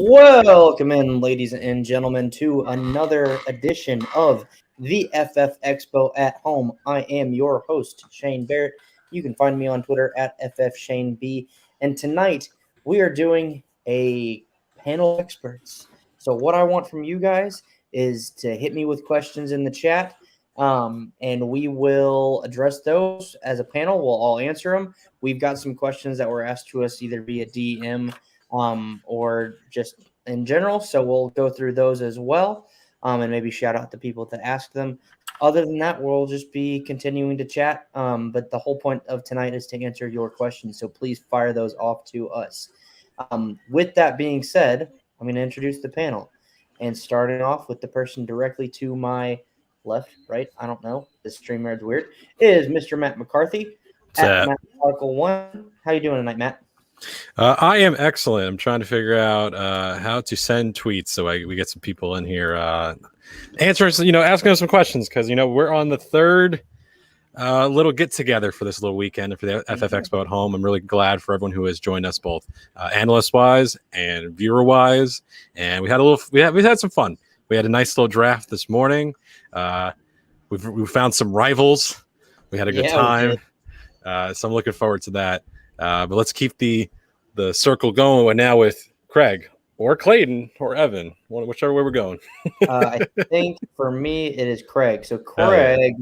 Welcome in, ladies and gentlemen, to another edition of the FF Expo at Home. I am your host, Shane Barrett. You can find me on Twitter at FFShaneB. And tonight we are doing a panel of experts. So what I want from you guys is to hit me with questions in the chat, and we will address those as a panel. We'll all answer them. We've got some questions that were asked to us either via DM or just in general. So we'll go through those as well, and maybe shout out the people that asked them. Other than that, we'll just be continuing to chat. But the whole point of tonight is to answer your questions. So please fire those off to us. With that being said, I'm going to introduce the panel. And starting off with the person directly to my left, right, I don't know. This StreamYard's weird. Is Mr. Matt McCarthy at Matt Article 1. How you doing tonight, Matt? I am excellent. I'm trying to figure out how to send tweets so we get some people in here answering, asking us some questions because, we're on the third little get together for this little weekend for the FF Expo at Home. I'm really glad for everyone who has joined us both analyst wise and viewer wise. And we had some fun. We had a nice little draft this morning. We found some rivals. We had a good time. So I'm looking forward to that. But let's keep the circle going now with Craig or Clayton or Evan, whichever way we're going. I think for me it is Craig. So Craig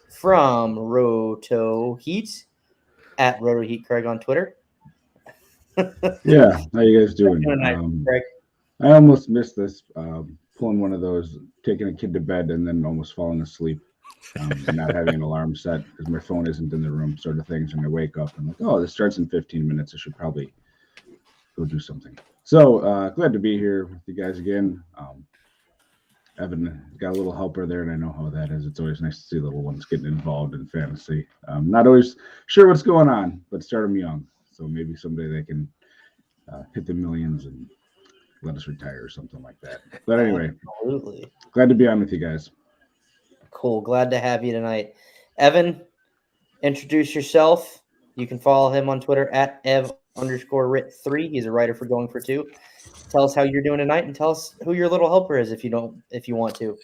from Roto Heat at Roto Heat Craig on Twitter. Yeah, how you guys doing? Craig? I almost missed this, pulling one of those, taking a kid to bed and then almost falling asleep. Not having an alarm set because my phone isn't in the room, sort of things. And I wake up and I'm like, oh, this starts in 15 minutes. I should probably go do something. So glad to be here with you guys again. Evan got a little helper there, and I know how that is. It's always nice to see little ones getting involved in fantasy. Not always sure what's going on, but start them young. So maybe someday they can hit the millions and let us retire or something like that. But anyway, absolutely glad to be on with you guys. Cool. Glad to have you tonight. Evan, introduce yourself. You can follow him on Twitter at Ev_Rit3. He's a writer for Going for Two. Tell us how you're doing tonight and tell us who your little helper is if you want to.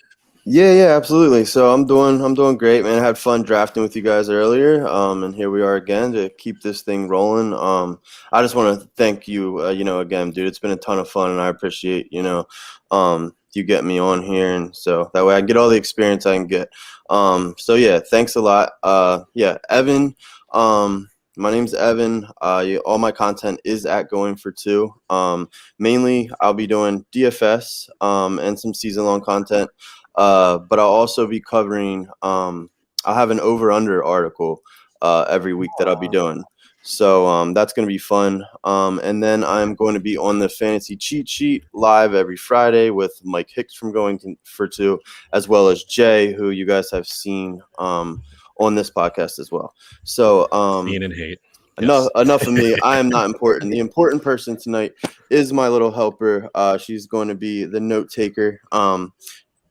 Yeah, absolutely. So I'm doing great, man. I had fun drafting with you guys earlier. And here we are again to keep this thing rolling. I just want to thank you, again, dude. It's been a ton of fun and I appreciate, you get me on here, and so that way I can get all the experience I can get. So yeah, thanks a lot. Evan. My name's Evan. All my content is at Going for Two. Mainly, I'll be doing DFS and some season-long content. But I'll also be covering. I'll have an over/under article every week that I'll be doing. So that's going to be fun. And then I'm going to be on the Fantasy Cheat Sheet live every Friday with Mike Hicks from Going for Two, as well as Jay, who you guys have seen on this podcast as well. So Being in hate. Enough of me. I am not important. The important person tonight is my little helper. She's going to be the note taker.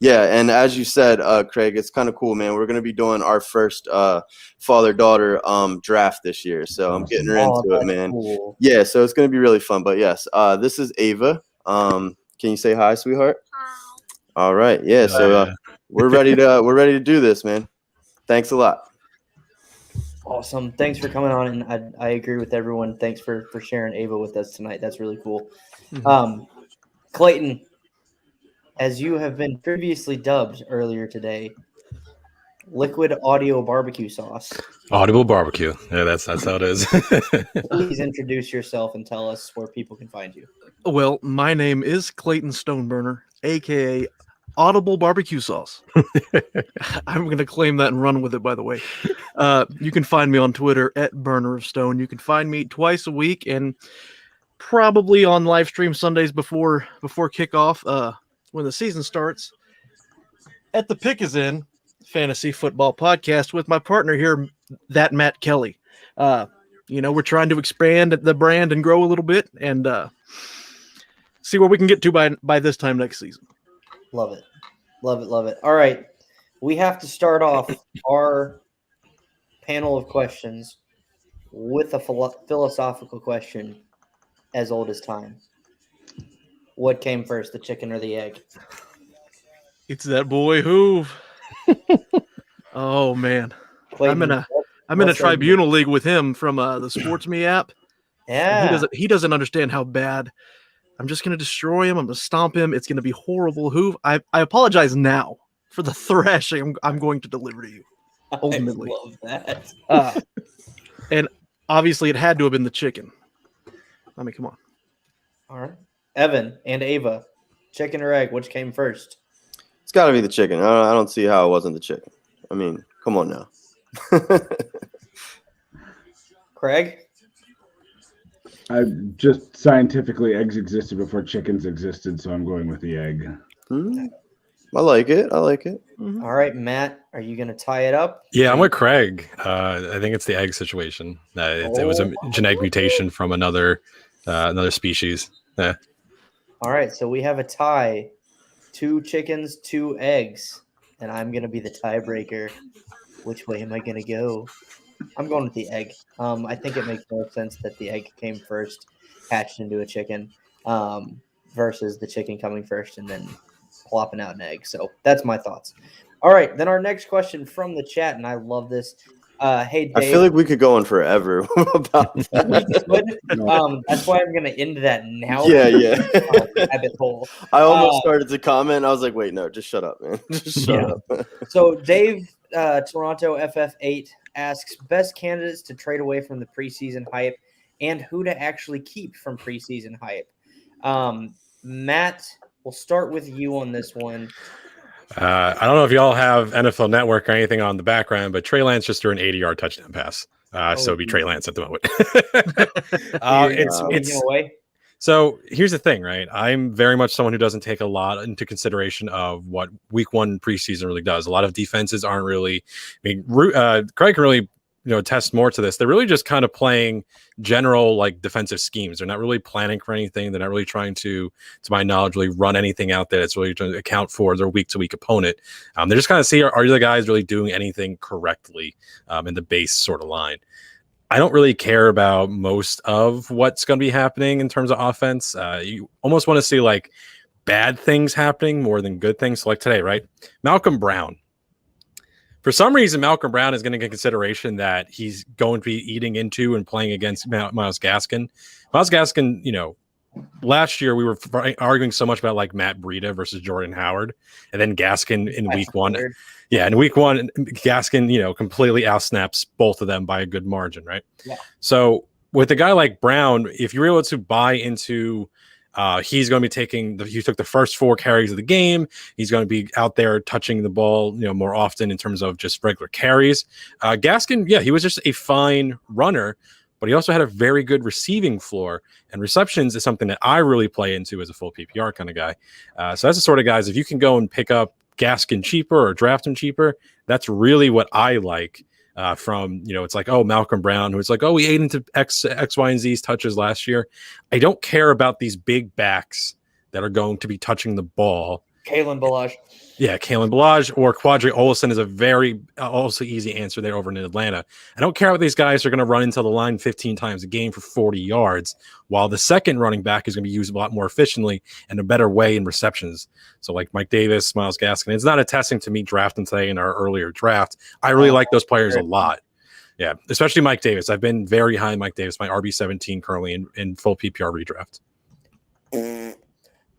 Yeah, and as you said, Craig, it's kind of cool, man. We're going to be doing our first father-daughter draft this year, so I'm getting her into it, man. Cool. Yeah, so it's going to be really fun. But yes, this is Ava. Can you say hi, sweetheart? Hi. All right. Yeah. So we're ready to do this, man. Thanks a lot. Awesome. Thanks for coming on, and I agree with everyone. Thanks for sharing Ava with us tonight. That's really cool. Mm-hmm. Clayton, as you have been previously dubbed earlier today, Liquid Audio Barbecue Sauce. Audible Barbecue. Yeah, that's how it is. Please introduce yourself and tell us where people can find you. Well, my name is Clayton Stoneburner, a.k.a. Audible Barbecue Sauce. I'm going to claim that and run with it, by the way. You can find me on Twitter at Burner of Stone. You can find me twice a week and probably on live stream Sundays before kickoff when the season starts at the Pick Is In Fantasy Football Podcast with my partner here, that Matt Kelly. We're trying to expand the brand and grow a little bit and see where we can get to by this time next season. Love it. All right. We have to start off our panel of questions with a philosophical question as old as time. What came first, the chicken or the egg? It's that boy Hoove. Oh man, Clayton, I'm in a what say you? tribunal league with him from the Sports Me app. And Yeah. he doesn't understand how bad. I'm just gonna destroy him. I'm gonna stomp him. It's gonna be horrible. Hoove, I apologize now for the thrashing I'm going to deliver to you. Ultimately. I love that. And obviously it had to have been the chicken. I mean, come on. All right. Evan and Ava, chicken or egg, which came first? It's got to be the chicken. I don't see how it wasn't the chicken. I mean, come on now. Craig? Just scientifically, eggs existed before chickens existed, so I'm going with the egg. I like it. I like it. Mhm. All right, Matt, are you going to tie it up? Yeah, I'm with Craig. I think it's the egg situation. It was a genetic mutation from another species. Yeah. All right, so we have a tie. 2 chickens, 2 eggs. And I'm going to be the tiebreaker. Which way am I going to go? I'm going with the egg. I think it makes more sense that the egg came first, hatched into a chicken, versus the chicken coming first and then plopping out an egg. So that's my thoughts. All right, then our next question from the chat, and I love this. Hey, Dave. I feel like we could go on forever about that. That's why I'm going to end that now. Yeah. Rabbit hole. I almost started to comment. I was like, wait, no, just shut up, man. Just shut up. So Dave, Toronto FF8 asks, best candidates to trade away from the preseason hype and who to actually keep from preseason hype. Matt, we'll start with you on this one. I don't know if y'all have NFL Network or anything on the background, but Trey Lance just threw an 80-yard touchdown pass. So it'd be Trey Lance at the moment. So here's the thing, right? I'm very much someone who doesn't take a lot into consideration of what week 1 preseason really does. A lot of defenses aren't really, Craig can really, attest more to this. They're really just kind of playing general like defensive schemes. They're not really planning for anything. They're not really trying to my knowledge, really run anything out there that's really trying to account for their week-to-week opponent. They're just kind of see, are the guys really doing anything correctly in the base sort of line? I don't really care about most of what's going to be happening in terms of offense. You almost want to see like bad things happening more than good things. So like today, right? Malcolm Brown. For some reason, Malcolm Brown is going to get consideration that he's going to be eating into and playing against Myles Gaskin. Myles Gaskin, last year we were arguing so much about like Matt Breida versus Jordan Howard, and then Gaskin in week 1. Yeah, in week 1, Gaskin, completely outsnaps both of them by a good margin, right? Yeah. So with a guy like Brown, if you're able to buy into he's going to be taking he took the first 4 carries of the game. He's going to be out there touching the ball, more often in terms of just regular carries. Gaskin, yeah, he was just a fine runner, but he also had a very good receiving floor, and receptions is something that I really play into as a full PPR kind of guy. So that's the sort of guys, if you can go and pick up Gaskin cheaper or draft him cheaper, that's really what I like. From, it's like, oh, Malcolm Brown, who it's like, oh, he ate into X, Y, and Z's touches last year. I don't care about these big backs that are going to be touching the ball. Kalen Ballage. Yeah, Kalen Ballage or Quadri Olson is a very also easy answer there over in Atlanta. I don't care about these guys who are going to run into the line 15 times a game for 40 yards, while the second running back is going to be used a lot more efficiently and a better way in receptions. So like Mike Davis, Myles Gaskin, it's not a testing to me drafting today in our earlier draft. I really like those players a lot. Yeah, especially Mike Davis. I've been very high on Mike Davis, my RB17 currently in full PPR redraft.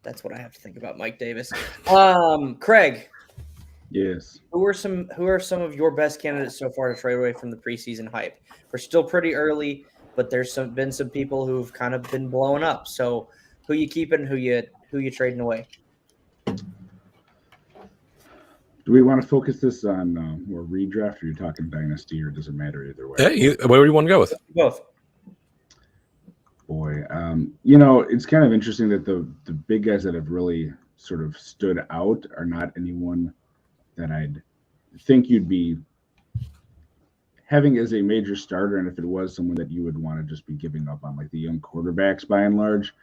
That's what I have to think about Mike Davis. Craig. Yes. Who are some of your best candidates so far to trade away from the preseason hype? We're still pretty early, but there's been some people who've kind of been blowing up. So who you keeping? Who you trading away? Do we want to focus this on more redraft, or you're talking dynasty, or does it matter either way? Hey, where do you want to go with? Both. Boy, it's kind of interesting that the big guys that have really sort of stood out are not anyone that I'd think you'd be having as a major starter, and if it was someone that you would want to just be giving up on, like the young quarterbacks by and large.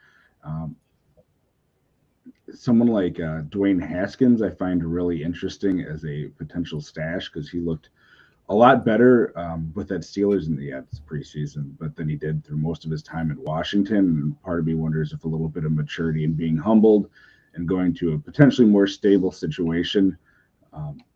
Someone like Dwayne Haskins I find really interesting as a potential stash because he looked a lot better with that Steelers in the preseason, but than he did through most of his time in Washington. And part of me wonders if a little bit of maturity and being humbled and going to a potentially more stable situation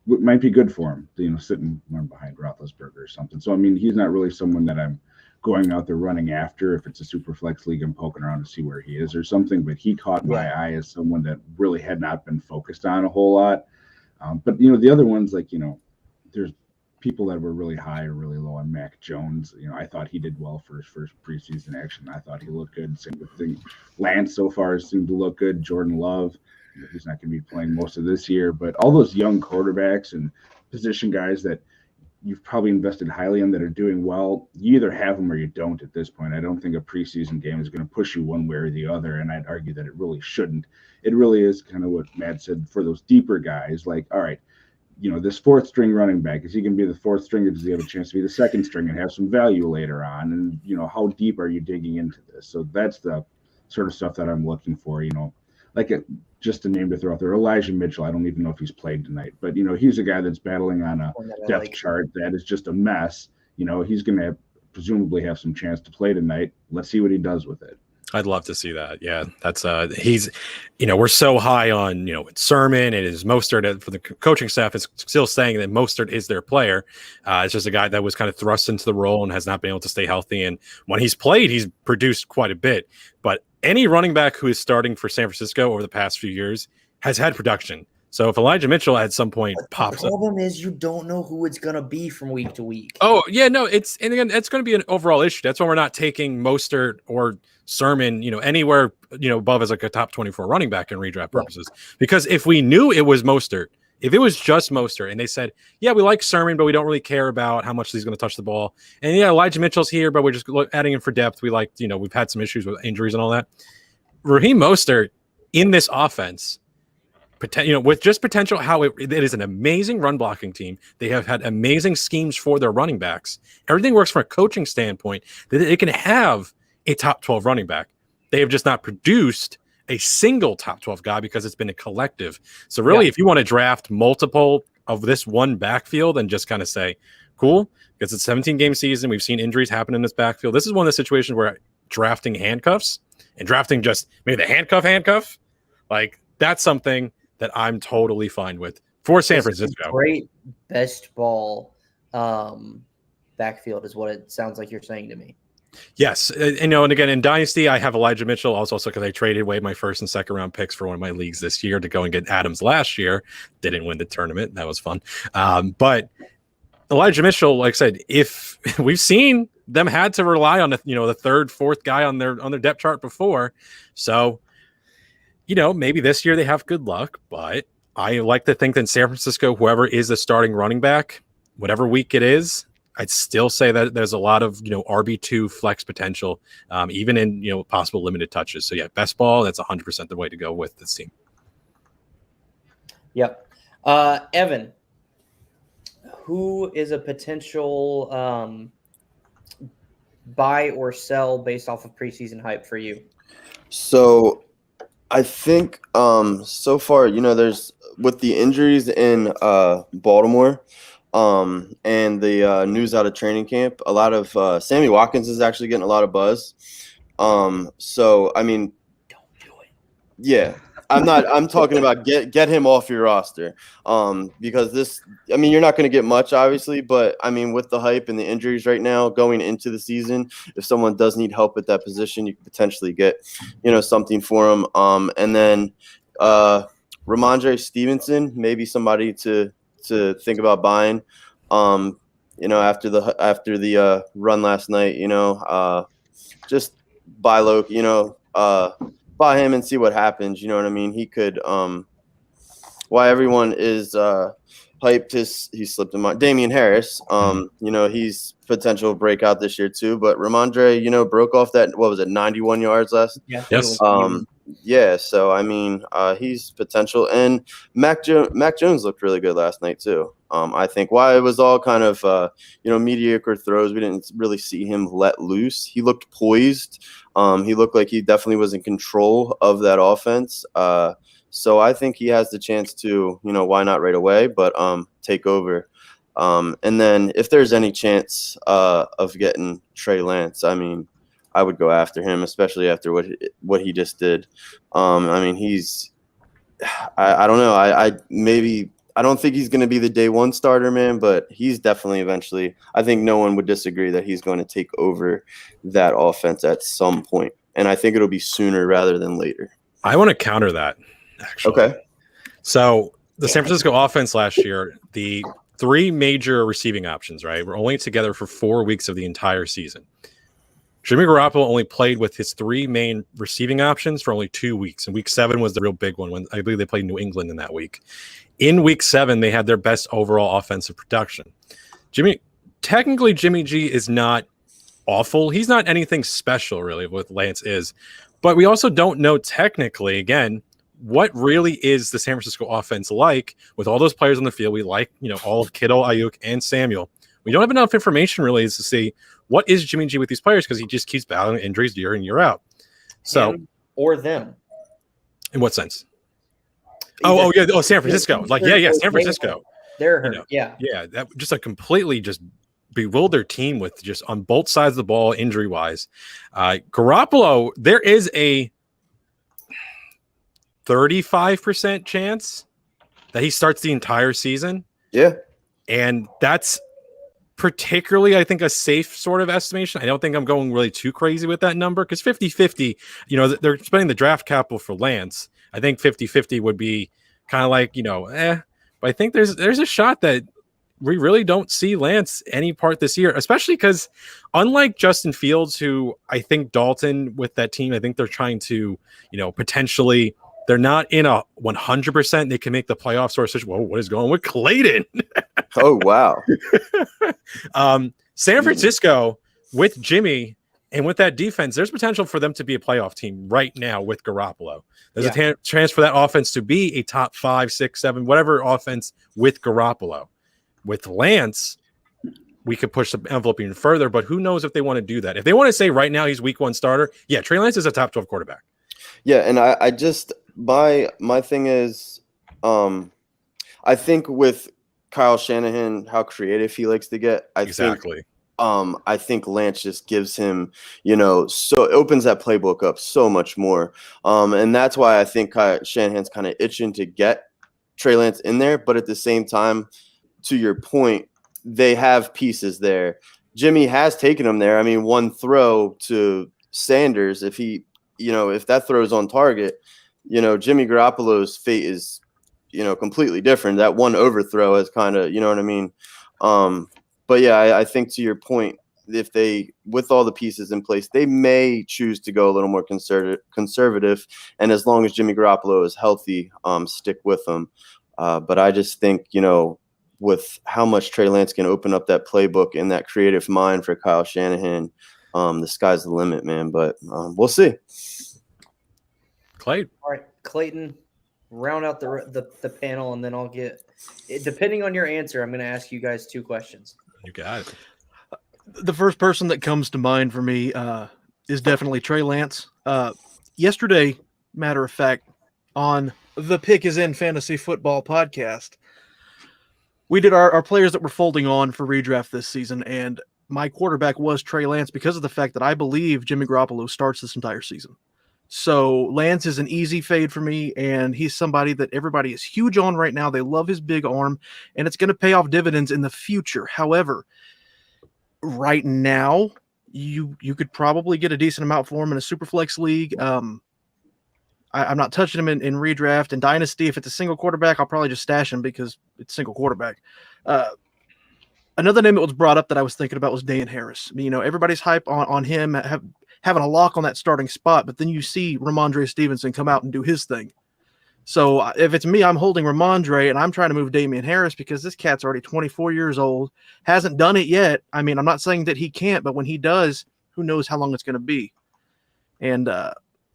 might be good for him, sit and learn behind Roethlisberger or something. So, I mean, he's not really someone that I'm going out there running after if it's a super flex league and poking around to see where he is or something, but he caught my eye as someone that really had not been focused on a whole lot. But, the other ones, like, there's people that were really high or really low on Mac Jones. I thought he did well for his first preseason action. I thought he looked good. Same with thing. Lance so far seemed to look good. Jordan Love, he's not going to be playing most of this year, but all those young quarterbacks and position guys that you've probably invested highly in that are doing well, you either have them or you don't at this point. I don't think a preseason game is going to push you one way or the other, and I'd argue that it really shouldn't. It really is kind of what Matt said for those deeper guys, like, all right, this fourth string running back, is he going to be the fourth string, or does he have a chance to be the second string and have some value later on? And, how deep are you digging into this? So that's the sort of stuff that I'm looking for, just a name to throw out there. Elijah Mitchell, I don't even know if he's played tonight, but, he's a guy that's battling on a depth chart that is just a mess. He's going to presumably have some chance to play tonight. Let's see what he does with it. I'd love to see that. Yeah, that's he's, we're so high on, Sermon and his Mostert for the coaching staff is still saying that Mostert is their player. It's just a guy that was kind of thrust into the role and has not been able to stay healthy. And when he's played, he's produced quite a bit. But any running back who is starting for San Francisco over the past few years has had production. So if Elijah Mitchell at some point pops up, the problem is you don't know who it's going to be from week to week. Oh yeah, no, and again, it's going to be an overall issue. That's why we're not taking Mostert or Sermon, anywhere, above as like a top 24 running back in redraft purposes. Because if we knew it was Mostert, if it was just Mostert and they said, yeah, we like Sermon, but we don't really care about how much he's going to touch the ball. And yeah, Elijah Mitchell's here, but we're just adding him for depth. We like, we've had some issues with injuries and all that. Raheem Mostert in this offense, with just potential, how it is an amazing run blocking team. They have had amazing schemes for their running backs. Everything works from a coaching standpoint that they can have a top 12 running back. They have just not produced a single top 12 guy because it's been a collective. So really, if you want to draft multiple of this one backfield and just kind of say, cool, because it's a 17-game season, we've seen injuries happen in this backfield. This is one of the situations where drafting handcuffs and drafting just maybe the handcuff, like that's something that I'm totally fine with for San Francisco. Great best ball backfield is what it sounds like you're saying to me. Yes. And again, in Dynasty, I have Elijah Mitchell also because I traded away my first and second round picks for one of my leagues this year to go and get Adams last year. Didn't win the tournament. That was fun. But Elijah Mitchell, like I said, if we've seen them had to rely on the third, fourth guy on their depth chart before. So, maybe this year they have good luck, but I like to think that in San Francisco, whoever is the starting running back, whatever week it is, I'd still say that there's a lot of, RB2 flex potential, even in, possible limited touches. So yeah, best ball, that's 100% the way to go with this team. Yep. Evan, who is a potential buy or sell based off of preseason hype for you? So I think so far, there's with the injuries in Baltimore and the news out of training camp, a lot of Sammy Watkins is actually getting a lot of buzz. So, I mean, don't do it. Yeah. I'm talking about get him off your roster because you're not going to get much, obviously, but with the hype and the injuries right now going into the season, if someone does need help at that position, you could potentially get, something for him. And then Ramondre Stevenson, maybe somebody to think about buying, after the run last night, just buy low, buy him and see what happens. You know what I mean? He could why everyone is hyped he slipped in mind. Damian Harris, he's potential breakout this year too, but Ramondre, broke off that 91 yards last. Yeah. Yes. Yeah, so he's potential, and Mac Jones looked really good last night too. I think why it was all kind of mediocre throws, we didn't really see him let loose. He looked poised. He looked like he definitely was in control of that offense. So I think he has the chance to, why not right away, but take over. And then if there's any chance of getting Trey Lance, I mean, I would go after him, especially after what he just did. I mean, I don't know. I don't think he's going to be the day one starter, man, but he's definitely eventually. I think no one would disagree that he's going to take over that offense at some point. And I think it'll be sooner rather than later. I want to counter that, actually. Okay. So the San Francisco offense last year, the 3 major receiving options, right, were only together for 4 weeks of the entire season. Jimmy Garoppolo only played with his 3 main receiving options for only 2 weeks. And week 7 was the real big one when I believe they played New England in that week. In week 7, they had their best overall offensive production. Jimmy G is not awful. He's not anything special, really, what Lance is. But we also don't know technically, again, what really is the San Francisco offense like with all those players on the field. We like, all of Kittle, Ayuk, and Samuel. We don't have enough information really to see what is Jimmy G with these players because he just keeps battling injuries year in, year out. So, or them. In what sense? Oh, San Francisco. San Francisco. They're hurt. Yeah. That just a completely just bewildered team with just on both sides of the ball injury wise. Garoppolo, there is a 35% chance that he starts the entire season. Yeah. And that's particularly, I think, a safe sort of estimation. I don't think I'm going really too crazy with that number because 50-50, they're spending the draft capital for Lance. I think 50-50 would be kind of like, but I think there's a shot that we really don't see Lance any part this year, especially because unlike Justin Fields, who I think Dalton with that team, I think they're trying to, potentially they're not in a 100%. They can make the playoffs or such. Whoa, what is going with Clayton? Oh, wow. San Francisco with Jimmy and with that defense, there's potential for them to be a playoff team right now with Garoppolo. There's a chance for that offense to be a top 5, 6, 7, whatever offense with Garoppolo. With Lance, we could push the envelope even further, but who knows if they want to do that. If they want to say right now he's week 1 starter, Trey Lance is a top 12 quarterback. Yeah, and I just my thing is I think with Kyle Shanahan, how creative he likes to get. I think Lance just gives him, so it opens that playbook up so much more. And that's why I think Shanahan's kind of itching to get Trey Lance in there. But at the same time, to your point, they have pieces there. Jimmy has taken him there. I mean, one throw to Sanders, if that throw's on target, Jimmy Garoppolo's fate is, completely different. That one overthrow is kind of, you know what I mean? But yeah, I think to your point, if they, with all the pieces in place, they may choose to go a little more conservative. And as long as Jimmy Garoppolo is healthy, stick with him. But I just think, with how much Trey Lance can open up that playbook and that creative mind for Kyle Shanahan, the sky's the limit, man. But we'll see. Clayton. All right, Clayton, round out the panel, and then I'll get, depending on your answer, I'm going to ask you guys 2 questions. You got it. The first person that comes to mind for me is definitely Trey Lance. Yesterday, matter of fact, on the Pick Is In Fantasy Football podcast, we did our players that were folding on for redraft this season, and my quarterback was Trey Lance because of the fact that I believe Jimmy Garoppolo starts this entire season. So Lance is an easy fade for me, and he's somebody that everybody is huge on right now. They love his big arm, and it's going to pay off dividends in the future. However, right now, you could probably get a decent amount for him in a Superflex league. I'm not touching him in redraft and dynasty. If it's a single quarterback, I'll probably just stash him because it's single quarterback. Another name that was brought up that I was thinking about was Damian Harris. Everybody's hype on him having a lock on that starting spot, but then you see Ramondre Stevenson come out and do his thing. So if it's me, I'm holding Ramondre and I'm trying to move Damian Harris because this cat's already 24 years old, hasn't done it yet. I mean, I'm not saying that he can't, but when he does, who knows how long it's going to be. And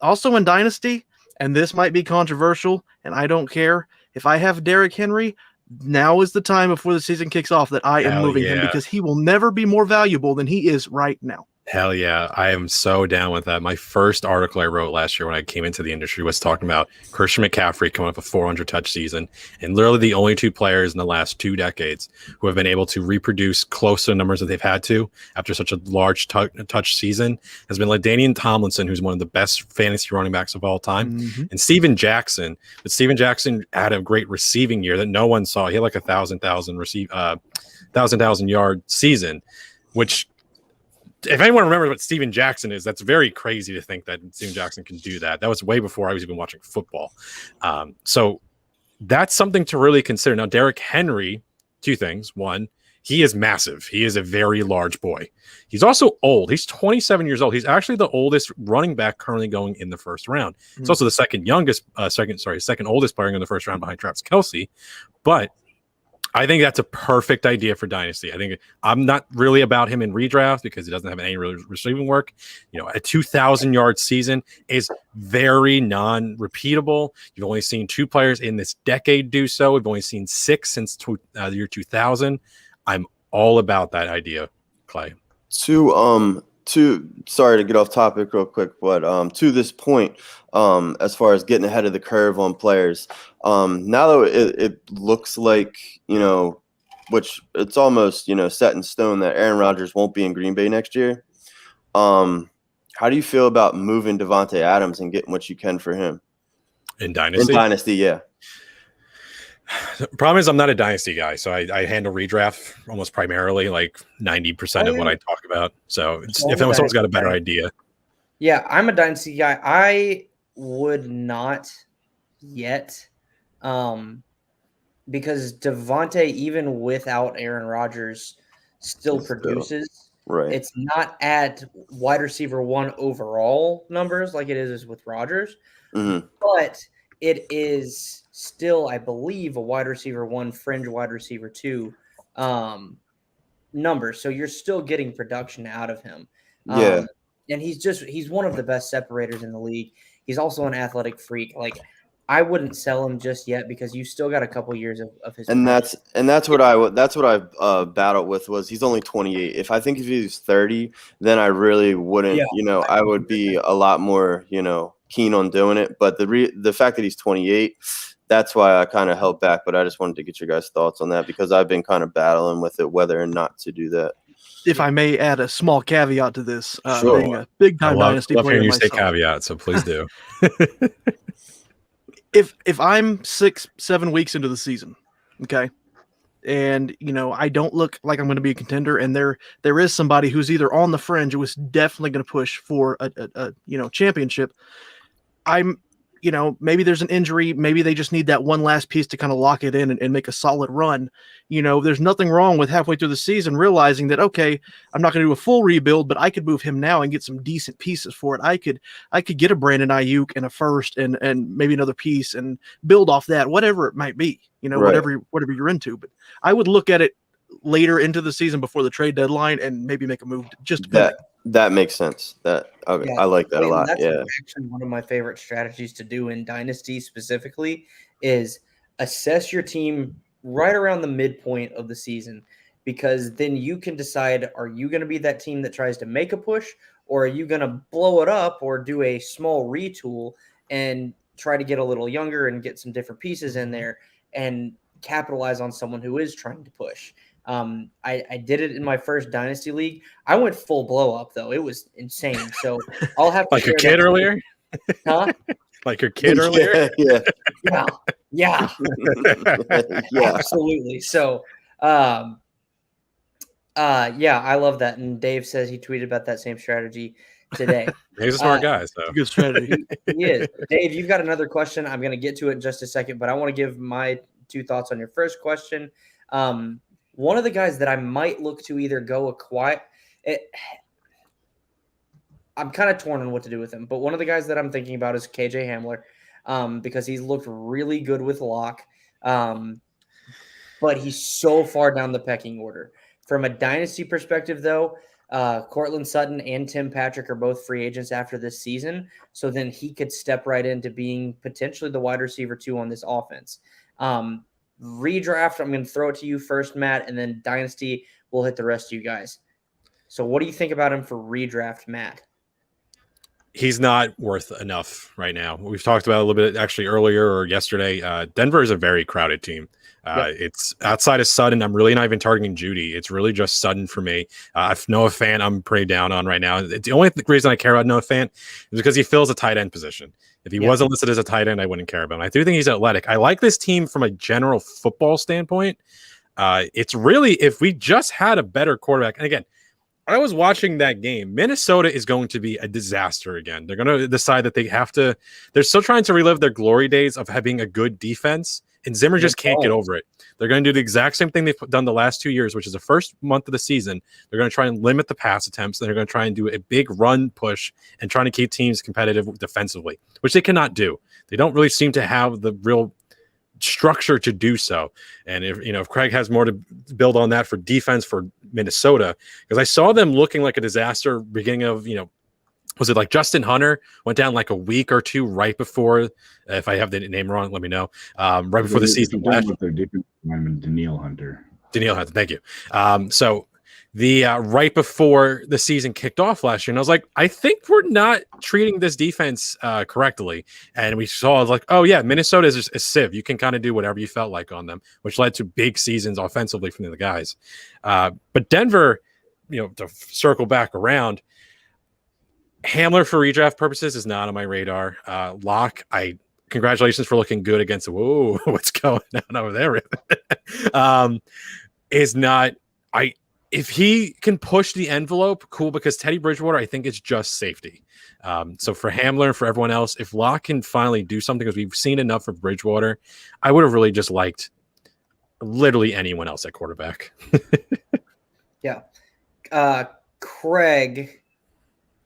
also in Dynasty, and this might be controversial, and I don't care, if I have Derrick Henry, now is the time before the season kicks off that I am moving him because he will never be more valuable than he is right now. Hell yeah. I am so down with that. My first article I wrote last year when I came into the industry was talking about Christian McCaffrey coming up a 400 touch season. And literally the only two players in the last 2 decades who have been able to reproduce close to the numbers that they've had to after such a large touch season has been LaDainian Tomlinson, who's one of the best fantasy running backs of all time, and Steven Jackson. But Steven Jackson had a great receiving year that no one saw. He had like a 1,000 yard season, which, if anyone remembers what Steven Jackson is, that's very crazy to think that Steven Jackson can do that. That was way before I was even watching football. So that's something to really consider. Now, Derrick Henry, 2 things. One, he is massive. He is a very large boy. He's also old. He's 27 years old. He's actually the oldest running back currently going in the first round. He's also the second oldest player in the first round behind Travis Kelce. But I think that's a perfect idea for Dynasty. I think I'm not really about him in redraft because he doesn't have any really receiving work. You know, a 2,000-yard season is very non-repeatable. You've only seen 2 players in this decade do so. We've only seen 6 since the year 2000. I'm all about that idea, Clay. Sorry to get off topic real quick, but to this point, as far as getting ahead of the curve on players, now that it looks like, which it's almost, set in stone that Aaron Rodgers won't be in Green Bay next year. How do you feel about moving Devontae Adams and getting what you can for him? In Dynasty? In Dynasty, yeah. The problem is I'm not a Dynasty guy, so I handle redraft almost primarily, like 90% of what I talk about. So if someone's got a better idea. Yeah, I'm a Dynasty guy. I would not yet, because Devontae, even without Aaron Rodgers, still produces. Right. It's not at wide receiver 1 overall numbers like it is with Rodgers, but it is still, I believe, a wide receiver 1, fringe wide receiver 2 number. So you're still getting production out of him. Yeah. And he's one of the best separators in the league. He's also an athletic freak. Like, I wouldn't sell him just yet because you still got a couple years of his. And that's what I battled with was he's only 28. If he was 30, then I really wouldn't, I would be a lot more, keen on doing it. But the fact that he's 28, that's why I kind of held back. But I just wanted to get your guys' thoughts on that because I've been kind of battling with it, whether or not to do that. If I may add a small caveat to this, Sure. being a big time Dynasty player. Hearing you say caveat, so please do. If I'm 6-7 weeks into the season, okay, and I don't look like I'm going to be a contender, and there is somebody who's either on the fringe who is definitely going to push for a championship, I'm maybe there's an injury, maybe they just need that one last piece to kind of lock it in and make a solid run. There's nothing wrong with halfway through the season realizing that, okay, I'm not going to do a full rebuild, but I could move him now and get some decent pieces for it. I could get a Brandon Ayuk and a first and maybe another piece and build off that, whatever it might be, Right. whatever you're into. But I would look at it later into the season before the trade deadline and maybe make a move just that makes sense. I like that a lot. That's yeah. actually one of my favorite strategies to do in Dynasty specifically is assess your team right around the midpoint of the season, because then you can decide, are you going to be that team that tries to make a push, or are you going to blow it up or do a small retool and try to get a little younger and get some different pieces in there and capitalize on someone who is trying to push. I did it in my first Dynasty League. I went full blow up though. It was insane. So I'll have to like your kid earlier? Huh? Like your kid earlier? Yeah. Yeah. Absolutely. So yeah, I love that. And Dave says he tweeted about that same strategy today. He's a smart guy, so good strategy. He is. Dave, you've got another question. I'm going to get to it in just a second, but I want to give my 2 thoughts on your first question. One of the guys that I might look to either go acquire, I'm kind of torn on what to do with him, but one of the guys that I'm thinking about is KJ Hamler, because he's looked really good with Locke, but he's so far down the pecking order. From a Dynasty perspective, though, Cortland Sutton and Tim Patrick are both free agents after this season, so then he could step right into being potentially the wide receiver 2 on this offense. Redraft, I'm going to throw it to you first, Matt, and then Dynasty, we'll hit the rest of you guys. So what do you think about him for redraft, Matt? He's not worth enough right now. We've talked about it a little bit actually earlier or yesterday. Denver is a very crowded team. It's outside of Sutton. I'm really not even targeting Judy. It's really just Sutton for me. If Noah Fant, I'm pretty down on right now. The only reason I care about Noah Fant is because he fills a tight end position. If he wasn't listed as a tight end, I wouldn't care about him. I do think he's athletic. I like this team from a general football standpoint. It's really, if we just had a better quarterback, and again, I was watching that game. Minnesota is going to be a disaster again. They're going to decide that they have to. They're still trying to relive their glory days of having a good defense, and Zimmer just can't get over it. They're going to do the exact same thing they've done the last 2 years, which is the first month of the season. They're going to try and limit the pass attempts, and they're going to try and do a big run push and trying to keep teams competitive defensively, which they cannot do. They don't really seem to have the real structure to do so. And if Craig has more to build on that for defense for Minnesota, because I saw them looking like a disaster beginning of, was it like Justin Hunter went down like a week or two right before, if I have the name wrong, let me know, right before the season. With their defensive lineman, Daniil Hunter, thank you. So the right before the season kicked off last year, and I was like, I think we're not treating this defense correctly. And we saw like, oh yeah, Minnesota is a sieve. You can kind of do whatever you felt like on them, which led to big seasons offensively from the guys. But Denver, to circle back around, Hamler for redraft purposes is not on my radar. Locke, congratulations for looking good against. Whoa, what's going on over there? Is not. If he can push the envelope, cool, because Teddy Bridgewater, I think, is just safety. So for Hamler and for everyone else, if Locke can finally do something, because we've seen enough of Bridgewater, I would have really just liked literally anyone else at quarterback. Yeah. Craig,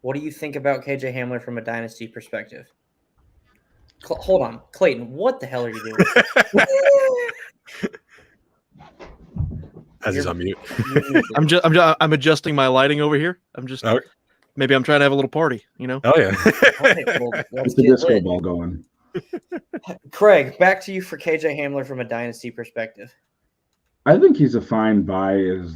what do you think about KJ Hamler from a dynasty perspective? Hold on. Clayton, what the hell are you doing? As he's on mute. I'm adjusting my lighting over here. Maybe I'm trying to have a little party, Oh yeah. Okay, well, let's It's the get disco lit. ball going. Craig, back to you for KJ Hamler from a dynasty perspective. I think he's a fine buy. Is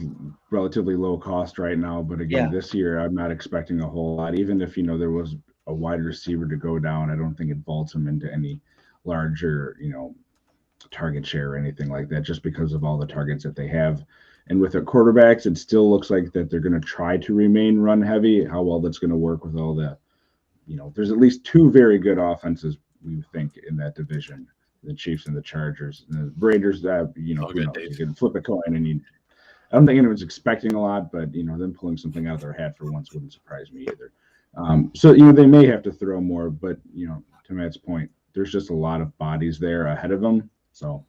relatively low cost right now, but again, this year I'm not expecting a whole lot. Even if there was a wide receiver to go down, I don't think it vaults him into any larger target share or anything like that, just because of all the targets that they have. And with their quarterbacks, it still looks like that they're going to try to remain run heavy. How well that's going to work with all the, there's at least two very good offenses we think in that division: the Chiefs and the Chargers. And the Raiders, you can flip a coin, and I don't think anyone's expecting a lot, but them pulling something out of their hat for once wouldn't surprise me either. So they may have to throw more, but to Matt's point, there's just a lot of bodies there ahead of them. So,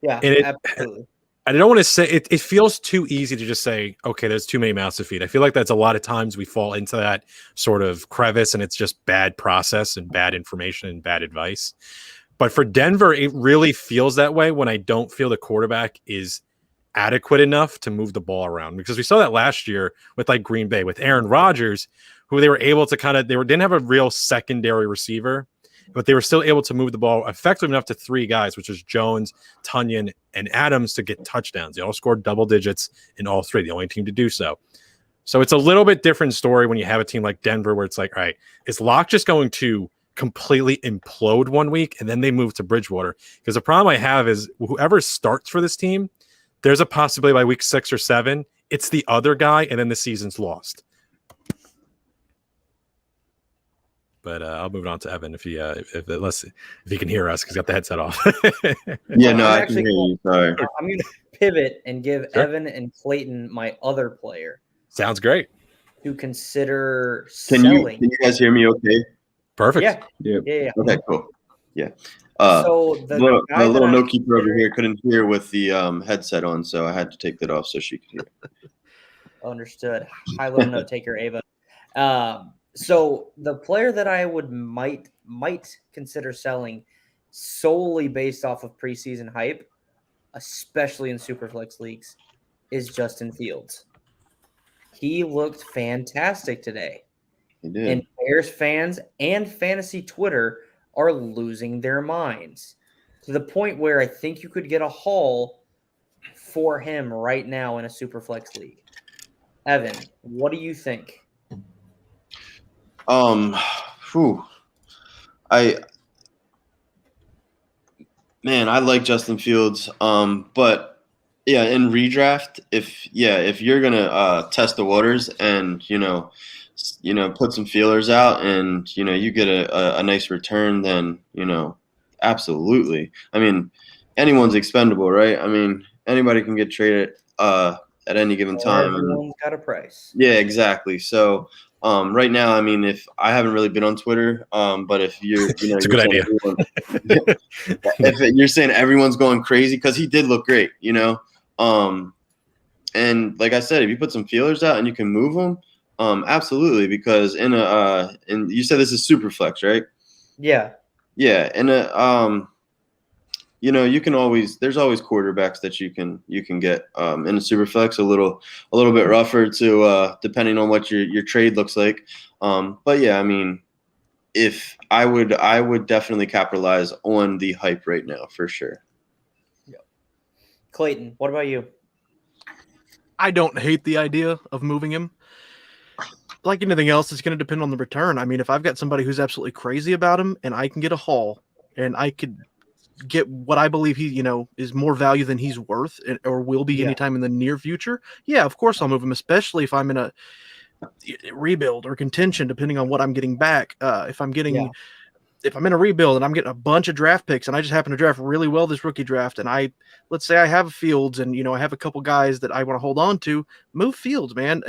yeah, absolutely. I don't want to say it feels too easy to just say, okay, there's too many mouths to feed. I feel like that's a lot of times we fall into that sort of crevice, and it's just bad process and bad information and bad advice. But for Denver, it really feels that way when I don't feel the quarterback is adequate enough to move the ball around, because we saw that last year with like Green Bay with Aaron Rodgers, who they were able to didn't have a real secondary receiver, but they were still able to move the ball effective enough to three guys, which was Jones, Tunyon, and Adams, to get touchdowns. They all scored double digits in all three, the only team to do so. So it's a little bit different story when you have a team like Denver, where it's like, all right, is Locke just going to completely implode one week and then they move to Bridgewater? Because the problem I have is whoever starts for this team, there's a possibility by week 6 or 7, it's the other guy, and then the season's lost. But I'll move it on to Evan if he can hear us, because he's got the headset off. Yeah, no, I can hear you. Sorry. I'm going to pivot and give Evan and Clayton my other player. Sounds great. To consider Can selling. you guys hear me okay? Perfect. Yeah. Okay, cool. Yeah. So the little note keeper over here couldn't hear with the headset on, so I had to take that off so she could hear. Understood. Hi, little note taker, Ava. So the player that I might consider selling solely based off of preseason hype, especially in Superflex leagues, is Justin Fields. He looked fantastic today. He did. And Bears fans and fantasy Twitter are losing their minds to the point where I think you could get a haul for him right now in a Superflex league. Evan, what do you think? Whew. I like Justin Fields. But yeah, in redraft, if you're gonna test the waters and put some feelers out and you get a nice return, then absolutely. I mean, anyone's expendable, right? I mean, anybody can get traded at any given time. Everyone's got a price. Yeah, exactly. So right now, I mean, if I haven't really been on Twitter, but if it's a good idea. If you're saying everyone's going crazy, because he did look great, and like I said, if you put some feelers out and you can move them, absolutely. Because in you said this is super flex, right? Yeah. Yeah, and there's always quarterbacks that you can get in a super flex a little bit rougher to depending on what your trade looks like. But yeah, I mean, if I would definitely capitalize on the hype right now for sure. Yep. Clayton, what about you? I don't hate the idea of moving him. Like anything else, it's going to depend on the return. I mean, if I've got somebody who's absolutely crazy about him and I can get a haul and I could get what I believe he, is more value than he's worth or will be anytime in the near future, yeah, of course I'll move him, especially if I'm in a rebuild or contention, depending on what I'm getting back. If I'm in a rebuild and I'm getting a bunch of draft picks and I just happen to draft really well this rookie draft, and let's say I have Fields and I have a couple guys that I want to hold on to, move Fields, man.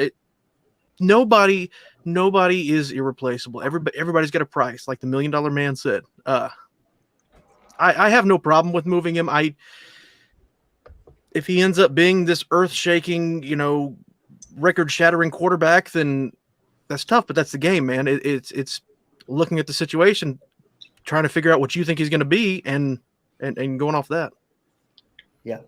Nobody is irreplaceable. Everybody's got a price, like the $1 Million Man said. I have no problem with moving him. If he ends up being this earth-shaking, record-shattering quarterback, then that's tough. But that's the game, man. It's looking at the situation, trying to figure out what you think he's going to be, and going off that. Yeah,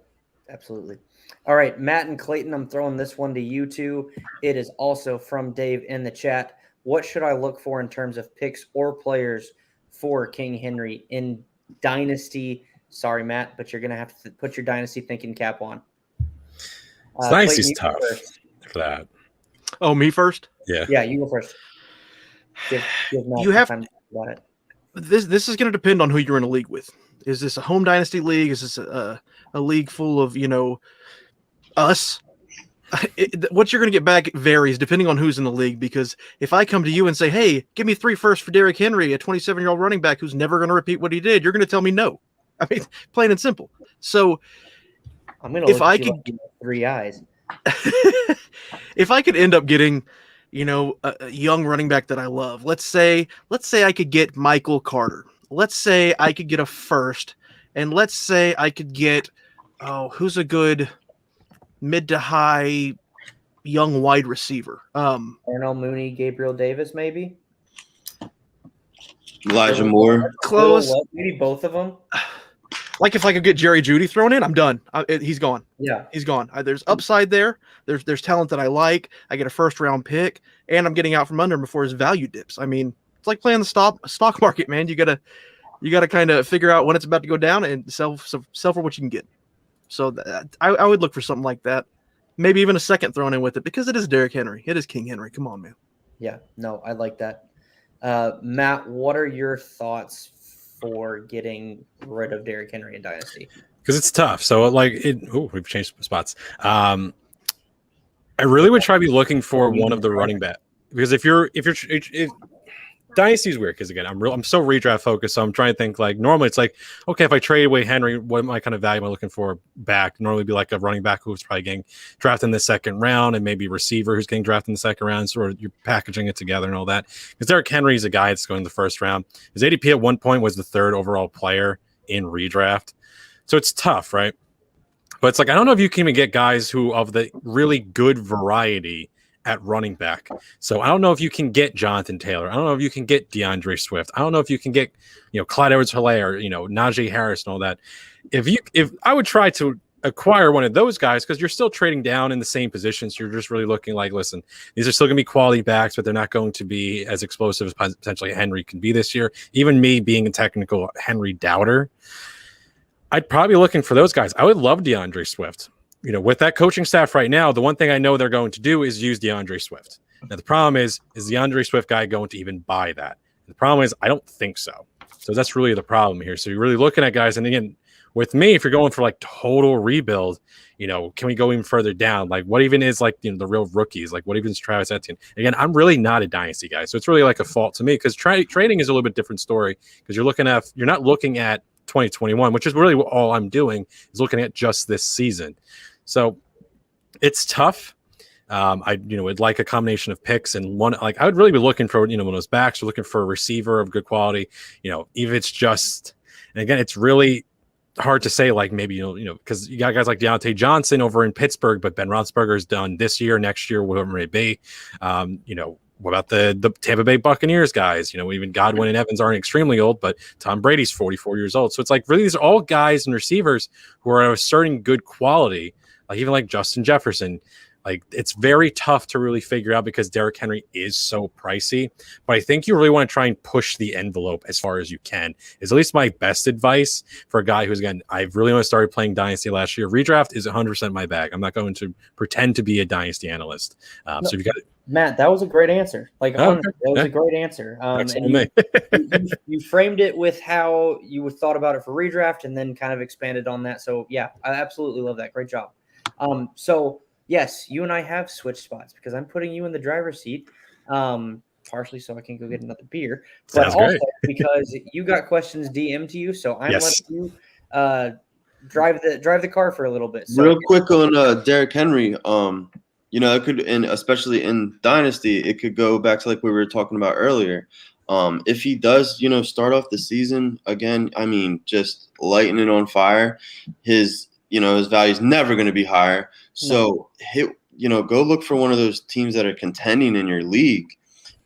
absolutely. All right, Matt and Clayton, I'm throwing this one to you two. It is also from Dave in the chat. What should I look for in terms of picks or players for King Henry in Dynasty? Sorry, Matt, but you're going to have to put your Dynasty thinking cap on. Dynasty's tough for that. Oh, me first? Yeah. Yeah, you go first. Give Matt You have time to think about it. This is going to depend on who you're in a league with. Is this a home dynasty league? Is this a league full of, us? What you're going to get back varies depending on who's in the league, because if I come to you and say, hey, give me 3 firsts for Derrick Henry, a 27-year-old running back who's never going to repeat what he did, you're going to tell me no. I mean, plain and simple. So I'm going to look at you like you have 3 eyes. If I could end up getting, a young running back that I love, let's say I could get Michael Carter. Let's say I could get a first, and let's say I could get, who's a good mid to high young wide receiver? Darnell Mooney, Gabriel Davis, maybe? Elijah Moore. Close. Maybe both of them. Like if I could get Jerry Jeudy thrown in, I'm done. He's gone. Yeah, he's gone. There's upside there. There's talent that I like. I get a first round pick, and I'm getting out from under him before his value dips. I mean, it's like playing the stock market, man. You gotta kind of figure out when it's about to go down and sell for what you can get. So I would look for something like that. Maybe even a second thrown in with it, because it is Derrick Henry. It is King Henry. Come on, man. Yeah, no, I like that. Matt, what are your thoughts for getting rid of Derrick Henry in Dynasty? Because it's tough. So we've changed spots. I really would try to be looking for one of the running back, because if Dynasty is weird, because again, I'm so redraft focused. So I'm trying to think, like, normally it's like, okay, if I trade away Henry, what am I kind of value am I looking for back? Normally be like a running back who's probably getting drafted in the second round, and maybe a receiver who's getting drafted in the second round. So you're packaging it together and all that. Because Derrick Henry is a guy that's going in the first round. His ADP at one point was the 3rd overall player in redraft. So it's tough, right? But it's like, I don't know if you can even get guys who of the really good variety at running back. So I don't know if you can get Jonathan Taylor. I don't know if you can get DeAndre Swift. I don't know if you can get, Clyde Edwards-Helaire, Najee Harris and all that. If I would try to acquire one of those guys, because you're still trading down in the same positions. You're just really looking like, listen, these are still going to be quality backs, but they're not going to be as explosive as potentially Henry can be this year. Even me being a technical Henry doubter, I'd probably be looking for those guys. I would love DeAndre Swift. with that coaching staff right now, the one thing I know they're going to do is use DeAndre Swift. Now, the problem is DeAndre Swift guy going to even buy that? The problem is I don't think so. So that's really the problem here. So you're really looking at guys. And again, with me, if you're going for like total rebuild, can we go even further down? Like what even is like, the real rookies? Like what even is Travis Etienne? Again, I'm really not a dynasty guy. So it's really like a fault to me because trading is a little bit different story because you're not looking at 2021, which is really all I'm doing is looking at just this season. So it's tough. I would like a combination of picks and one, like I would really be looking for, one of those backs or looking for a receiver of good quality, if it's just, and again, it's really hard to say, like maybe, because you got guys like Deontay Johnson over in Pittsburgh, but Ben Roethlisberger is done this year, next year, whatever it may be. What about the Tampa Bay Buccaneers guys? Even Godwin and Evans aren't extremely old, but Tom Brady's 44 years old. So it's like really these are all guys and receivers who are of a certain good quality, like even like Justin Jefferson. Like it's very tough to really figure out because Derrick Henry is so pricey. But I think you really want to try and push the envelope as far as you can. Is at least my best advice for a guy who's, again, I really only started playing Dynasty last year. Redraft is 100% my bag. I'm not going to pretend to be a Dynasty analyst. So you got it. Matt, that was a great answer. Like, honestly, that was a great answer. And you framed it with how you thought about it for redraft and then kind of expanded on that. So, yeah, I absolutely love that. Great job. So, yes, you and I have switched spots because I'm putting you in the driver's seat, partially so I can go get another beer, but also because you got questions DM'd to you. So I'm letting you drive the car for a little bit. So, real quick on Derrick Henry, it could, and especially in Dynasty, it could go back to like we were talking about earlier. If he does, start off the season again, I mean, just lighting it on fire, his value is never going to be higher. So go look for one of those teams that are contending in your league.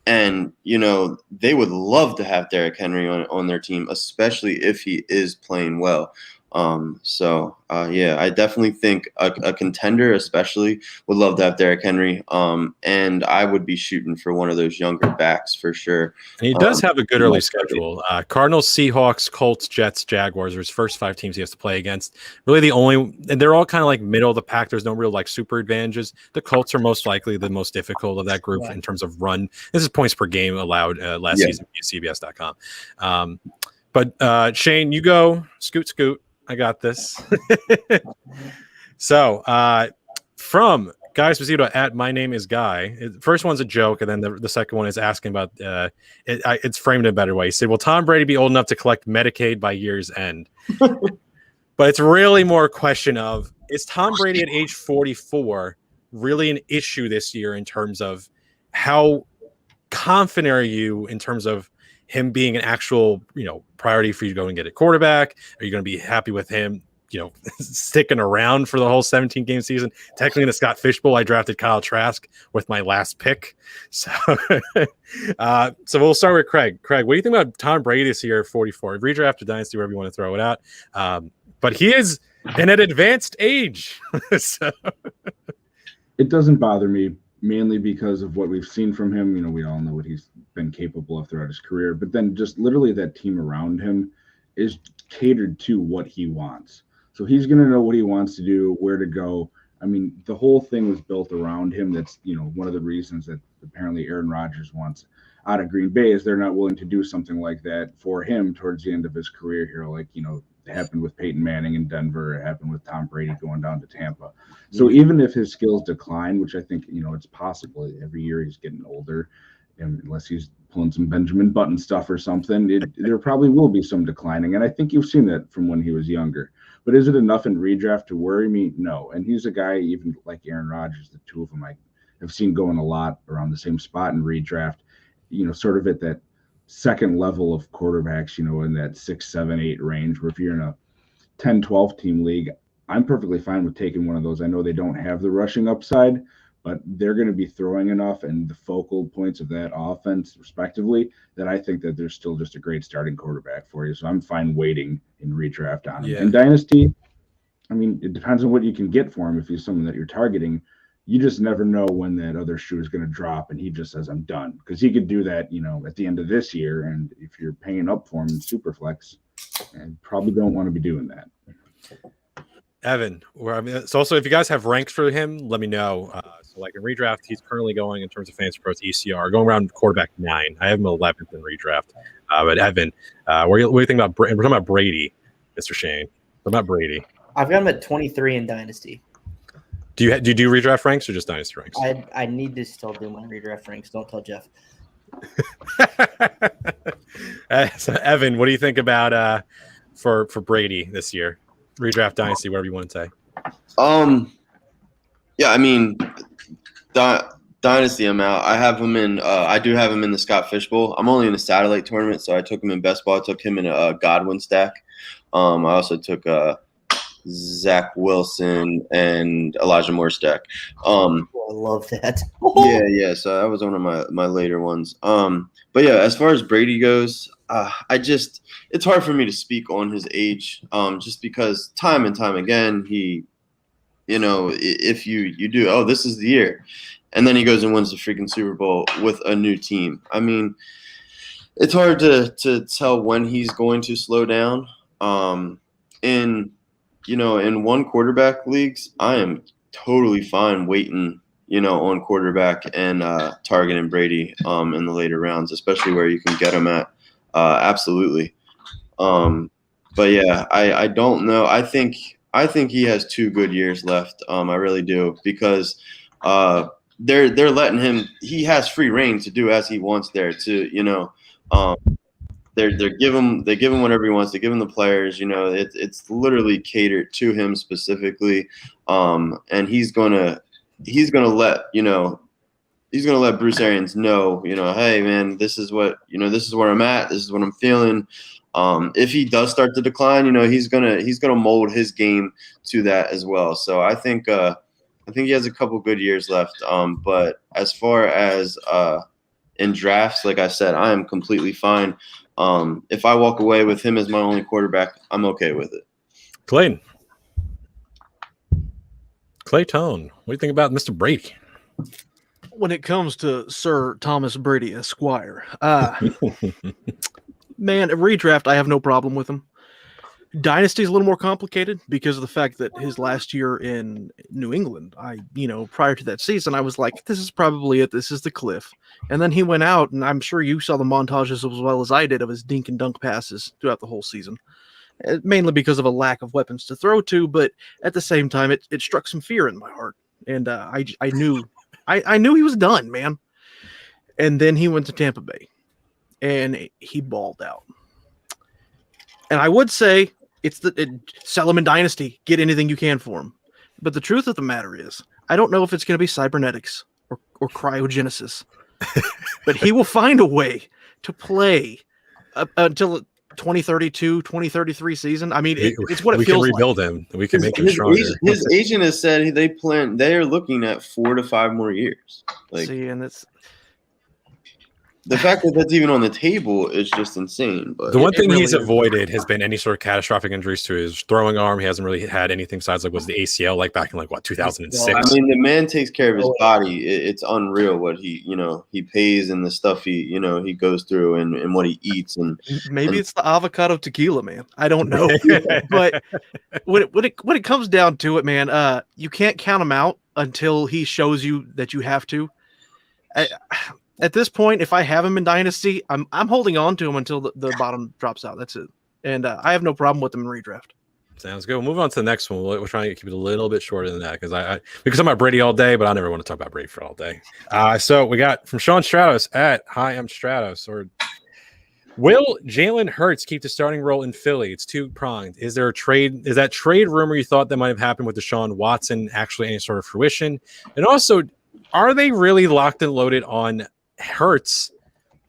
And, they would love to have Derrick Henry on their team, especially if he is playing well. I definitely think a contender especially would love to have Derrick Henry. And I would be shooting for one of those younger backs for sure. And he does have a good early schedule. Cardinals, Seahawks, Colts, Jets, Jaguars are his first 5 teams he has to play against. Really and they're all kind of like middle of the pack. There's no real like super advantages. The Colts are most likely the most difficult of that group in terms of run. This is points per game allowed last season via CBS.com. But Shane, you go scoot. I got this. So, from Guy Esposito at My Name is Guy. First one's a joke, and then the second one is asking about it's framed in a better way. He said, will Tom Brady be old enough to collect Medicaid by year's end? But it's really more a question of, is Tom Brady at age 44 really an issue this year in terms of how confident are you in terms of him being an actual, priority for you to go and get a quarterback? Are you going to be happy with him, sticking around for the whole 17-game season? Technically, in the Scott Fishbowl, I drafted Kyle Trask with my last pick. So, so we'll start with Craig. Craig, what do you think about Tom Brady this year at 44? Redraft or Dynasty, wherever you want to throw it out. But he is in an advanced age. So. It doesn't bother me, mainly because of what we've seen from him. We all know what he's been capable of throughout his career, but then just literally that team around him is catered to what he wants. So he's going to know what he wants to do, where to go. I mean, the whole thing was built around him. That's, one of the reasons that apparently Aaron Rodgers wants out of Green Bay is they're not willing to do something like that for him towards the end of his career here. Like, it happened with Peyton Manning in Denver. It happened with Tom Brady going down to Tampa. So even if his skills decline, which I think, it's possible every year he's getting older, and unless he's pulling some Benjamin Button stuff or something, there probably will be some declining. And I think you've seen that from when he was younger. But is it enough in redraft to worry me? No. And he's a guy, even like Aaron Rodgers, the two of them I have seen going a lot around the same spot in redraft, sort of at that second level of quarterbacks, in that 6, 7, 8 range, where if you're in a 10, 12 team league, I'm perfectly fine with taking one of those. I know they don't have the rushing upside, but they're going to be throwing enough and the focal points of that offense, respectively, that I think that there's still just a great starting quarterback for you. So I'm fine waiting in redraft on him. In Dynasty, I mean, it depends on what you can get for him. If he's someone that you're targeting, you just never know when that other shoe is going to drop and he just says, I'm done. Because he could do that, at the end of this year. And if you're paying up for him in Superflex, you probably don't want to be doing that. Evan, so also if you guys have ranks for him, let me know. So like in redraft, he's currently going in terms of fantasy pros ECR, going around quarterback 9. I have him 11th in redraft. But Evan, what do you think about? We're talking about Brady, Mr. Shane. What about Brady? I've got him at 23 in Dynasty. Do you do redraft ranks or just Dynasty ranks? I need to still do my redraft ranks. Don't tell Jeff. So Evan, what do you think about for Brady this year? Redraft Dynasty, whatever you want to say. Yeah, I mean, Dynasty, I'm out. I have him in. I do have him in the Scott Fishbowl. I'm only in the satellite tournament, so I took him in best ball. I took him in a Godwin stack. I also took Zach Wilson and Elijah Moore stack. I love that. Yeah. So that was one of my later ones. But yeah, as far as Brady goes, it's hard for me to speak on his age. Just because time and time again, he, if you do, oh, this is the year, and then he goes and wins the freaking Super Bowl with a new team. I mean, it's hard to tell when he's going to slow down. In one quarterback leagues, I am totally fine waiting, on quarterback and targeting Brady in the later rounds, especially where you can get him at. Absolutely. But yeah, I don't know. I think he has 2 good years left. I really do, because they're letting him. He has free reign to do as he wants there. They give him whatever he wants. They give him the players. It's literally catered to him specifically, and he's gonna let Bruce Arians know, hey man, this is where I'm at. This is what I'm feeling. If he does start to decline, he's gonna mold his game to that as well. So I think he has a couple good years left. But as far as in drafts, like I said, I am completely fine. If I walk away with him as my only quarterback, I'm okay with it. Clayton. Clayton, what do you think about Mr. Brady? When it comes to Sir Thomas Brady Esquire, man, redraft, I have no problem with him. Dynasty is a little more complicated because of the fact that his last year in New England, prior to that season, I was like, this is probably it. This is the cliff. And then he went out, and I'm sure you saw the montages as well as I did of his dink and dunk passes throughout the whole season. Mainly because of a lack of weapons to throw to, but at the same time, it struck some fear in my heart. And I knew he was done, man. And then he went to Tampa Bay, and he balled out. And I would say sell him in Dynasty, get anything you can for him. But the truth of the matter is, I don't know if it's going to be cybernetics or cryogenesis, but he will find a way to play until 2032, 2033 season. I mean, it's what it feels like. We can rebuild him. We can make him stronger. His agent has said they are looking at 4 to 5 more years. And it's the fact that that's even on the table is just insane. But the one thing really he's is. avoided has been any sort of catastrophic injuries to his throwing arm. He hasn't really had anything besides was the ACL back in 2006. I mean, the man takes care of his body. It's unreal what he pays and the stuff he goes through and what he eats. And maybe it's the avocado tequila, man. I don't know. But when it comes down to it, man, you can't count him out until he shows you that you have to. At this point, if I have him in Dynasty, I'm holding on to him until the bottom drops out. That's it. And I have no problem with him in redraft. Sounds good. We'll move on to the next one. We're trying to keep it a little bit shorter than that because I talk about Brady all day, but I never want to talk about Brady for all day. So we got from Sean Stratos at Hi, I'm Stratos. Will Jalen Hurts keep the starting role in Philly? It's 2-pronged. Is there a trade? Is that trade rumor you thought that might have happened with Deshaun Watson actually any sort of fruition? And also, are they really locked and loaded on Hurts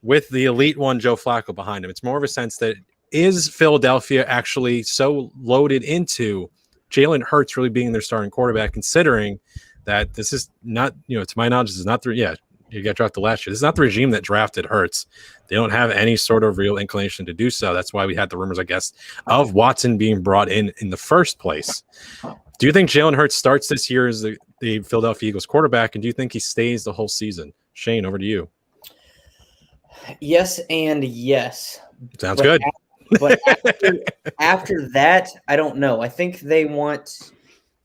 with the elite one Joe Flacco behind him? It's more of a sense that is Philadelphia actually so loaded into Jalen Hurts really being their starting quarterback, considering that this is not, to my knowledge, this is not you got drafted last year. This is not the regime that drafted Hurts. They don't have any sort of real inclination to do so. That's why we had the rumors, I guess, of Watson being brought in the first place. Do you think Jalen Hurts starts this year as the Philadelphia Eagles quarterback, and do you think he stays the whole season? Shane, over to you. Yes and yes. Sounds good. But after that, I don't know. I think they want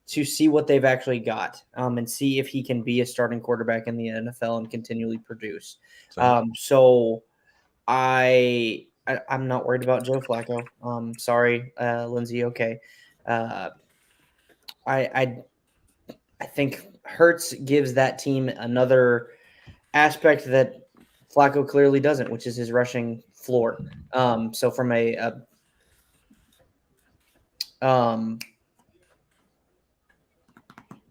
to see what they've actually got, and see if he can be a starting quarterback in the NFL and continually produce. So I'm not worried about Joe Flacco. Sorry, Lindsay. Okay. I think Hurts gives that team another aspect that Flacco clearly doesn't, which is his rushing floor. So from a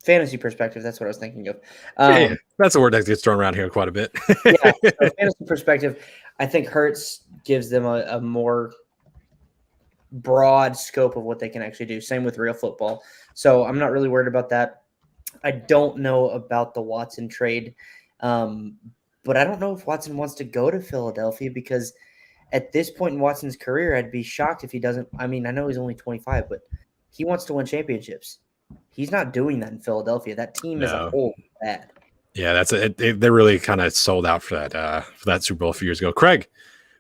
fantasy perspective, that's what I was thinking of. Yeah, that's a word that gets thrown around here quite a bit. Yeah, so fantasy perspective, I think Hurts gives them a more broad scope of what they can actually do. Same with real football. So I'm not really worried about that. I don't know about the Watson trade, but I don't know if Watson wants to go to Philadelphia, because at this point in Watson's career, I'd be shocked if he doesn't. I mean, I know he's only 25, but he wants to win championships. He's not doing that in Philadelphia. That team as a whole is bad. Yeah, they're really kind of sold out for that Super Bowl a few years ago. Craig,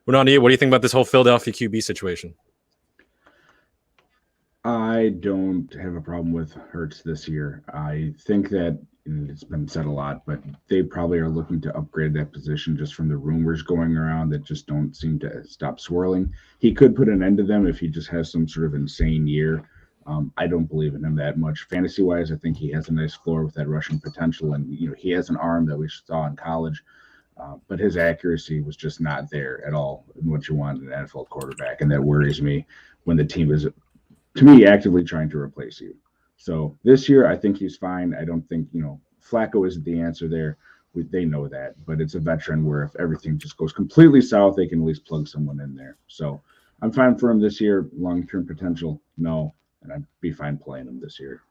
we're on to you. What do you think about this whole Philadelphia QB situation? I don't have a problem with Hurts this year. I think that, and it's been said a lot, but they probably are looking to upgrade that position just from the rumors going around that just don't seem to stop swirling. He could put an end to them if he just has some sort of insane year. I don't believe in him that much. Fantasy-wise, I think he has a nice floor with that rushing potential, and he has an arm that we saw in college, but his accuracy was just not there at all in what you want in an NFL quarterback, and that worries me when the team is, to me, actively trying to replace you. So this year, I think he's fine. I don't think, Flacco isn't the answer there. They know that, but it's a veteran where if everything just goes completely south, they can at least plug someone in there. So I'm fine for him this year. Long-term potential, no, and I'd be fine playing him this year.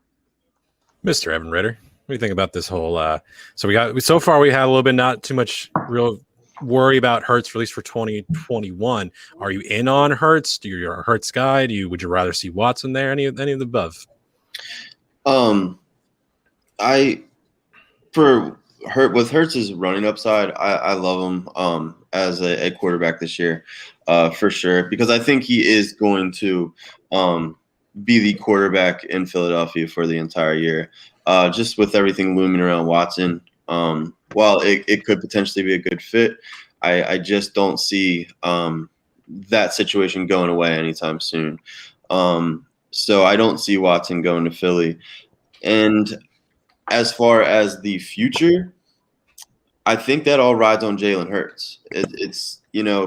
Mr. Evan Ritter, what do you think about this whole? So far we had a little bit, not too much real worry about Hurts, at least for 2021. Are you in on Hurts? You're a Hurts guy? Would you rather see Watson there? Any of the above? With Hurts' running upside, I love him as a quarterback this year, for sure, because I think he is going to be the quarterback in Philadelphia for the entire year. Just with everything looming around Watson, while it could potentially be a good fit, I just don't see that situation going away anytime soon. So I don't see Watson going to Philly. And as far as the future, I think that all rides on Jalen Hurts. It's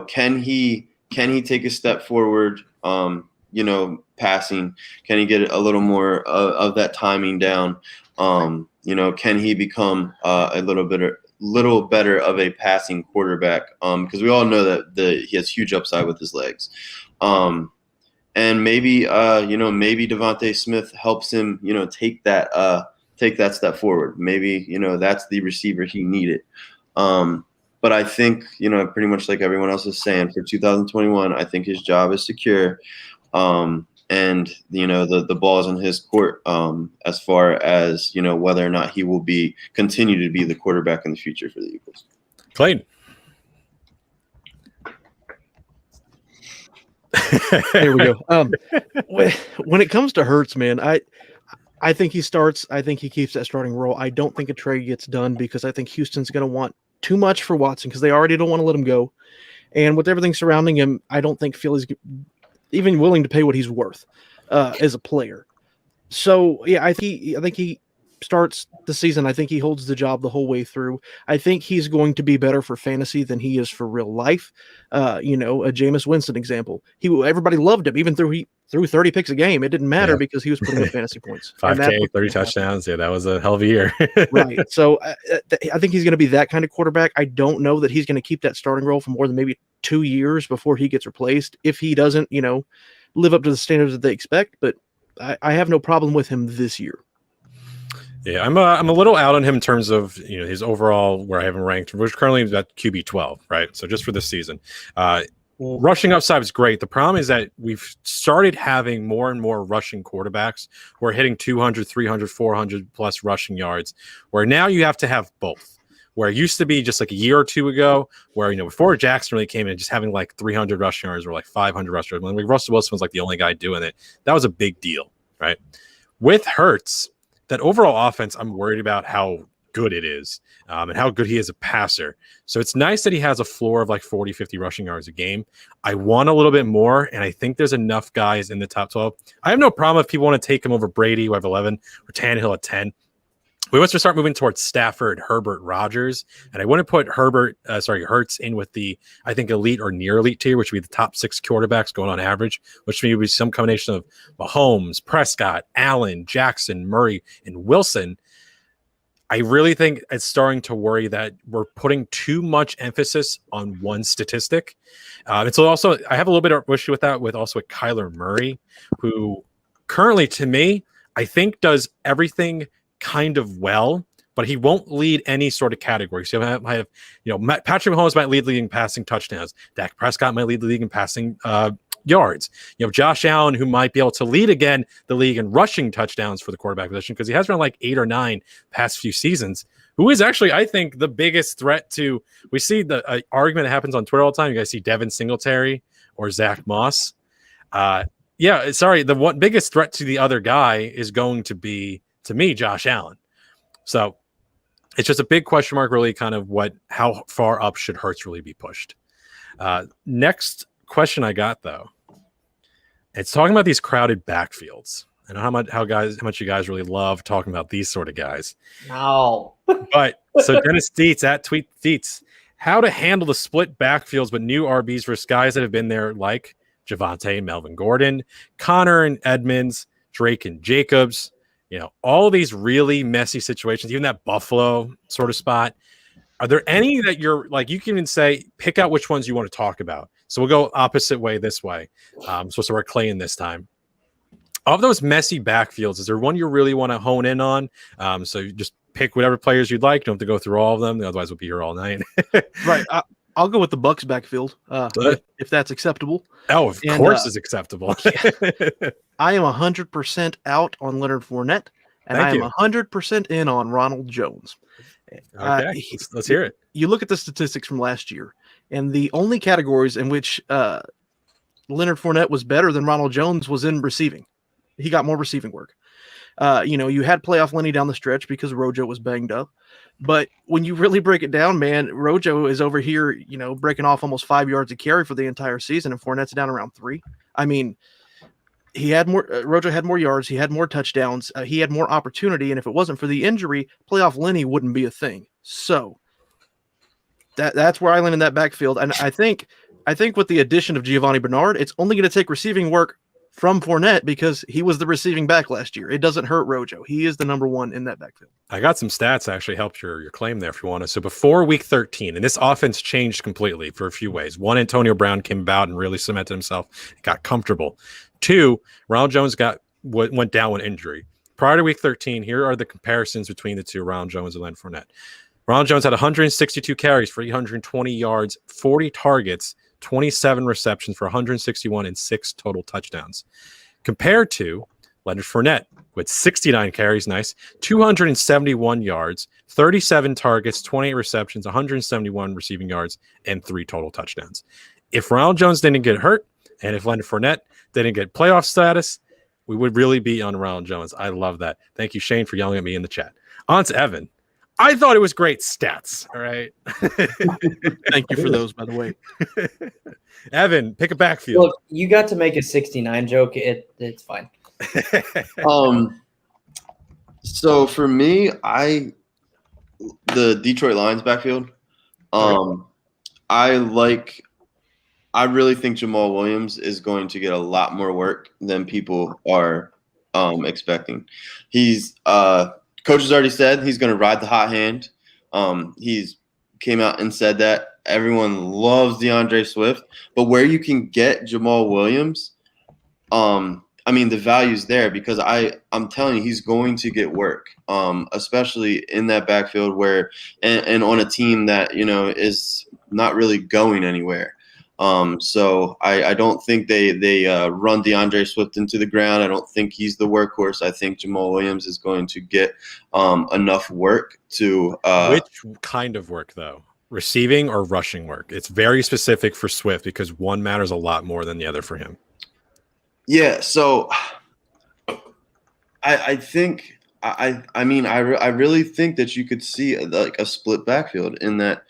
can he take a step forward? Passing. Can he get a little more of that timing down? Can he become a little better of a passing quarterback? Because we all know that he has huge upside with his legs. And maybe maybe Devontae Smith helps him, take that step forward. Maybe, that's the receiver he needed. But I think, pretty much like everyone else is saying, for 2021, I think his job is secure. And, the ball's in his court as far as, whether or not he will continue to be the quarterback in the future for the Eagles. Clayton. There we go. When it comes to Hurts, man, I think he starts. I think he keeps that starting role. I don't think a trade gets done because I think Houston's going to want too much for Watson because they already don't want to let him go. And with everything surrounding him, I don't think Philly's even willing to pay what he's worth as a player. So, yeah, I think he starts the season. I think he holds the job the whole way through. I think he's going to be better for fantasy than he is for real life. A Jameis Winston example. Everybody loved him, even though he threw 30 picks a game. It didn't matter because he was putting up fantasy points. 5K, 30 touchdowns. Yeah, that was a hell of a year. Right. So I think he's going to be that kind of quarterback. I don't know that he's going to keep that starting role for more than maybe 2 years before he gets replaced if he doesn't, live up to the standards that they expect. But I have no problem with him this year. Yeah, I'm a little out on him in terms of his overall where I have him ranked, which currently is at QB 12, right? So just for this season, rushing upside is great. The problem is that we've started having more and more rushing quarterbacks who are hitting 200, 300, 400 plus rushing yards, where now you have to have both. Where it used to be just like a year or two ago, where before Jackson really came in, just having like 300 rushing yards or like 500 rushing yards. When Russell Wilson was like the only guy doing it, that was a big deal, right? With Hurts, that overall offense, I'm worried about how good it is and how good he is a passer. So it's nice that he has a floor of like 40, 50 rushing yards a game. I want a little bit more, and I think there's enough guys in the top 12. I have no problem if people want to take him over Brady, who have 11, or Tannehill at 10. We want to start moving towards Stafford, Herbert, Rodgers, and I wouldn't put Hurts in with the, I think, elite or near elite tier, which would be the top 6 quarterbacks going on average, which would be some combination of Mahomes, Prescott, Allen, Jackson, Murray, and Wilson. I really think it's starting to worry that we're putting too much emphasis on one statistic. And so also, I have a little bit of issue with that with Kyler Murray, who currently, to me, I think does everything kind of well, but he won't lead any sort of category. So I have Patrick Mahomes might lead the league in passing touchdowns. Dak Prescott might lead the league in passing yards. You have Josh Allen, who might be able to lead again the league in rushing touchdowns for the quarterback position because he has run like 8 or 9 past few seasons. Who is actually, I think, the biggest threat to? We see the argument that happens on Twitter all the time. You guys see Devin Singletary or Zach Moss. The one biggest threat to the other guy is going to be, to me, Josh Allen. So it's just a big question mark, really, kind of how far up should Hurts really be pushed. Next question I got, though, it's talking about these crowded backfields. I know how much you guys really love talking about these sort of guys. No. But so Dennis Dietz at Tweet Dietz, how to handle the split backfields with new RBs versus guys that have been there like Javonte and Melvin Gordon, Connor and Edmonds, Drake and Jacobs, all these really messy situations, even that Buffalo sort of spot. Are there any that you're like, you can even say, pick out which ones you want to talk about? So we'll go opposite way this way. So we're Clayton this time. Of those messy backfields, is there one you really want to hone in on? So you just pick whatever players you'd like. You don't have to go through all of them. Otherwise, we'll be here all night. Right. I'll go with the Bucks backfield, if that's acceptable. Oh, of course it's acceptable. I am 100% out on Leonard Fournette, and I am 100% in on Ronald Jones. Okay, let's hear it. You look at the statistics from last year, and the only categories in which Leonard Fournette was better than Ronald Jones was in receiving. He got more receiving work. You had playoff Lenny down the stretch because Rojo was banged up. But when you really break it down, man, Rojo is over here, breaking off almost 5 yards a carry for the entire season, and Fournette's down around 3. I mean, he had more. Rojo had more yards. He had more touchdowns. He had more opportunity, and if it wasn't for the injury, playoff Lenny wouldn't be a thing. So that's where I land in that backfield, and I think with the addition of Giovanni Bernard, it's only going to take receiving work from Fournette because he was the receiving back last year. It doesn't hurt Rojo. He is the number 1 in that backfield. I got some stats actually help your claim there if you want to. So before week 13, and this offense changed completely for a few ways. 1, Antonio Brown came about and really cemented himself, got comfortable. 2, Ronald Jones went down with injury. Prior to week 13, here are the comparisons between the two, Ronald Jones and Leonard Fournette. Ronald Jones had 162 carries for 820 yards, 40 targets, 27 receptions for 161 and 6 total touchdowns. Compared to Leonard Fournette with 69 carries, 271 yards, 37 targets, 28 receptions, 171 receiving yards, and 3 total touchdowns. If Ronald Jones didn't get hurt, and if Leonard Fournette didn't get playoff status, we would really be on Ronald Jones. I love that. Thank you, Shane, for yelling at me in the chat. On to Evan. I thought it was great stats. All right. Thank you for those, by the way. Evan, pick a backfield. Look, you got to make a 69 joke. It's fine. So for me, the Detroit Lions backfield. I really think Jamal Williams is going to get a lot more work than people are expecting. He's coach has already said he's going to ride the hot hand. He's came out and said that everyone loves DeAndre Swift, but where you can get Jamal Williams, the value's there because I'm telling you, he's going to get work, especially in that backfield where and on a team that is not really going anywhere. So I don't think they run DeAndre Swift into the ground. I don't think he's the workhorse. I think Jamal Williams is going to get enough work to which kind of work though? Receiving or rushing work? It's very specific for Swift because one matters a lot more than the other for him. Yeah, so I think I mean, I really think that you could see like a split backfield in that.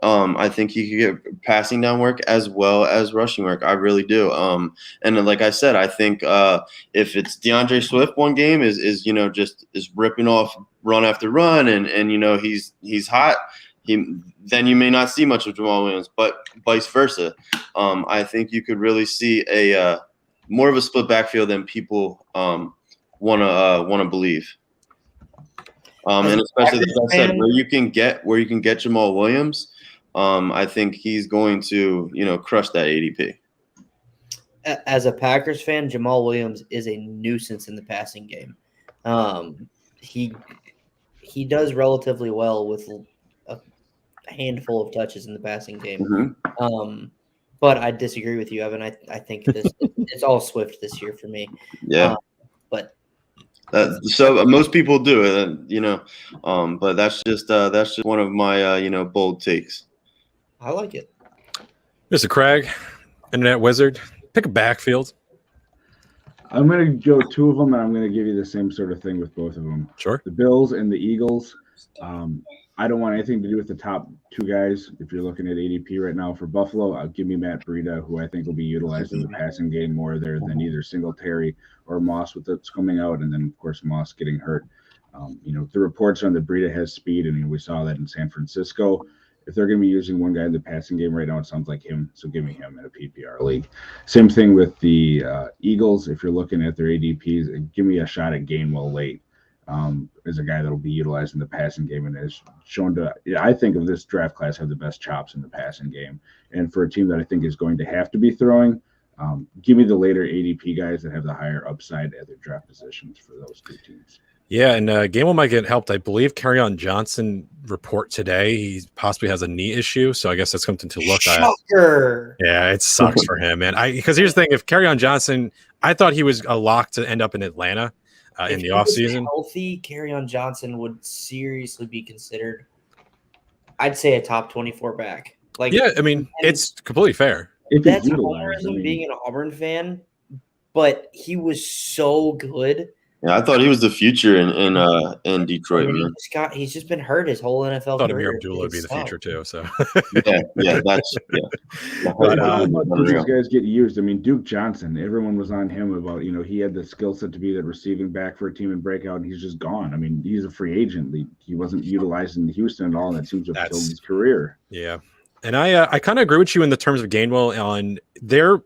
I think he could get passing down work as well as rushing work. I really do. And like I said, I think if it's DeAndre Swift one game is just is ripping off run after run and he's hot, then you may not see much of Jamal Williams, but vice versa. I think you could really see a more of a split backfield than people want to believe. And especially like I said, where you can get Jamal Williams. I think he's going to, crush that ADP. As a Packers fan, Jamal Williams is a nuisance in the passing game. He does relatively well with a handful of touches in the passing game. Mm-hmm. But I disagree with you, Evan. I think it's all Swift this year for me. Yeah. But so most people do it, but that's just one of my bold takes. I like it. Mr. Craig, Internet Wizard, pick a backfield. I'm going to go two of them, and I'm going to give you the same sort of thing with both of them. Sure. The Bills and the Eagles. I don't want anything to do with the top two guys. If you're looking at ADP right now for Buffalo, give me Matt Breida, who I think will be utilized in the passing game more there than either Singletary or Moss with what's coming out, and then, of course, Moss getting hurt. The reports on that Breida has speed, and we saw that in San Francisco. If they're going to be using one guy in the passing game right now, it sounds like him. So give me him in a PPR league. Same thing with the Eagles. If you're looking at their ADPs, give me a shot at Gainwell late as a guy that will be utilized in the passing game and is shown to, I think of this draft class, have the best chops in the passing game. And for a team that I think is going to have to be throwing, give me the later ADP guys that have the higher upside at their draft positions for those two teams. Yeah, and Gainwell might get helped. I believe Kerryon Johnson report today he possibly has a knee issue, so I guess that's something to look at. Yeah, it sucks for him, man. Because here's the thing: if Kerryon Johnson, I thought he was a lock to end up in Atlanta in the offseason. Healthy, Kerryon Johnson would seriously be considered. I'd say a top 24 back. Yeah, I mean it's completely fair. That's homerism being an Auburn fan, but he was so good. Yeah, I thought he was the future in Detroit, man. He's just been hurt his whole NFL career. I thought Amir Abdullah would be the future too. So that's these guys get used. I mean, Duke Johnson, everyone was on him about he had the skill set to be that receiving back for a team in breakout, and he's just gone. I mean, he's a free agent. He wasn't utilized in Houston at all, and that seems to have killed his career. Yeah, and I kind of agree with you in the terms of Gainwell on their.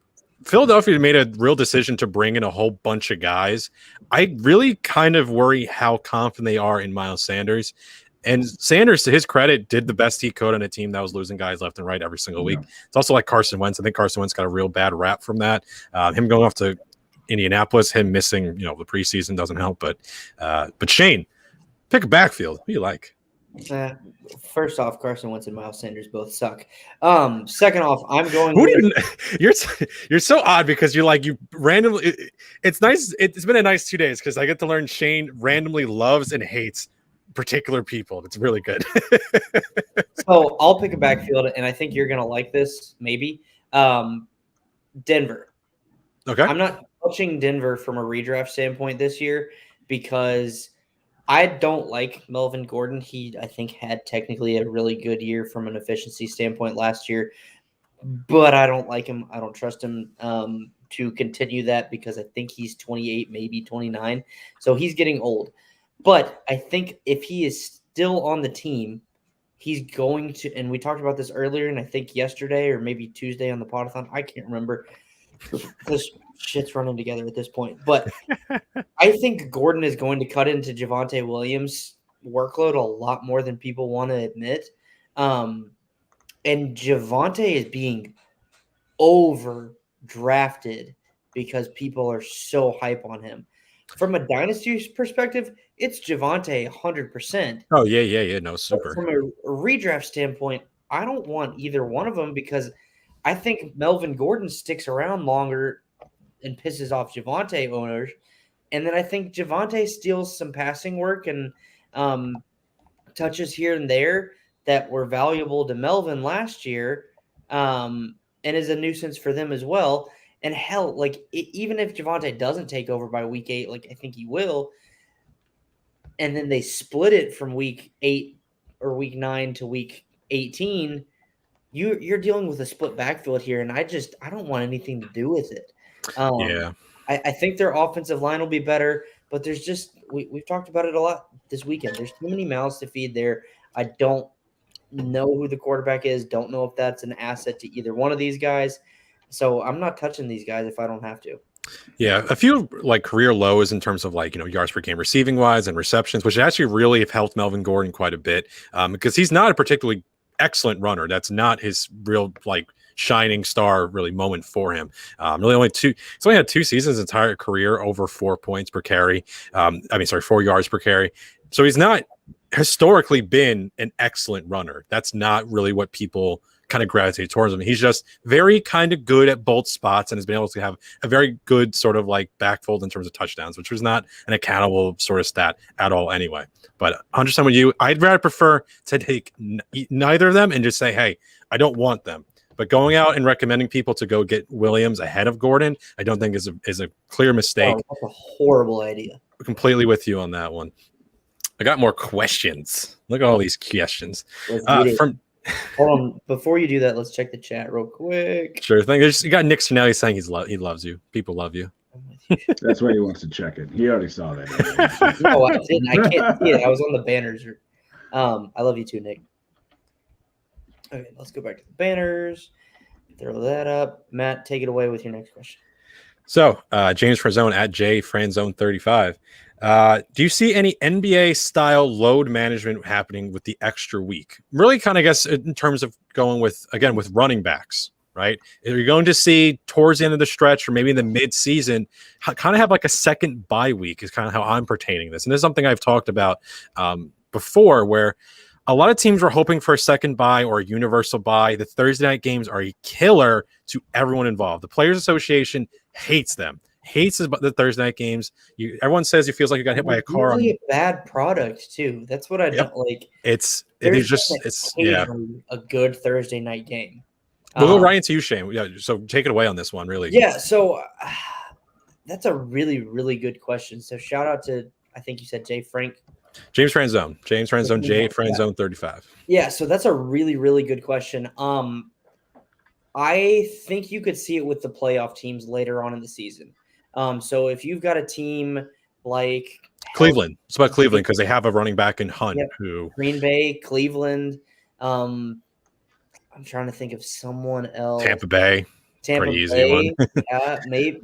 Philadelphia made a real decision to bring in a whole bunch of guys. I really kind of worry how confident they are in Miles Sanders. And Sanders, to his credit, did the best he could on a team that was losing guys left and right every single week. It's also like Carson Wentz. I think Carson Wentz got a real bad rap from that. Him going off to Indianapolis, him missing the preseason doesn't help. But Shane, pick a backfield. Who do you like? First off, Carson Wentz and Miles Sanders both suck. Second off, I'm going. You're so odd because you randomly. It's nice. It's been a nice 2 days because I get to learn Shane randomly loves and hates particular people. It's really good. So I'll pick a backfield, and I think you're gonna like this. Maybe Denver. Okay. I'm not touching Denver from a redraft standpoint this year because I don't like Melvin Gordon. He, I think, had technically a really good year from an efficiency standpoint last year, but I don't like him. I don't trust him to continue that because I think he's 28, maybe 29. So he's getting old. But I think if he is still on the team, he's going to, and we talked about this earlier, and I think yesterday or maybe Tuesday on the Podathon, I can't remember. This shit's running together at this point. But I think Gordon is going to cut into Javonte Williams' workload a lot more than people want to admit. And Javonte is being overdrafted because people are so hype on him. From a dynasty perspective, it's Javonte 100%. Oh, yeah. No, super. But from a redraft standpoint, I don't want either one of them because I think Melvin Gordon sticks around longer and pisses off Javonte owners. And then I think Javonte steals some passing work and touches here and there that were valuable to Melvin last year and is a nuisance for them as well. And hell, even if Javonte doesn't take over by week 8, I think he will, and then they split it from week 8 or week 9 to week 18, you're dealing with a split backfield here, and I don't want anything to do with it. Yeah. I think their offensive line will be better, but there's just we've talked about it a lot this weekend. There's too many mouths to feed there. I don't know who the quarterback is. Don't know if that's an asset to either one of these guys. So I'm not touching these guys if I don't have to. Yeah, a few like career lows in terms of like, yards per game receiving wise and receptions, which actually really have helped Melvin Gordon quite a bit because he's not a particularly excellent runner. That's not his real like shining star really moment for him. He's only had 2 seasons, his entire career over 4 points per carry. 4 yards per carry. So he's not historically been an excellent runner. That's not really what people kind of gravitate towards him. He's just very kind of good at both spots and has been able to have a very good sort of like backfold in terms of touchdowns, which was not an accountable sort of stat at all anyway. But 100% with you, I'd rather prefer to take neither of them and just say, hey, I don't want them. But going out and recommending people to go get Williams ahead of Gordon, I don't think is a clear mistake. Oh, that's a horrible idea. Completely with you on that one. I got more questions. Look at all these questions. Hold on. Before you do that, let's check the chat real quick. Sure thing. You got Nick Spinelli saying he loves you. People love you. That's why he wants to check it. He already saw that. No, I didn't. I can't see it. I was on the banners. I love you too, Nick. Okay, let's go back to the banners. Throw that up. Matt, take it away with your next question. So, James Franzone at JFranzone35. Do you see any NBA style load management happening with the extra week? Really kind of guess in terms of going with running backs, right? Are you going to see towards the end of the stretch or maybe in the mid-season kind of have like a second bye week is kind of how I'm pertaining this. And this is something I've talked about before where a lot of teams were hoping for a second bye or a universal bye. The Thursday night games are a killer to everyone involved. The Players Association hates them. Hates the Thursday night games. Everyone says it feels like you got hit by a car. Really a bad product too. That's what I don't like. It's a good Thursday night game. We'll go right into you, Shane. Yeah, so take it away on this one, really. Yeah, so that's a really, really good question. So shout out to, I think you said James Franzone, JFranzone 35. Yeah, so that's a really, really good question. I think you could see it with the playoff teams later on in the season. So if you've got a team like Cleveland, it's about Cleveland because they have a running back in Hunt who Green Bay, Cleveland. I'm trying to think of someone else. Tampa Bay. Pretty easy one. Yeah, maybe.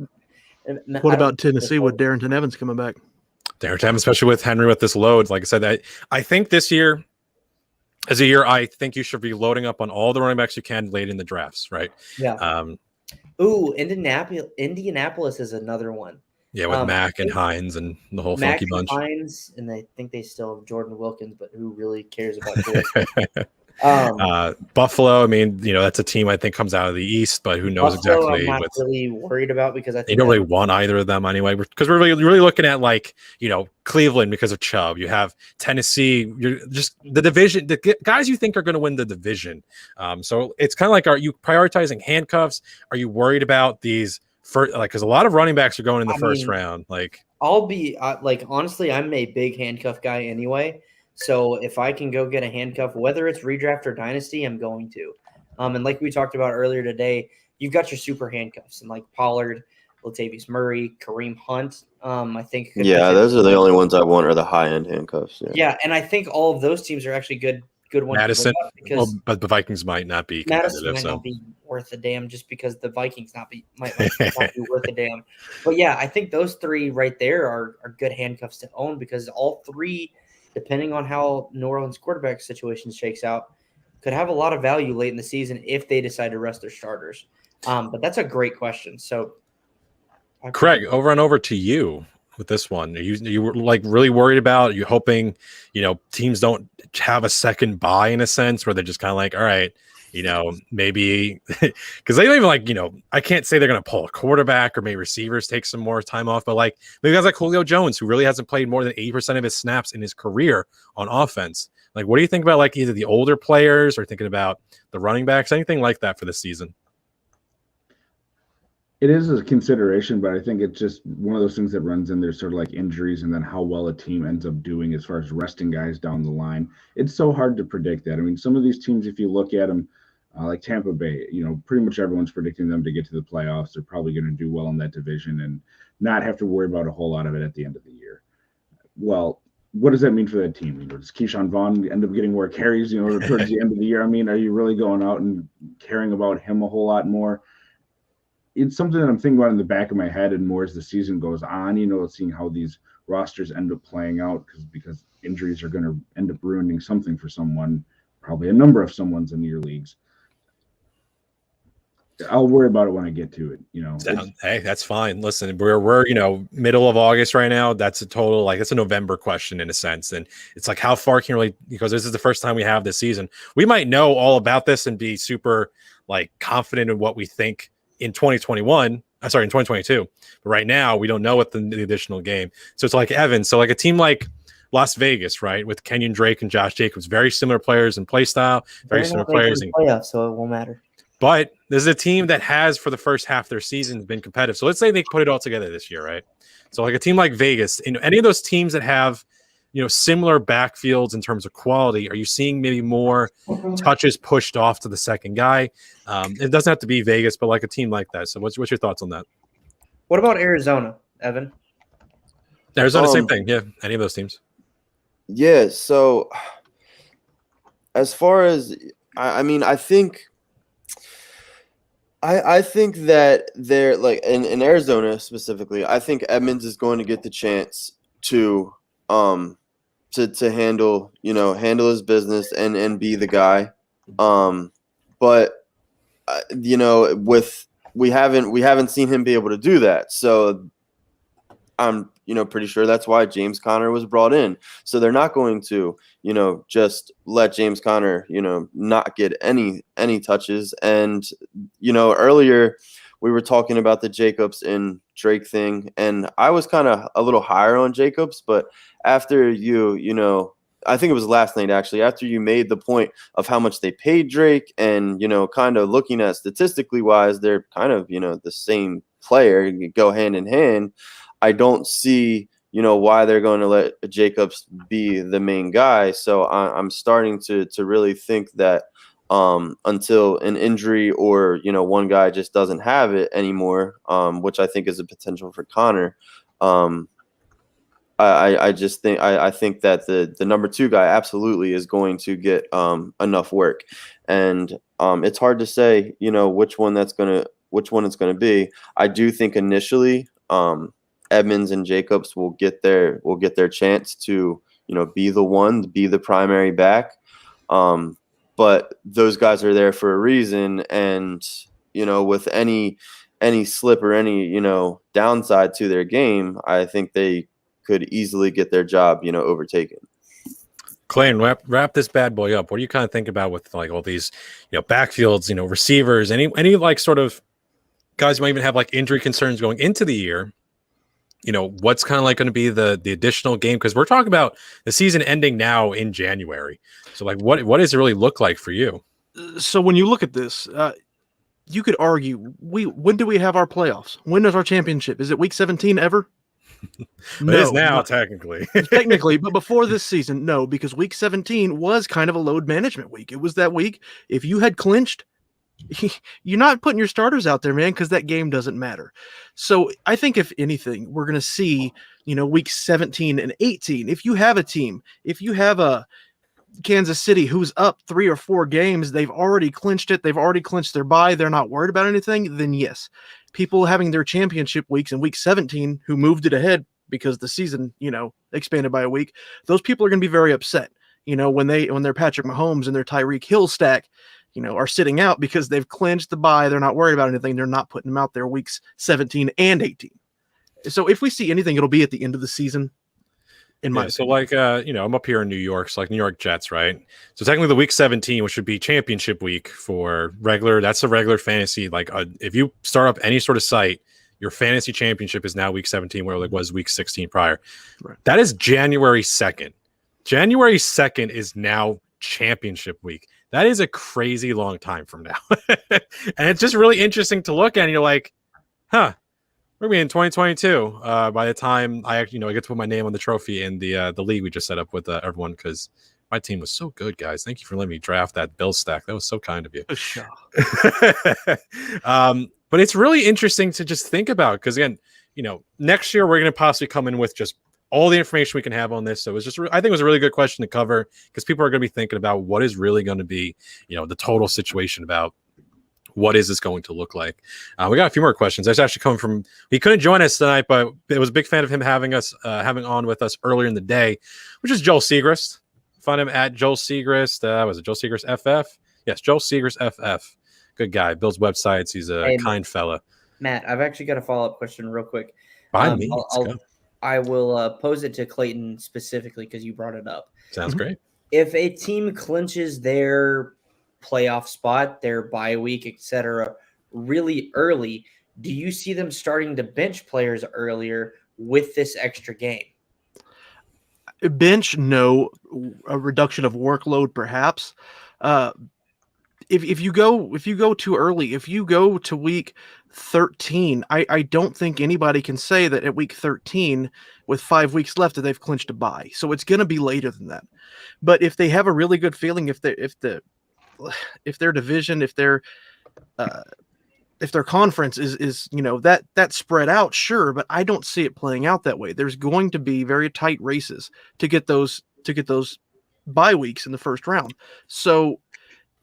What about Tennessee with Darrington Evans coming back? Darrington Evans, especially with Henry with this load. Like I said, I think this year as a year, I think you should be loading up on all the running backs you can late in the drafts, right? Yeah. Indianapolis is another one. Yeah, with Mack and Hines and the whole funky bunch. Hines, and I think they still have Jordan Wilkins, but who really cares about Jordan? Buffalo, I mean, that's a team I think comes out of the East, but who knows Buffalo, exactly. I'm not really worried about because I think they don't really want either of them anyway. Because we're really looking at Cleveland because of Chubb. You have Tennessee. You're just the division. The guys you think are going to win the division. So it's kind of like, are you prioritizing handcuffs? Are you worried about these? Because a lot of running backs are going in the first round. I'll be honestly, I'm a big handcuff guy anyway. So if I can go get a handcuff, whether it's redraft or dynasty, I'm going to. And like we talked about earlier today, you've got your super handcuffs and like Pollard, Latavius Murray, Kareem Hunt. I think. Yeah, those are the only ones I want are the high end handcuffs. Yeah, and I think all of those teams are actually good ones. Madison, but the Vikings might not be competitive. Madison might not be worth a damn just because the Vikings might not be worth a damn. But yeah, I think those three right there are good handcuffs to own because all three, depending on how New Orleans quarterback situation shakes out, could have a lot of value late in the season if they decide to rest their starters. But that's a great question. So, Craig, over to you with this one. You were really worried about? You hoping teams don't have a second bye in a sense where they're just kind of like, all right, maybe because they don't even I can't say they're going to pull a quarterback or maybe receivers take some more time off, but maybe guys like Julio Jones, who really hasn't played more than 80% of his snaps in his career on offense. What do you think about either the older players or thinking about the running backs, anything like that for this season? It is a consideration, but I think it's just one of those things that runs in there, sort of like injuries and then how well a team ends up doing as far as resting guys down the line. It's so hard to predict that. I mean, some of these teams, if you look at them, like Tampa Bay, pretty much everyone's predicting them to get to the playoffs. They're probably going to do well in that division and not have to worry about a whole lot of it at the end of the year. Well, what does that mean for that team? Does Keyshawn Vaughn end up getting more carries, towards the end of the year? I mean, are you really going out and caring about him a whole lot more? It's something that I'm thinking about in the back of my head, and more as the season goes on, seeing how these rosters end up playing out, because injuries are going to end up ruining something for someone, probably a number of someone's in your leagues. I'll worry about it when I get to it. Hey, that's fine. Listen, we're middle of August right now. That's a total, like, it's a November question in a sense, and it's like, how far can you really, because this is the first time we have this season. We might know all about this and be super like confident in what we think in 2021. In 2022. But right now, we don't know what the additional game. So it's like Evan. So like a team like Las Vegas, right, with Kenyon Drake and Josh Jacobs, very similar players in play style, very similar players in playoffs, so it won't matter. But this is a team that has, for the first half of their season, been competitive. So let's say they put it all together this year, right? So like a team like Vegas, any of those teams that have, similar backfields in terms of quality, are you seeing maybe more touches pushed off to the second guy? It doesn't have to be Vegas, but like a team like that. So what's your thoughts on that? What about Arizona, Evan? Arizona, same thing. Yeah, any of those teams. Yeah. So as far as, I think that they're like in Arizona specifically, I think Edmonds is going to get the chance to handle his business and be the guy. But we haven't seen him be able to do that. So I'm pretty sure that's why James Conner was brought in. So they're not going to just let James Conner not get any touches. And earlier we were talking about the Jacobs and Drake thing, and I was kind of a little higher on Jacobs, but after I think it was last night actually, after you made the point of how much they paid Drake and kind of looking at statistically wise, they're kind of the same player, you go hand in hand. I don't see why they're going to let Jacobs be the main guy. So I'm starting to really think that until an injury or one guy just doesn't have it anymore, which I think is a potential for Connor. I think that the number two guy absolutely is going to get enough work, and it's hard to say which one it's going to be. I do think initially Edmonds and Jacobs will get their chance to be the primary back. But those guys are there for a reason, and with any slip or any downside to their game, I think they could easily get their job overtaken. Clayton, wrap this bad boy up. What do you kind of think about with like all these backfields, receivers, any like sort of guys who might even have like injury concerns going into the year? What's kind of like going to be the additional game, because we're talking about the season ending now in January. So like what does it really look like for you? So when you look at this, you could argue when do we have our playoffs? When is our championship? Is it week 17 ever? No, it is now, technically. Technically, but before this season, no, because week 17 was kind of a load management week. It was that week. If you had clinched, you're not putting your starters out there, man, because that game doesn't matter. So I think if anything, we're going to see, week 17 and 18. If you have a team, if you have a Kansas City who's up 3 or 4 games, they've already clinched it, they've already clinched their bye, they're not worried about anything, then yes. People having their championship weeks in week 17 who moved it ahead because the season, expanded by a week, those people are going to be very upset. When their Patrick Mahomes and their Tyreek Hill stack, are sitting out because they've clinched the bye, they're not worried about anything, they're not putting them out there weeks 17 and 18. So if we see anything, it'll be at the end of the season. So like I'm up here in New York, so like New York Jets, right? So technically the week 17, which would be championship week for regular, that's a regular fantasy. Like if you start up any sort of site, your fantasy championship is now week 17, where it was week 16 prior. Right. That is January 2nd. January 2nd is now championship week. That is a crazy long time from now. And it's just really interesting to look at. And you're like, huh, we're gonna be in 2022 by the time I actually, I get to put my name on the trophy in the league we just set up with everyone, because my team was so good, guys. Thank you for letting me draft that Bill stack. That was so kind of you. But it's really interesting to just think about, because again, next year we're going to possibly come in with just all the information we can have on this. So it's just, I think it was a really good question to cover, because people are going to be thinking about what is really going to be, the total situation about what is this going to look like. We got a few more questions. That's actually coming from, he couldn't join us tonight, but it was a big fan of him having on with us earlier in the day, which is Joel Segrist. Find him at Joel Segrist. Was it Joel Segrist FF? Yes, Joel Segrist FF. Good guy. Builds websites. He's a kind fella. Matt, I've actually got a follow-up question real quick. By me. I will pose it to Clayton specifically because you brought it up. Sounds great. If a team clinches their playoff spot, their bye week, etc., really early, do you see them starting to bench players earlier with this extra game? Bench, no. A reduction of workload, perhaps. If you go too early, if you go to week 13, I don't think anybody can say that at week 13, with 5 weeks left, that they've clinched a bye. So it's going to be later than that. But if they have a really good feeling, if their division, if their conference is that spread out, sure, but I don't see it playing out that way. There's going to be very tight races to get those bye weeks in the first round. So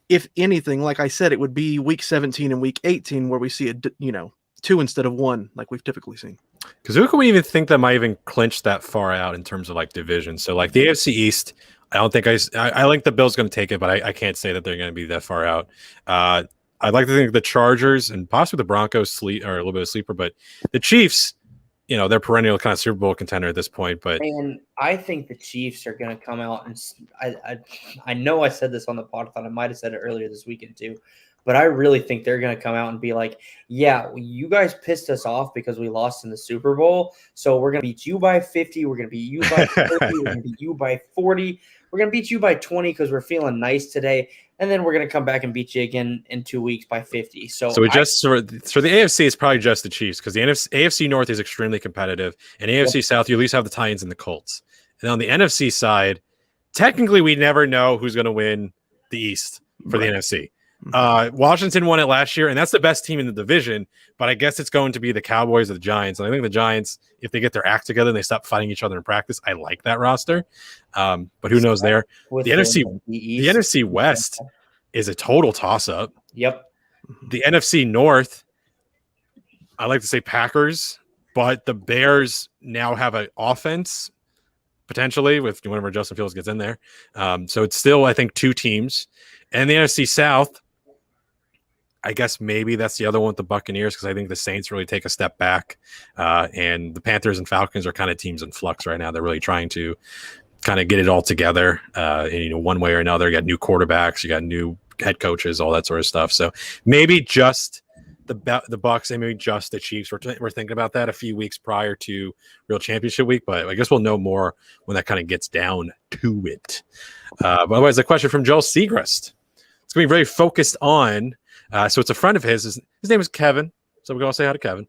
if anything, like I said, it would be week 17 and week 18 where we see two instead of one, like we've typically seen. Because who can we even think that might even clinch that far out in terms of like division? So like the AFC East, I don't think I think the Bills going to take it, but I can't say that they're going to be that far out. I'd like to think the Chargers and possibly the Broncos are a little bit of a sleeper, but the Chiefs, they're perennial kind of Super Bowl contender at this point. But and I think the Chiefs are going to come out, and I know I said this on the podcast. I might have said it earlier this weekend too, but I really think they're going to come out and be like, yeah, you guys pissed us off because we lost in the Super Bowl, so we're going to beat you by 50. We're going to beat you by 30. We're going to beat you by 40. We're going to beat you by 20 because we're feeling nice today. And then we're going to come back and beat you again in 2 weeks by 50. So we just for the AFC, it's probably just the Chiefs, because the AFC North is extremely competitive, and AFC South, you at least have the Titans and the Colts. And on the NFC side, technically, we never know who's going to win the East for the NFC. Washington won it last year, and that's the best team in the division. But I guess it's going to be the Cowboys or the Giants. And I think the Giants, if they get their act together and they stop fighting each other in practice, I like that roster. But who knows there? The NFC West is a total toss-up. Yep. The NFC North, I like to say Packers, but the Bears now have an offense potentially with whenever Justin Fields gets in there. So it's still, I think, two teams. And the NFC South, I guess maybe that's the other one with the Buccaneers, because I think the Saints really take a step back. And the Panthers and Falcons are kind of teams in flux right now. They're really trying to kind of get it all together, one way or another. You got new quarterbacks, you got new head coaches, all that sort of stuff. So maybe just the Bucs and maybe just the Chiefs. We're thinking about that a few weeks prior to real championship week, but I guess we'll know more when that kind of gets down to it. But otherwise, the question from Joel Segrist. It's going to be very focused on, so it's a friend of his. His name is Kevin, so we can all say hi to Kevin.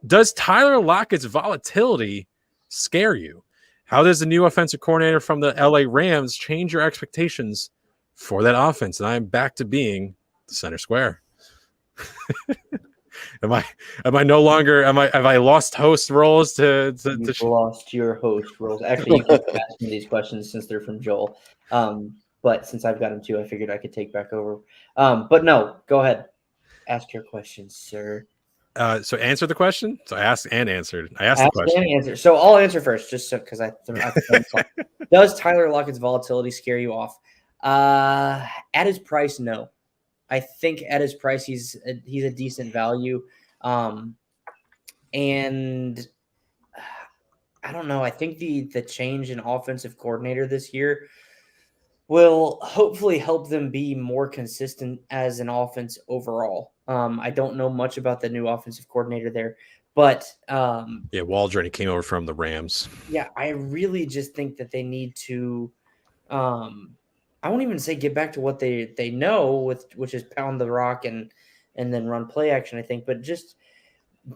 Does Tyler Lockett's volatility scare you? How does the new offensive coordinator from the LA Rams change your expectations for that offense? And I'm back to being the center square. Have I lost host roles to lost your host roles? Actually, you can ask me these questions since they're from Joel. But since I've got him too, I figured I could take back over. But no, go ahead. Ask your questions, sir. So answer the question. So I asked and answered. I asked the question. And answer. So I'll answer first, just so because I does Tyler Lockett's volatility scare you off? At his price, no. I think at his price, he's a decent value. And I don't know. I think the change in offensive coordinator this year will hopefully help them be more consistent as an offense overall. I don't know much about the new offensive coordinator there, but Waldron, he came over from the Rams. Yeah, I really just think that they need to I won't even say get back to what they know, which is pound the rock and then run play action, I think, but just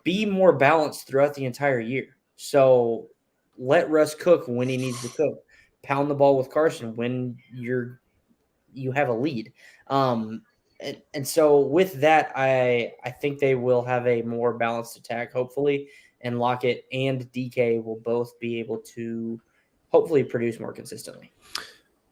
be more balanced throughout the entire year. So let Russ cook when he needs to cook. Pound the ball with Carson when you have a lead. And so with that, I think they will have a more balanced attack, hopefully, and Lockett and DK will both be able to hopefully produce more consistently.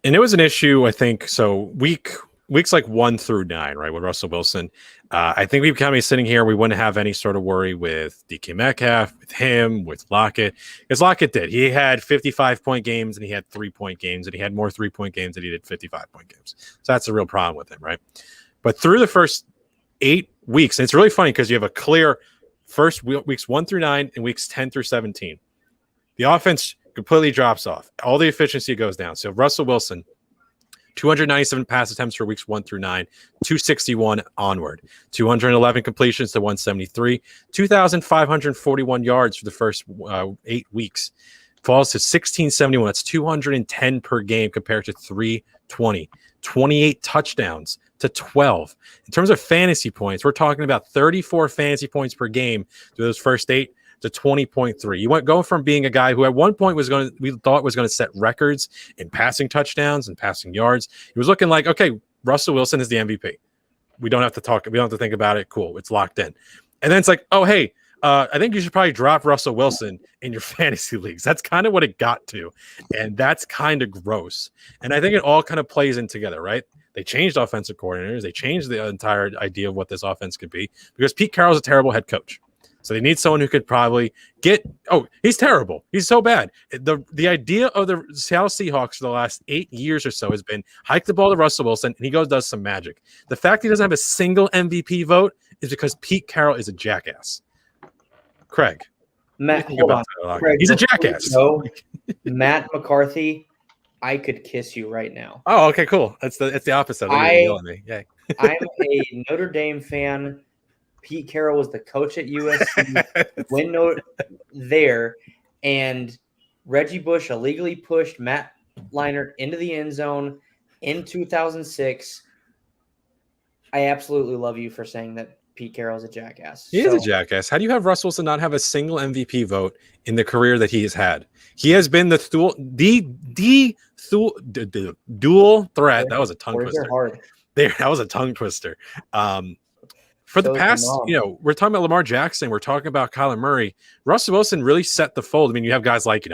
And it was an issue, I think. So weeks like 1 through 9, right, with Russell Wilson. I think we'd kind of be sitting here. We wouldn't have any sort of worry with DK Metcalf, with him, with Lockett. Because Lockett did. He had 55-point games and he had 3-point games, and he had more 3-point games than he did 55-point games. So that's a real problem with him, right? But through the first 8 weeks, and it's really funny because you have a clear first weeks 1 through 9 and weeks 10 through 17. The offense completely drops off. All the efficiency goes down. So Russell Wilson, 297 pass attempts for weeks 1 through 9, 261 onward, 211 completions to 173, 2,541 yards for the first 8 weeks. Falls to 1671. That's 210 per game compared to 320. 28 touchdowns to 12. In terms of fantasy points, we're talking about 34 fantasy points per game through those first 8 to 20.3. You went going from being a guy who at one point we thought was going to set records in passing touchdowns and passing yards. He was looking like, okay, Russell Wilson is the MVP. We don't have to talk. We don't have to think about it. Cool. It's locked in. And then it's like, oh, hey, I think you should probably drop Russell Wilson in your fantasy leagues. That's kind of what it got to. And that's kind of gross. And I think it all kind of plays in together, right? They changed offensive coordinators. They changed the entire idea of what this offense could be because Pete Carroll's a terrible head coach. So they need someone who could probably he's terrible. He's so bad. The idea of the Seattle Seahawks for the last 8 years or so has been hike the ball to Russell Wilson, and he does some magic. The fact he doesn't have a single MVP vote is because Pete Carroll is a jackass. Craig. Matt, hold on. Craig, he's a jackass. So, Matt McCarthy, I could kiss you right now. Oh, okay, cool. It's the opposite. I'm a Notre Dame fan. Pete Carroll was the coach at USC there, and Reggie Bush illegally pushed Matt Leinart into the end zone in 2006. I absolutely love you for saying that Pete Carroll is a jackass. He is a jackass. How do you have Russell Wilson not have a single MVP vote in the career that he has had? He has been the dual threat. That was a tongue twister. That was a tongue twister. For the past, we're talking about Lamar Jackson. We're talking about Kyler Murray. Russell Wilson really set the fold. I mean, you have guys like,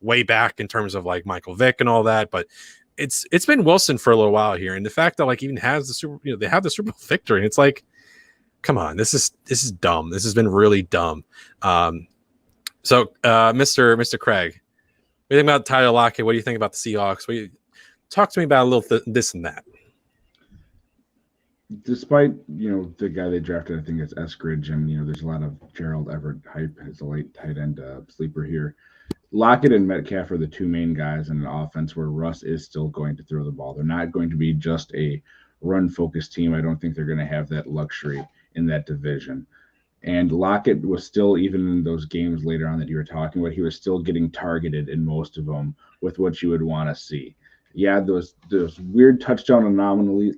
way back in terms of like Michael Vick and all that, but it's been Wilson for a little while here. And the fact that like even has the they have the Super Bowl victory. And it's like, come on, this is dumb. This has been really dumb. So Mr. Craig, what do you think about Tyler Lockett? What do you think about the Seahawks? Talk to me about a little this and that. Despite, the guy they drafted, I think it's Eskridge, and, there's a lot of Gerald Everett hype as a late tight end sleeper here. Lockett and Metcalf are the two main guys in an offense where Russ is still going to throw the ball. They're not going to be just a run-focused team. I don't think they're going to have that luxury in that division. And Lockett was still, even in those games later on that you were talking about, he was still getting targeted in most of them with what you would want to see. Yeah, those weird touchdown anomalies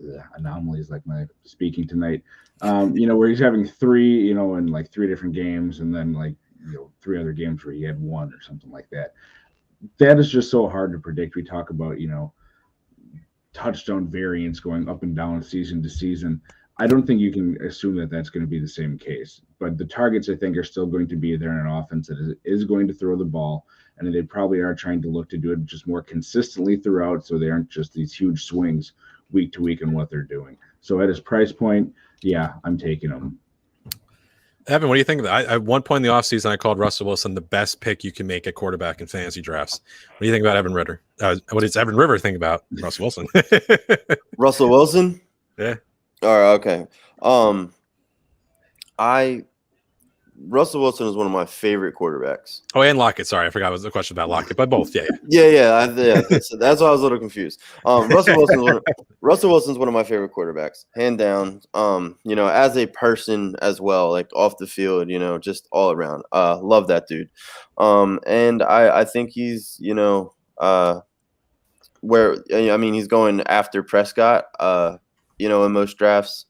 like my speaking tonight, where he's having 3, in like 3 different games, and then like 3 other games where he had 1 or something like that. That is just so hard to predict. We talk about touchdown variance going up and down season to season. I don't think you can assume that that's going to be the same case. But the targets, I think, are still going to be there in an offense that is going to throw the ball. And they probably are trying to look to do it just more consistently throughout, so they aren't just these huge swings week to week in what they're doing. So at his price point, yeah, I'm taking him. Evan, what do you think of that? At one point in the offseason, I called Russell Wilson the best pick you can make at quarterback in fantasy drafts. What do you think about Evan Ritter? What does Evan River think about Russell Wilson? Russell Wilson? Yeah. All right, okay. Russell Wilson is one of my favorite quarterbacks. Oh, and Lockett. Sorry, I forgot it was a question about Lockett, but both. Yeah. That's why I was a little confused. Russell Wilson's one of my favorite quarterbacks, hand down. As a person as well, like off the field, just all around. Love that dude. And I think he's, he's going after Prescott. In most drafts.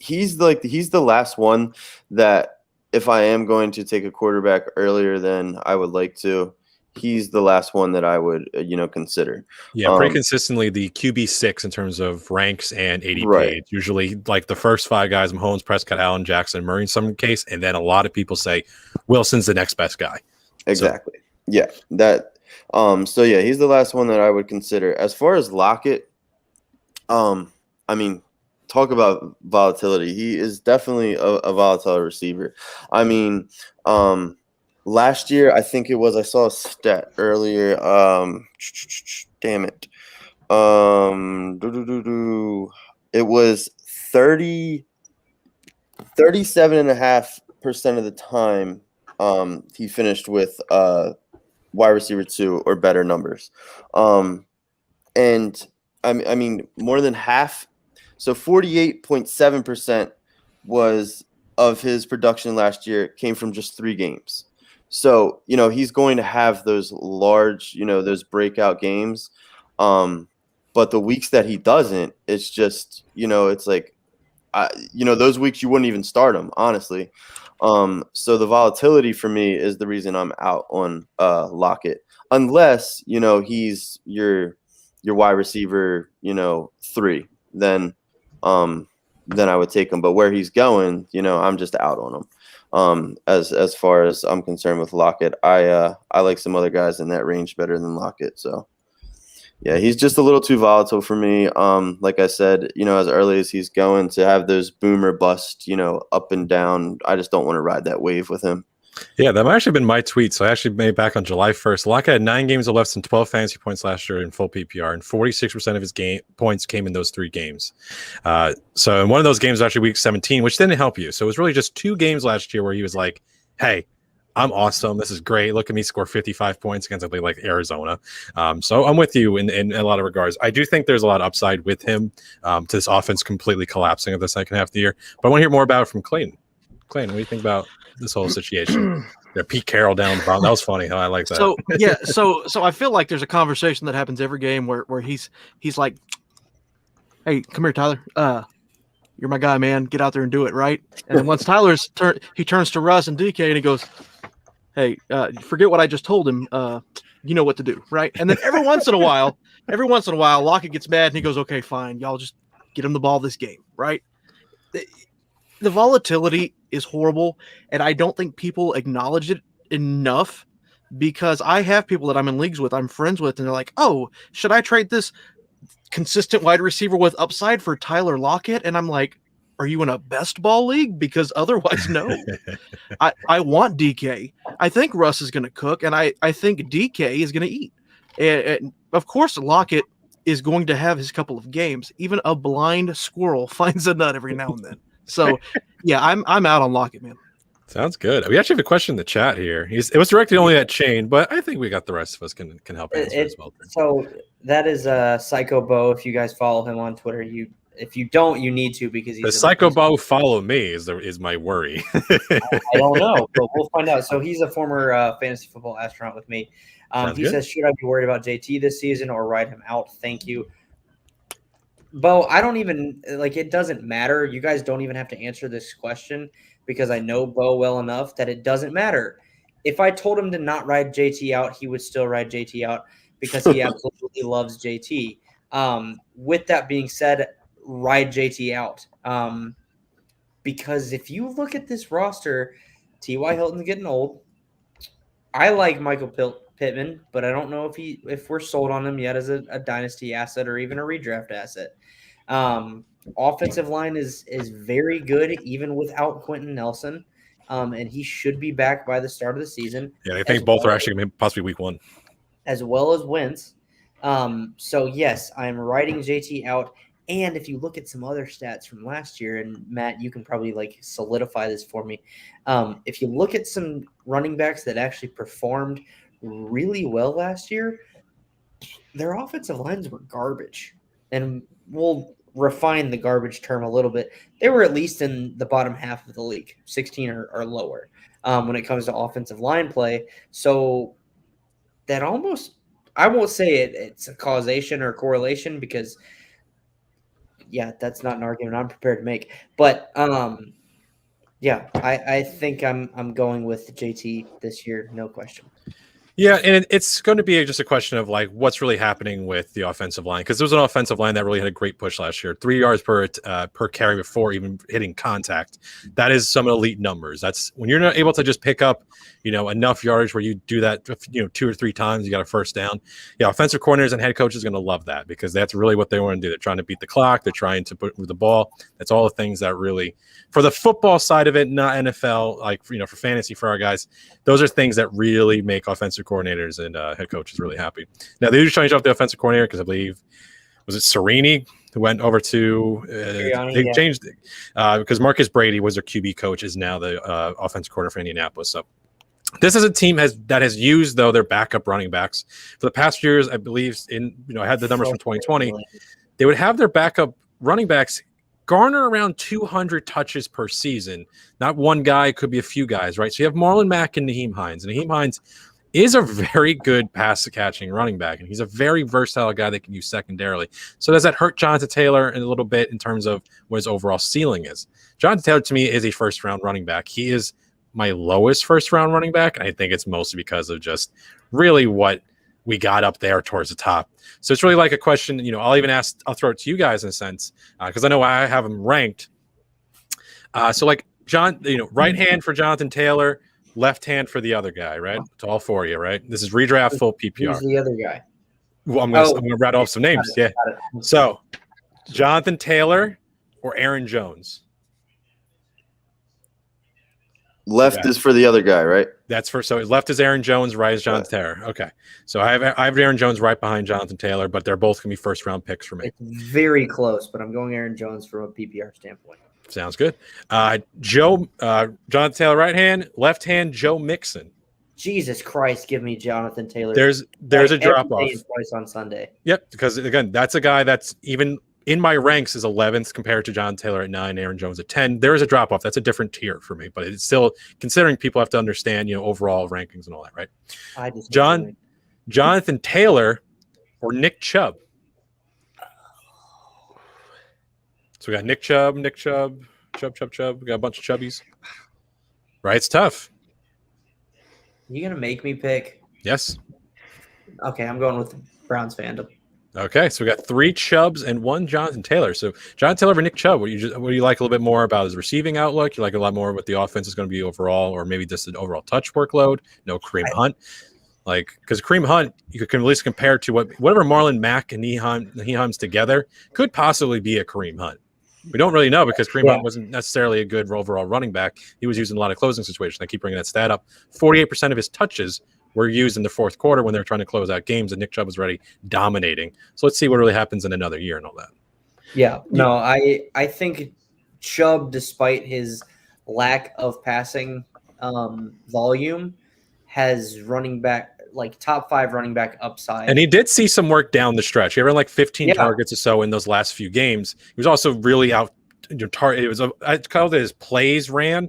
he's the last one that if I am going to take a quarterback earlier than I would like to, he's the last one that I would consider. Yeah, pretty consistently the QB6 in terms of ranks and ADP. Right. It's usually like the first 5 guys: Mahomes, Prescott, Allen, Jackson, Murray in some case, and then a lot of people say Wilson's the next best guy. Exactly. So, yeah. That. So yeah, he's the last one that I would consider. As far as Lockett, I mean, talk about volatility. He is definitely a volatile receiver. I mean, last year, I think it was, I saw a stat earlier. Damn it. It was 37.5% of the time he finished with wide receiver 2 or better numbers. And I mean, more than half. So 48.7% was of his production last year came from just 3 games. So, he's going to have those large, those breakout games. But the weeks that he doesn't, it's just, it's like, those weeks you wouldn't even start him, honestly. So the volatility for me is the reason I'm out on Lockett, unless, he's your wide receiver, 3, then I would take him. But where he's going, I'm just out on him. As far as I'm concerned with Lockett, I like some other guys in that range better than Lockett. So yeah, he's just a little too volatile for me. Like I said, as early as he's going to have those boomer bust, up and down, I just don't want to ride that wave with him. Yeah, that might actually been my tweet. So I actually made back on July 1st. Lockett had 9 games of less than 12 fantasy points last year in full PPR, and 46% of his points came in those 3 games. So in one of those games was actually week 17, which didn't help you. So it was really just 2 games last year where he was like, hey, I'm awesome. This is great. Look at me score 55 points against a place like Arizona. So I'm with you in a lot of regards. I do think there's a lot of upside with him to this offense completely collapsing at the second half of the year. But I want to hear more about it from Clayton. Clayton, what do you think about this whole situation? Pete Carroll down the bottom. That was funny. I like that. So yeah, so I feel like there's a conversation that happens every game where he's like, "Hey, come here, Tyler. You're my guy, man. Get out there and do it, right?" And then once Tyler's he turns to Russ and DK and he goes, "Hey, forget what I just told him. You know what to do, right?" And then every once in a while, Lockett gets mad and he goes, "Okay, fine. Y'all just get him the ball this game, right?" The volatility is horrible, and I don't think people acknowledge it enough, because I have people that I'm in leagues with, I'm friends with, and they're like, "Oh, should I trade this consistent wide receiver with upside for Tyler Lockett?" And I'm like, are you in a best ball league? Because otherwise, no. I want DK. I think Russ is going to cook, and I think DK is going to eat. And of course, Lockett is going to have his couple of games. Even a blind squirrel finds a nut every now and then. So, yeah, I'm out on Lockett, man. Sounds good. We actually have a question in the chat here. It was directed only at Shane, but I think we got the rest of us can help answer as well. So that is Psycho Bo. If you guys follow him on Twitter, if you don't, you need to, because he's the Psycho Bo follow me is my worry. I don't know, but we'll find out. So he's a former fantasy football astronaut with me. He says, should I be worried about JT this season or ride him out? Thank you. Bo, I don't even it doesn't matter. You guys don't even have to answer this question, because I know Bo well enough that it doesn't matter. If I told him to not ride JT out, he would still ride JT out, because he absolutely loves JT. With that being said, ride JT out. Because if you look at this roster, T.Y. Hilton's getting old. I like Michael Pittman, but I don't know if we're sold on him yet as a dynasty asset or even a redraft asset. Offensive line is very good even without Quentin Nelson, and he should be back by the start of the season. Yeah, I think both are actually going to be possibly week 1, as well as Wentz. So yes, I'm riding JT out. And if you look at some other stats from last year, and Matt, you can probably solidify this for me. If you look at some running backs that actually performed really well last year, their offensive lines were garbage. And we'll refine the garbage term a little bit. They were at least in the bottom half of the league, 16 or lower, when it comes to offensive line play. So that almost, I won't say it's a causation or correlation, because yeah, that's not an argument I'm prepared to make. But yeah, I think I'm going with JT this year, no question. Yeah, and it's going to be just a question of like what's really happening with the offensive line, because there was an offensive line that really had a great push last year, 3 yards per carry before even hitting contact. That is some elite numbers. That's when you're not able to just pick up, enough yardage where you do that, 2 or 3 times, you got a first down. Yeah, offensive coordinators and head coaches are going to love that because that's really what they want to do. They're trying to beat the clock. They're trying to move the ball. That's all the things that really, for the football side of it, not NFL, like for fantasy for our guys, those are things that really make offensive coordinators and head coaches really happy. Now they just changed off the offensive coordinator because I believe was it Serini who went over to they changed because Marcus Brady was their QB coach, is now the offensive coordinator for Indianapolis. So this is a team that has used though their backup running backs for the past years. I believe I had the numbers from 2020. They would have their backup running backs garner around 200 touches per season. Not one guy, could be a few guys, right? So you have Marlon Mack and Nyheim Hines. And Nyheim Hines is a very good pass-catching running back, and he's a very versatile guy that can use secondarily. So does that hurt Jonathan Taylor a little bit in terms of what his overall ceiling is? Jonathan Taylor, to me, is a first-round running back. He is my lowest first-round running back, and I think it's mostly because of just really what we got up there towards the top. So it's really like a question, I'll throw it to you guys in a sense, because I know I have him ranked. So like John, right hand for Jonathan Taylor, left hand for the other guy, right? It's all for you, right? This is redraft full PPR. Who's the other guy? Well, I'm gonna rattle off some names. Yeah. So Jonathan Taylor or Aaron Jones? Left is for the other guy, right? So left is Aaron Jones, right is Jonathan Taylor. Okay. So I have Aaron Jones right behind Jonathan Taylor, but they're both gonna be first round picks for me. It's very close, but I'm going Aaron Jones from a PPR standpoint. Sounds good. Jonathan Taylor right hand, left hand Joe Mixon. Jesus Christ, give me Jonathan Taylor. There's a drop off twice on Sunday. Yep, because again, that's a guy that's even in my ranks is 11th compared to Jonathan Taylor at 9, Aaron Jones at 10. There is a drop off. That's a different tier for me, but it's still considering people have to understand, overall rankings and all that, right? Jonathan Taylor or Nick Chubb. So we got Nick Chubb. We got a bunch of chubbies. Right? It's tough. You going to make me pick? Yes. Okay, I'm going with Browns fandom. Okay, so we got 3 Chubbs and 1 Jonathan Taylor. So Jonathan Taylor over Nick Chubb, what do you like a little bit more about his receiving outlook? You like a lot more what the offense is going to be overall, or maybe just an overall touch workload? No Kareem Hunt. Because Kareem Hunt, you can at least compare to whatever Marlon Mack and Nyheim's together could possibly be a Kareem Hunt. We don't really know because Kareem Hunt wasn't necessarily a good overall running back. He was used in a lot of closing situations. I keep bringing that stat up. 48% of his touches were used in the fourth quarter when they were trying to close out games, and Nick Chubb was already dominating. So let's see what really happens in another year and all that. Yeah, no, I think Chubb, despite his lack of passing volume, has running back top 5 running back upside. And he did see some work down the stretch. He ran 15 targets or so in those last few games. He was also really out. I called it his plays ran.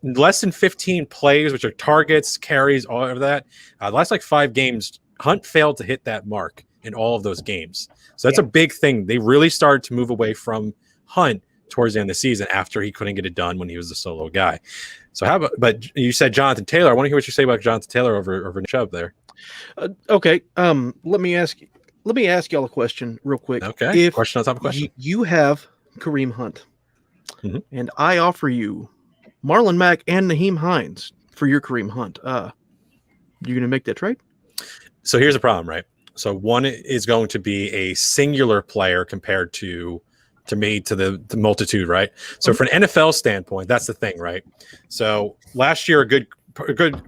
Less than 15 plays, which are targets, carries, all of that. The last 5 games, Hunt failed to hit that mark in all of those games. So that's a big thing. They really started to move away from Hunt towards the end of the season after he couldn't get it done when he was the solo guy. So but you said Jonathan Taylor. I want to hear what you say about Jonathan Taylor over Chubb there. Okay. Let me ask y'all a question real quick. Okay. Question on top of question. You have Kareem Hunt, and I offer you Marlon Mack and Nyheim Hines for your Kareem Hunt. You going to make that trade? So here's the problem, right? So one is going to be a singular player compared to the multitude, right? So from an NFL standpoint, that's the thing, right? So last year, a good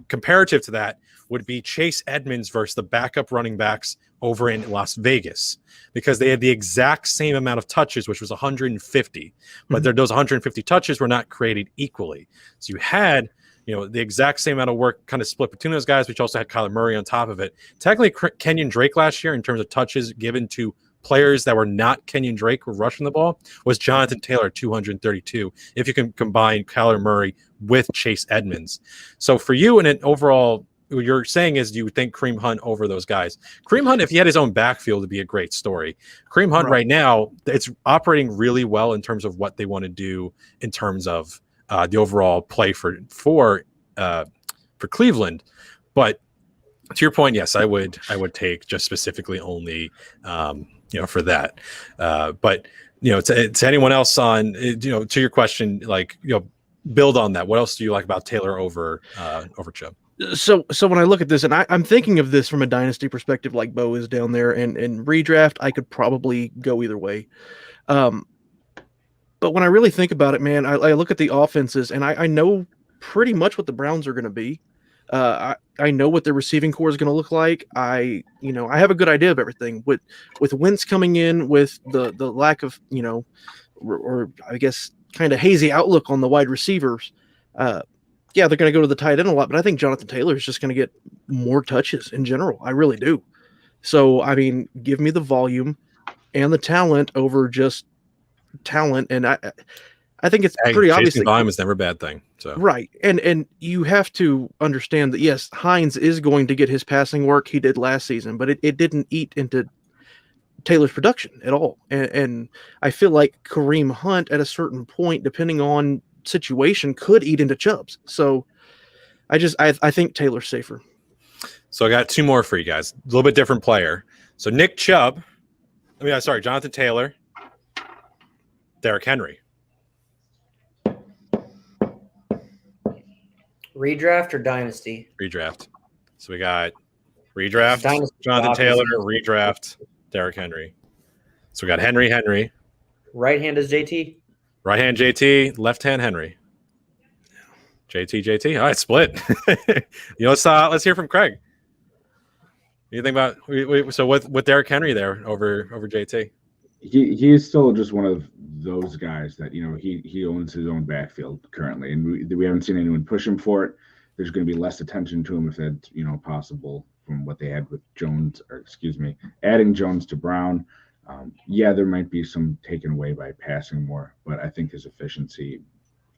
comparative to that would be Chase Edmonds versus the backup running backs over in Las Vegas, because they had the exact same amount of touches, which was 150, but those 150 touches were not created equally. So you had, the exact same amount of work kind of split between those guys, which also had Kyler Murray on top of it. Technically, Kenyon Drake last year, in terms of touches given to players that were not Kenyon Drake were rushing the ball, was Jonathan Taylor, 232, if you can combine Kyler Murray with Chase Edmonds. So for you in an overall what you're saying is you think Kareem Hunt over those guys. Kareem Hunt, if he had his own backfield, would be a great story. Kareem Hunt right now, it's operating really well in terms of what they want to do in terms of the overall play for Cleveland. But to your point, yes, I would take just specifically only for that. But to anyone else on to your question, like build on that. What else do you like about Taylor over Chubb? So when I look at this, and I'm thinking of this from a dynasty perspective, like Bo is down there, and redraft, I could probably go either way. But when I really think about it, man, I look at the offenses, and I know pretty much what the Browns are going to be. I know what the receiving core is going to look like. I have a good idea of everything. With Wentz coming in, with the lack of or I guess kind of hazy outlook on the wide receivers. Yeah, they're going to go to the tight end a lot, but I think Jonathan Taylor is just going to get more touches in general. I really do. So, I mean, give me the volume and the talent over just talent, and I think it's pretty obvious. Volume is never a bad thing. So right, and you have to understand that yes, Hines is going to get his passing work he did last season, but it didn't eat into Taylor's production at all. And I feel like Kareem Hunt at a certain point, depending on situation, could eat into Chubb's. So I think Taylor's safer. So I got two more for you guys. A little bit different player. So Jonathan Taylor, Derrick Henry. Redraft or dynasty? Redraft. So we got redraft, Dynasty, Jonathan Taylor, obviously. redraft, Derrick Henry. So we got Henry. Right hand is JT. Right hand JT, left hand Henry. JT. All right, split. Let's hear from Craig. What do you think about so with Derrick Henry there over JT? He is still just one of those guys that he owns his own backfield currently, and we haven't seen anyone push him for it. There's going to be less attention to him if that's possible from what they had with adding Jones to Brown. There might be some taken away by passing more, but I think his efficiency,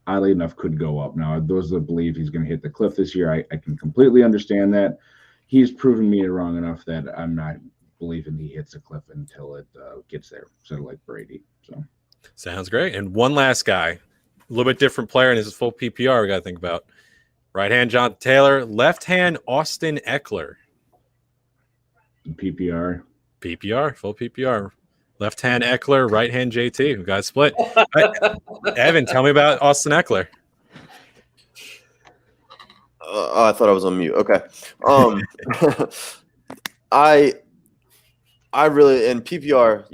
oddly enough, could go up. Now, those that believe he's going to hit the cliff this year, I can completely understand that. He's proven me wrong enough that I'm not believing he hits a cliff until it gets there, sort of like Brady. So sounds great. And one last guy, a little bit different player, and this is full PPR we got to think about. Right hand Jonathan Taylor, left hand Austin Eckler. PPR, full PPR. Left hand Eckler, right hand JT. We got split. Evan, tell me about Austin Eckler. I thought I was on mute. Okay. I really, in PPR,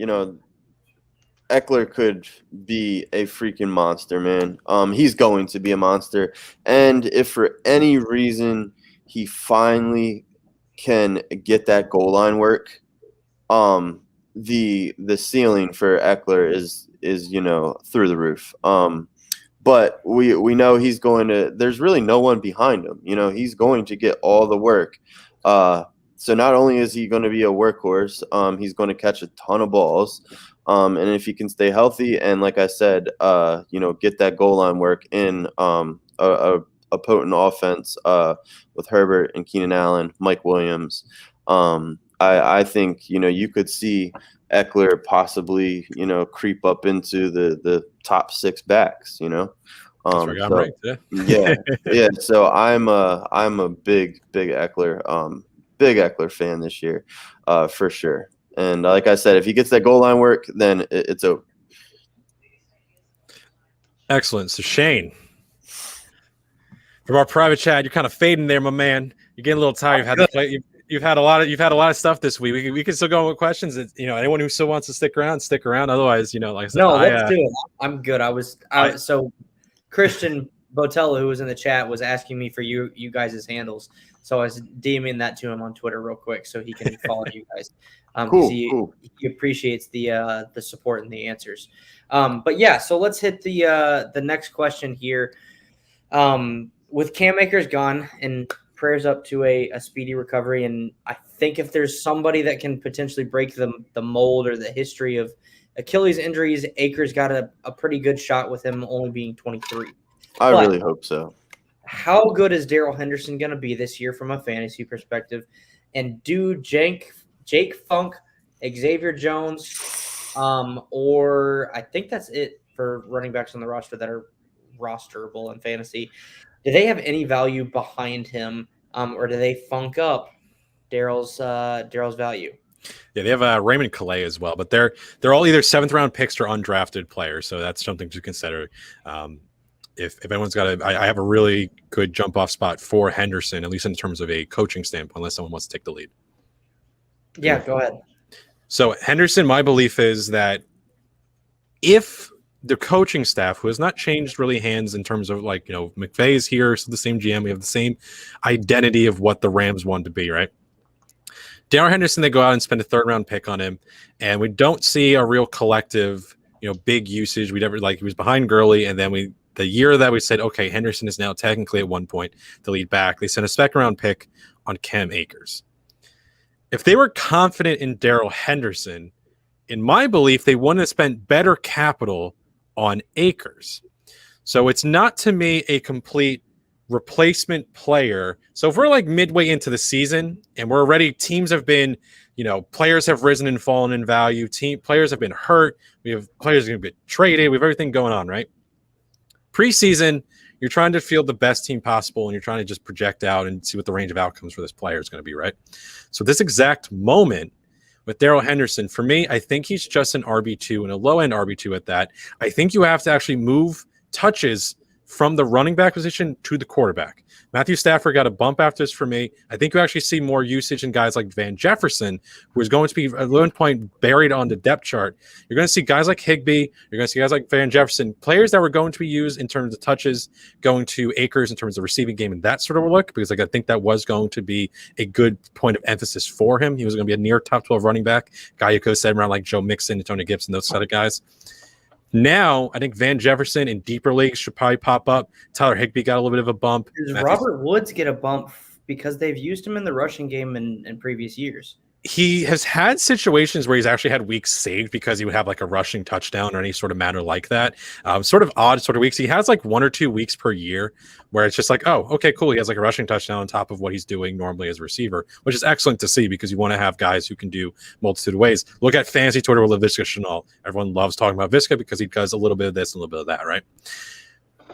Eckler could be a freaking monster, man. He's going to be a monster. And if for any reason he finally can get that goal line work, the ceiling for Eckler is through the roof. But we know he's going to. There's really no one behind him. He's going to get all the work. So not only is he going to be a workhorse, he's going to catch a ton of balls. And if he can stay healthy and, like I said, get that goal line work in a potent offense with Herbert and Keenan Allen, Mike Williams, I think you could see Eckler possibly creep up into the top 6 backs. So I'm a big Eckler fan this year, for sure. And like I said, if he gets that goal line work, then it's over. Excellent. So Shane, from our private chat, you're kind of fading there, my man. You're getting a little tired. You've had a lot of stuff this week. We can still go on with questions. Anyone who still wants to stick around. Otherwise, like I said, let's do it. I'm good. So Christian Botella, who was in the chat, was asking me for you guys' handles. So I was DMing that to him on Twitter real quick so he can follow you guys. Cool. He appreciates the support and the answers. But yeah, so let's hit the next question here. With Cam Akers gone, and prayers up to a speedy recovery, and I think if there's somebody that can potentially break the mold or the history of Achilles injuries, Akers got a pretty good shot with him only being 23. I really hope so. how good is Daryl Henderson going to be this year from a fantasy perspective? And do Jake Funk, Xavier Jones, or I think that's it for running backs on the roster that are rosterable in fantasy. Do they have any value behind him, or do they funk up Daryl's value? Yeah, they have Raymond Calais as well, but they're all either 7th round picks or undrafted players, so that's something to consider. If anyone's got I have a really good jump off spot for Henderson, at least in terms of a coaching standpoint, unless someone wants to take the lead. Yeah, go ahead. So Henderson, my belief is that if the coaching staff, who has not changed really hands in terms of McVay is here, so the same GM, we have the same identity of what the Rams want to be, right? Daryl Henderson, they go out and spend a 3rd round pick on him, and we don't see a real collective, big usage. We never he was behind Gurley, and then the year that we said, okay, Henderson is now technically at one point the lead back, they sent a 2nd round pick on Cam Akers. If they were confident in Daryl Henderson, in my belief, they wouldn't have spent better capital on Akers. So it's not to me a complete replacement player. So if we're midway into the season and we're already, teams have been, players have risen and fallen in value, players have been hurt, we have players going to get traded, we have everything going on, right? Preseason, you're trying to field the best team possible, and you're trying to just project out and see what the range of outcomes for this player is going to be, right? So this exact moment with Daryl Henderson, for me, I think he's just an RB2 and a low-end RB2 at that. I think you have to actually move touches from the running back position to the quarterback. Matthew Stafford got a bump after this for me. I think you actually see more usage in guys like Van Jefferson, who is going to be at one point buried on the depth chart. You're going to see guys like Higbee. You're going to see guys like Van Jefferson, players that were going to be used in terms of touches, going to Akers in terms of receiving game and that sort of look, because I think that was going to be a good point of emphasis for him. He was going to be a near top 12 running back, guy you could have said around like Joe Mixon, Antonio Gibson, those sort of guys. Now, I think Van Jefferson in deeper leagues should probably pop up. Tyler Higbee got a little bit of a bump. Does Robert Woods get a bump because they've used him in the rushing game in previous years? He has had situations where he's actually had weeks saved because he would have a rushing touchdown or any sort of matter like that. Sort of odd sort of weeks. He has 1 or 2 weeks per year where it's just oh, okay, cool. He has a rushing touchdown on top of what he's doing normally as a receiver, which is excellent to see because you want to have guys who can do multitude of ways. Look at fantasy Twitter with Laviska Shenault. Everyone loves talking about Visca because he does a little bit of this and a little bit of that, right?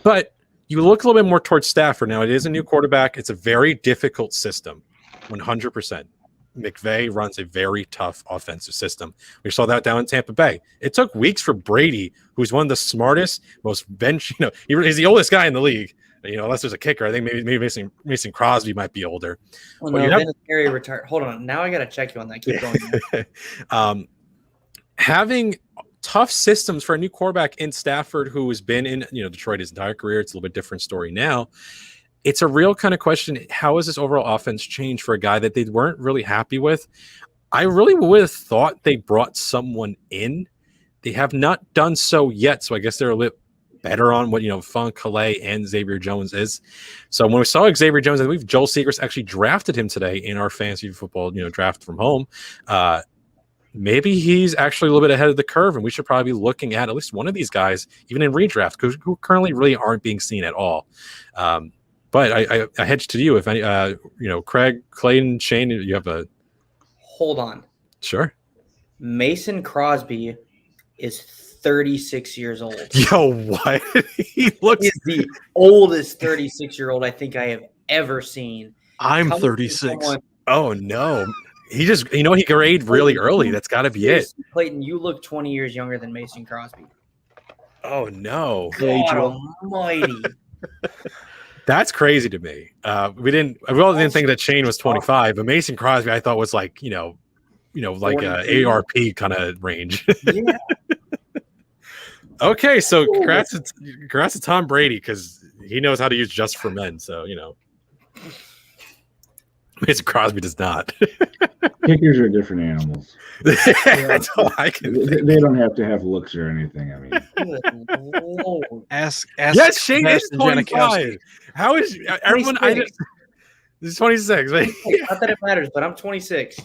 But you look a little bit more towards Stafford. Now, it is a new quarterback. It's a very difficult system, 100%. McVay runs a very tough offensive system. We saw that down in Tampa Bay. It took weeks for Brady, who's one of the smartest, most he's the oldest guy in the league. Unless there's a kicker, I think maybe Mason Crosby might be older. Well, no, Dennis Perry retired. Hold on, now I got to check you on that. Keep going. Having tough systems for a new quarterback in Stafford, who has been in Detroit his entire career. It's a little bit different story now. It's a real kind of question. How has this overall offense changed for a guy that they weren't really happy with? I really would have thought they brought someone in. They have not done so yet. So I guess they're a little better on what, Funk, Calais, and Xavier Jones is. So when we saw Xavier Jones, I believe Joel Segrist actually drafted him today in our fantasy football, draft from home. Maybe he's actually a little bit ahead of the curve, and we should probably be looking at least one of these guys, even in redraft, who currently really aren't being seen at all. But I hedge to you if any, Craig, Clayton, Shane, you have a. Hold on. Sure. Mason Crosby is 36 years old. Yo, what? He looks. He's the oldest 36-year-old I think I have ever seen. I'm 36. Oh no. He just, he graded really early. That's got to be it. Clayton, you look 20 years younger than Mason Crosby. Oh no. God almighty. That's crazy to me. We all didn't think that Shane was 25, but Mason Crosby I thought was like ARP kind of range. Yeah. Okay, so congrats to Tom Brady because he knows how to use Just for Men. So Mason Crosby does not. Kickers are different animals. That's all I can think. They don't have to have looks or anything. I mean, ask yes, Shane is 25. How is everyone? This is 26. Right? Not that it matters, but I'm 26.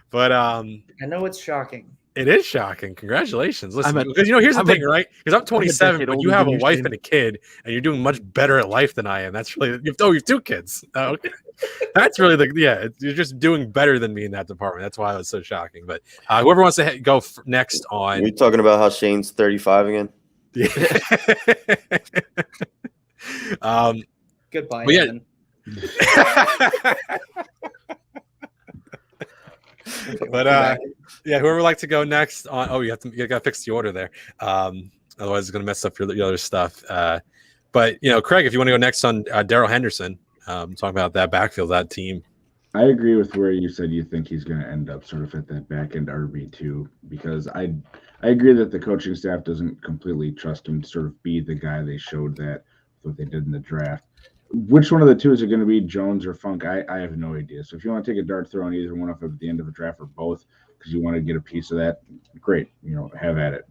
But I know it's shocking. It is shocking. Congratulations. Listen, I'm because here's the thing, right? Because I'm 27, decade but you older have than a you, wife Shane. and a kid, and you're doing much better at life than I am. That's really you have 2 kids. Okay. That's really you're just doing better than me in that department. That's why it was so shocking. But whoever wants to go next Are on. you talking about how Shane's 35 again? Goodbye, yeah. Evan. But whoever would like to go next on. You got to fix the order there. Otherwise, it's going to mess up your other stuff. But Craig, if you want to go next on Daryl Henderson, talk about that backfield, that team. I agree with where you said you think he's going to end up sort of at that back end RB2, because I agree that the coaching staff doesn't completely trust him to sort of be the guy. They showed that with what they did in the draft. Which one of the two is it going to be, Jones or Funk? I have no idea. So if you want to take a dart throw on either one of them at the end of a draft or both, because you want to get a piece of that, great. Have at it.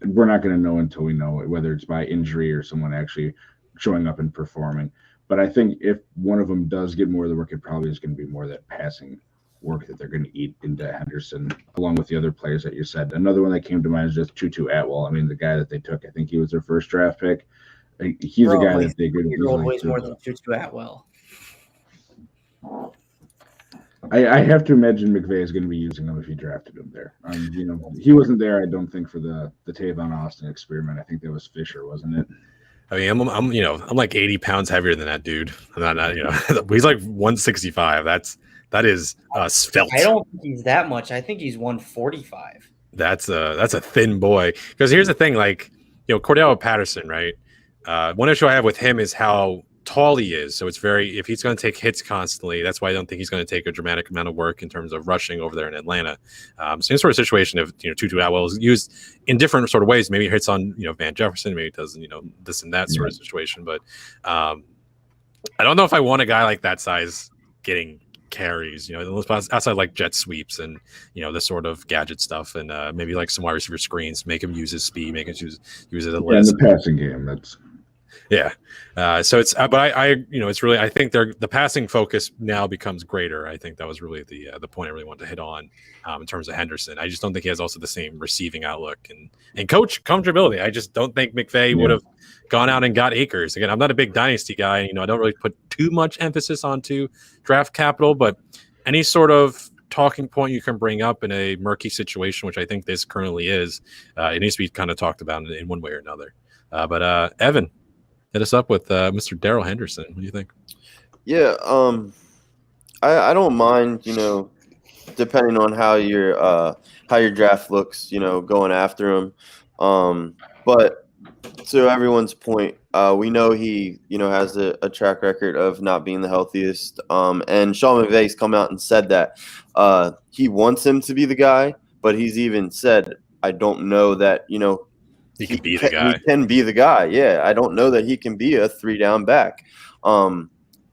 We're not going to know until we know it, whether it's by injury or someone actually showing up and performing. But I think if one of them does get more of the work, it probably is going to be more of that passing work that they're going to eat into Henderson, along with the other players that you said. Another one that came to mind is just Tutu Atwell. I mean, the guy that they took, I think he was their first draft pick. He's a guy that they could weighs more than Tutu Atwell. I have to imagine McVay is going to be using him if he drafted him there. He wasn't there, I don't think, for the Tavon Austin experiment. I think that was Fisher, wasn't it? I mean, I'm like 80 pounds heavier than that dude. I'm not he's like 165. That is svelte. I don't think he's that much. I think he's 145. That's a thin boy. Because here's the thing, Cordell Patterson, right? One issue I have with him is how tall he is. So it's if he's going to take hits constantly, that's why I don't think he's going to take a dramatic amount of work in terms of rushing over there in Atlanta. Same sort of situation if Tutu Atwell is used in different sort of ways. Maybe he hits on Van Jefferson, maybe he does this and that sort of situation. But I don't know if I want a guy like that size getting carries, outside like jet sweeps and this sort of gadget stuff, and maybe like some wide receiver screens, make him use his speed, make him use his in the passing game. That's so it's but I it's really, I think the passing focus now becomes greater. I think that was really the point I really wanted to hit on in terms of Henderson. I just don't think he has also the same receiving outlook and coach comfortability. I just don't think McVay would have gone out and got Akers. Again, I'm not a big dynasty guy. I don't really put too much emphasis onto draft capital, but any sort of talking point you can bring up in a murky situation, which I think this currently is, it needs to be kind of talked about in one way or another. But Evan, hit us up with Mr. Daryl Henderson. What do you think? Yeah, I don't mind, depending on how your draft looks, going after him. But to everyone's point, we know he, has a track record of not being the healthiest. And Sean McVay's come out and said that he wants him to be the guy, but he's even said, I don't know that, he can be the guy. He can be the guy. Yeah, I don't know that he can be a 3-down back.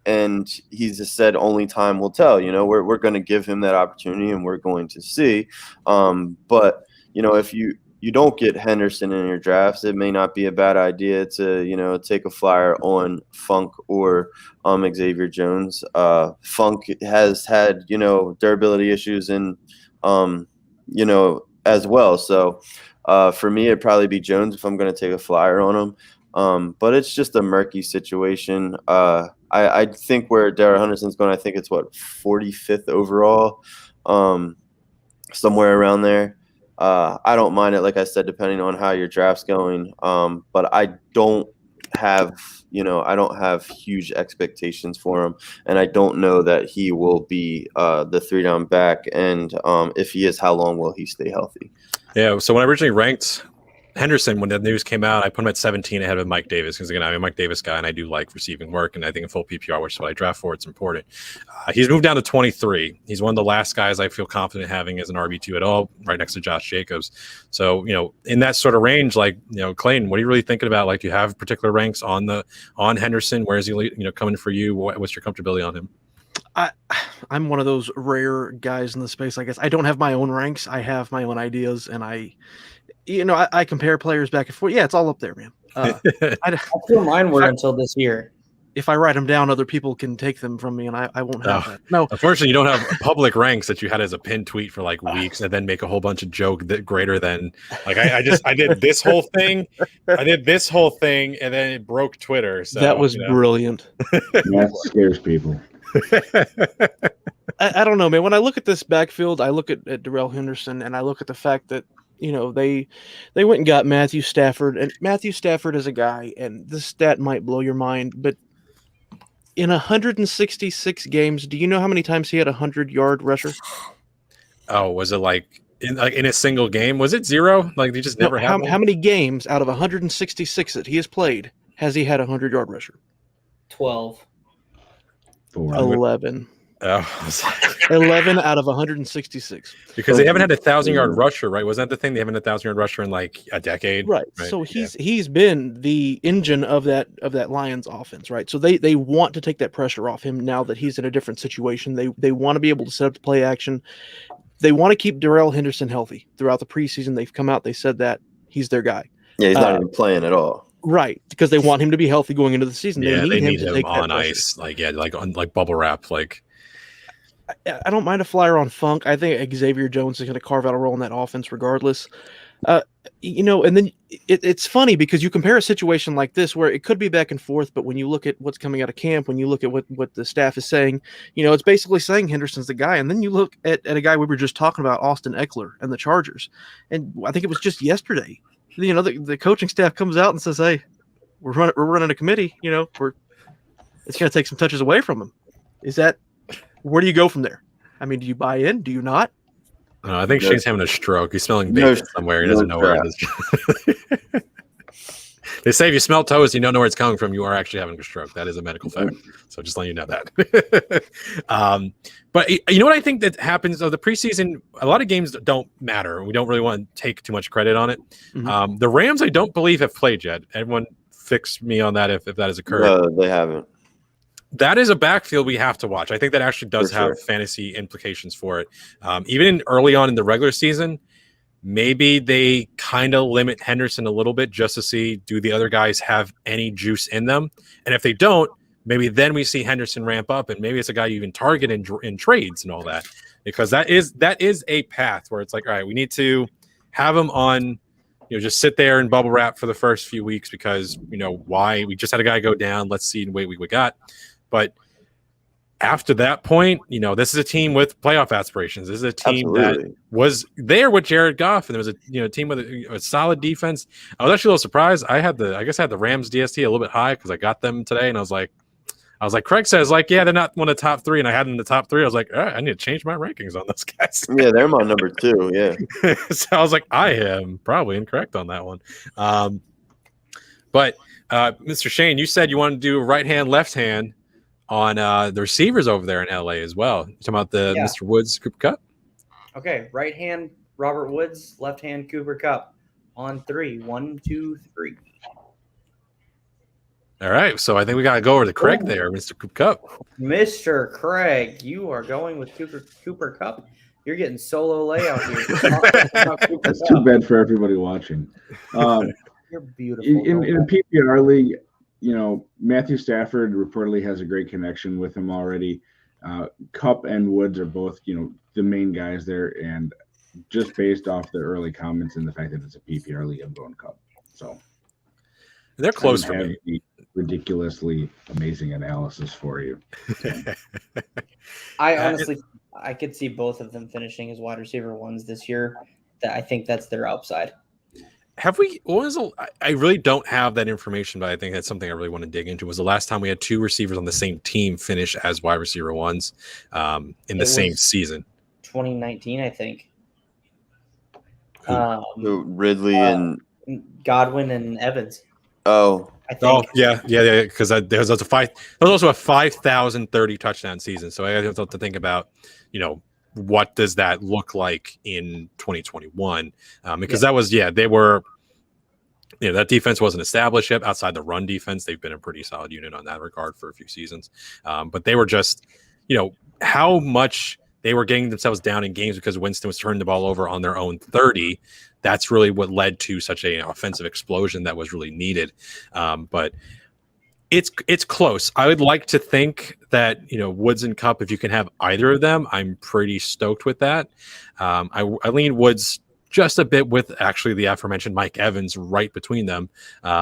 And he's just said only time will tell. We're going to give him that opportunity and we're going to see. But if you don't get Henderson in your drafts, it may not be a bad idea to take a flyer on Funk or Xavier Jones. Funk has had durability issues and as well. So. For me, it'd probably be Jones if I'm going to take a flyer on him. But it's just a murky situation. I think where Daryl Henderson's going, I think it's 45th overall, somewhere around there. I don't mind it, like I said, depending on how your draft's going. But I don't have huge expectations for him, and I don't know that he will be the 3-down back. And if he is, how long will he stay healthy? Yeah, so when I originally ranked Henderson, when the news came out, I put him at 17 ahead of Mike Davis because, again, I'm a Mike Davis guy, and I do like receiving work, and I think in full PPR, which is what I draft for, it's important. He's moved down to 23. He's one of the last guys I feel confident having as an RB2 at all, right next to Josh Jacobs. So, in that sort of range, Clayton, what are you really thinking about? Like, you have particular ranks on Henderson? Where is he, coming for you? What's your comfortability on him? I'm one of those rare guys in the space, I guess. I don't have my own ranks. I have my own ideas, and I compare players back and forth. Yeah, it's all up there, man. That's where mine were until this year. if I write them down, other people can take them from me, and I won't have that. No, unfortunately, you don't have public ranks that you had as a pinned tweet for like weeks, and then make a whole bunch of joke that greater than like I did this whole thing, and then it broke Twitter. So that was brilliant. That scares people. I don't know, man. When I look at this backfield, I look at Daryl Henderson, and I look at the fact that they went and got Matthew Stafford, and Matthew Stafford is a guy, and this stat might blow your mind, but in 166 games, do you know how many times he had a 100-yard rusher? Oh, was it like in a single game? Was it 0? Like they just never had one? How many games out of 166 that he has played has he had a 100-yard rusher? 12. 11. Oh, 11 out of 166. Because they haven't had a 1,000-yard rusher, right? Was that the thing? They haven't had a 1,000-yard rusher in like a decade, right? So he's been the engine of that Lions offense, right? So they want to take that pressure off him now that he's in a different situation. They want to be able to set up the play action. They want to keep Daryl Henderson healthy throughout the preseason. They've come out. They said that he's their guy. Yeah, he's not even playing at all. Right, because they want him to be healthy going into the season. Yeah, they need him to him take on ice, like on bubble wrap, like. I don't mind a flyer on Funk. I think Xavier Jones is going to carve out a role in that offense regardless. And then it's funny because you compare a situation like this where it could be back and forth, but when you look at what's coming out of camp, when you look at what the staff is saying, it's basically saying Henderson's the guy. And then you look at a guy we were just talking about, Austin Eckler and the Chargers. And I think it was just yesterday, the coaching staff comes out and says, hey, we're running a committee, it's going to take some touches away from him. Where do you go from there? I mean, do you buy in? Do you not? I think Shane's having a stroke. He's smelling bacon somewhere. He doesn't know where it is. They say if you smell toast, you don't know where it's coming from. You are actually having a stroke. That is a medical fact. So just letting you know that. But you know what I think that happens? The preseason, a lot of games don't matter. We don't really want to take too much credit on it. Mm-hmm. The Rams, I don't believe, have played yet. Everyone fix me on that if that has occurred. No, they haven't. That is a backfield we have to watch. I think that actually does have fantasy implications for it. Even early on in the regular season, maybe they kind of limit Henderson a little bit just to see, do the other guys have any juice in them? And if they don't, maybe then we see Henderson ramp up, and maybe it's a guy you even target in trades and all that. Because that is a path where it's like, all right, we need to have him on, just sit there and bubble wrap for the first few weeks because, why? We just had a guy go down. Let's see what we got. But after that point, this is a team with playoff aspirations. This is a team that was there with Jared Goff, and there was a team with a solid defense. I was actually a little surprised. I had the Rams DST a little bit high because I got them today, and I was like, Craig says, yeah, they're not one of the top 3, and I had them in the top 3. I was like, all right, I need to change my rankings on those guys. Yeah, they're my number 2. Yeah. So I was like, I am probably incorrect on that one. But Mr. Shane, you said you wanted to do right hand, left hand on the receivers over there in LA as well. You're talking about the Mr. Woods Cooper Cup? Okay, right hand Robert Woods, left hand Cooper Cup on 3. 1, 2, 3. All right, so I think we got to go over to Craig there, Mr. Cooper Cup. Mr. Craig, you are going with Cooper Cup. You're getting solo layout here. That's too bad for everybody watching. You're beautiful. In a PPR league, Matthew Stafford reportedly has a great connection with him already. Cup and Woods are both, the main guys there. And just based off the early comments and the fact that it's a PPR league, I'm going Cup. So they're close for me. Ridiculously amazing analysis for you. I could see both of them finishing as wide receiver ones this year. I think that's their upside. Have we? I really don't have that information, but I think that's something I really want to dig into. Was the last time we had 2 receivers on the same team finish as wide receiver ones in the same season? 2019, I think. Ridley and Godwin and Evans. Oh, I think. Oh yeah. Because there was also a 5,030 touchdown season. So I have to think about, what does that look like in 2021? Because that was, they were, that defense wasn't established yet. Outside the run defense, they've been a pretty solid unit on that regard for a few seasons. But they were just, how much they were getting themselves down in games because Winston was turning the ball over on their own 30. That's really what led to such an offensive explosion that was really needed. But It's close. I would like to think that Woods and Cup, if you can have either of them, I'm pretty stoked with that. I lean Woods just a bit with actually the aforementioned Mike Evans right between them,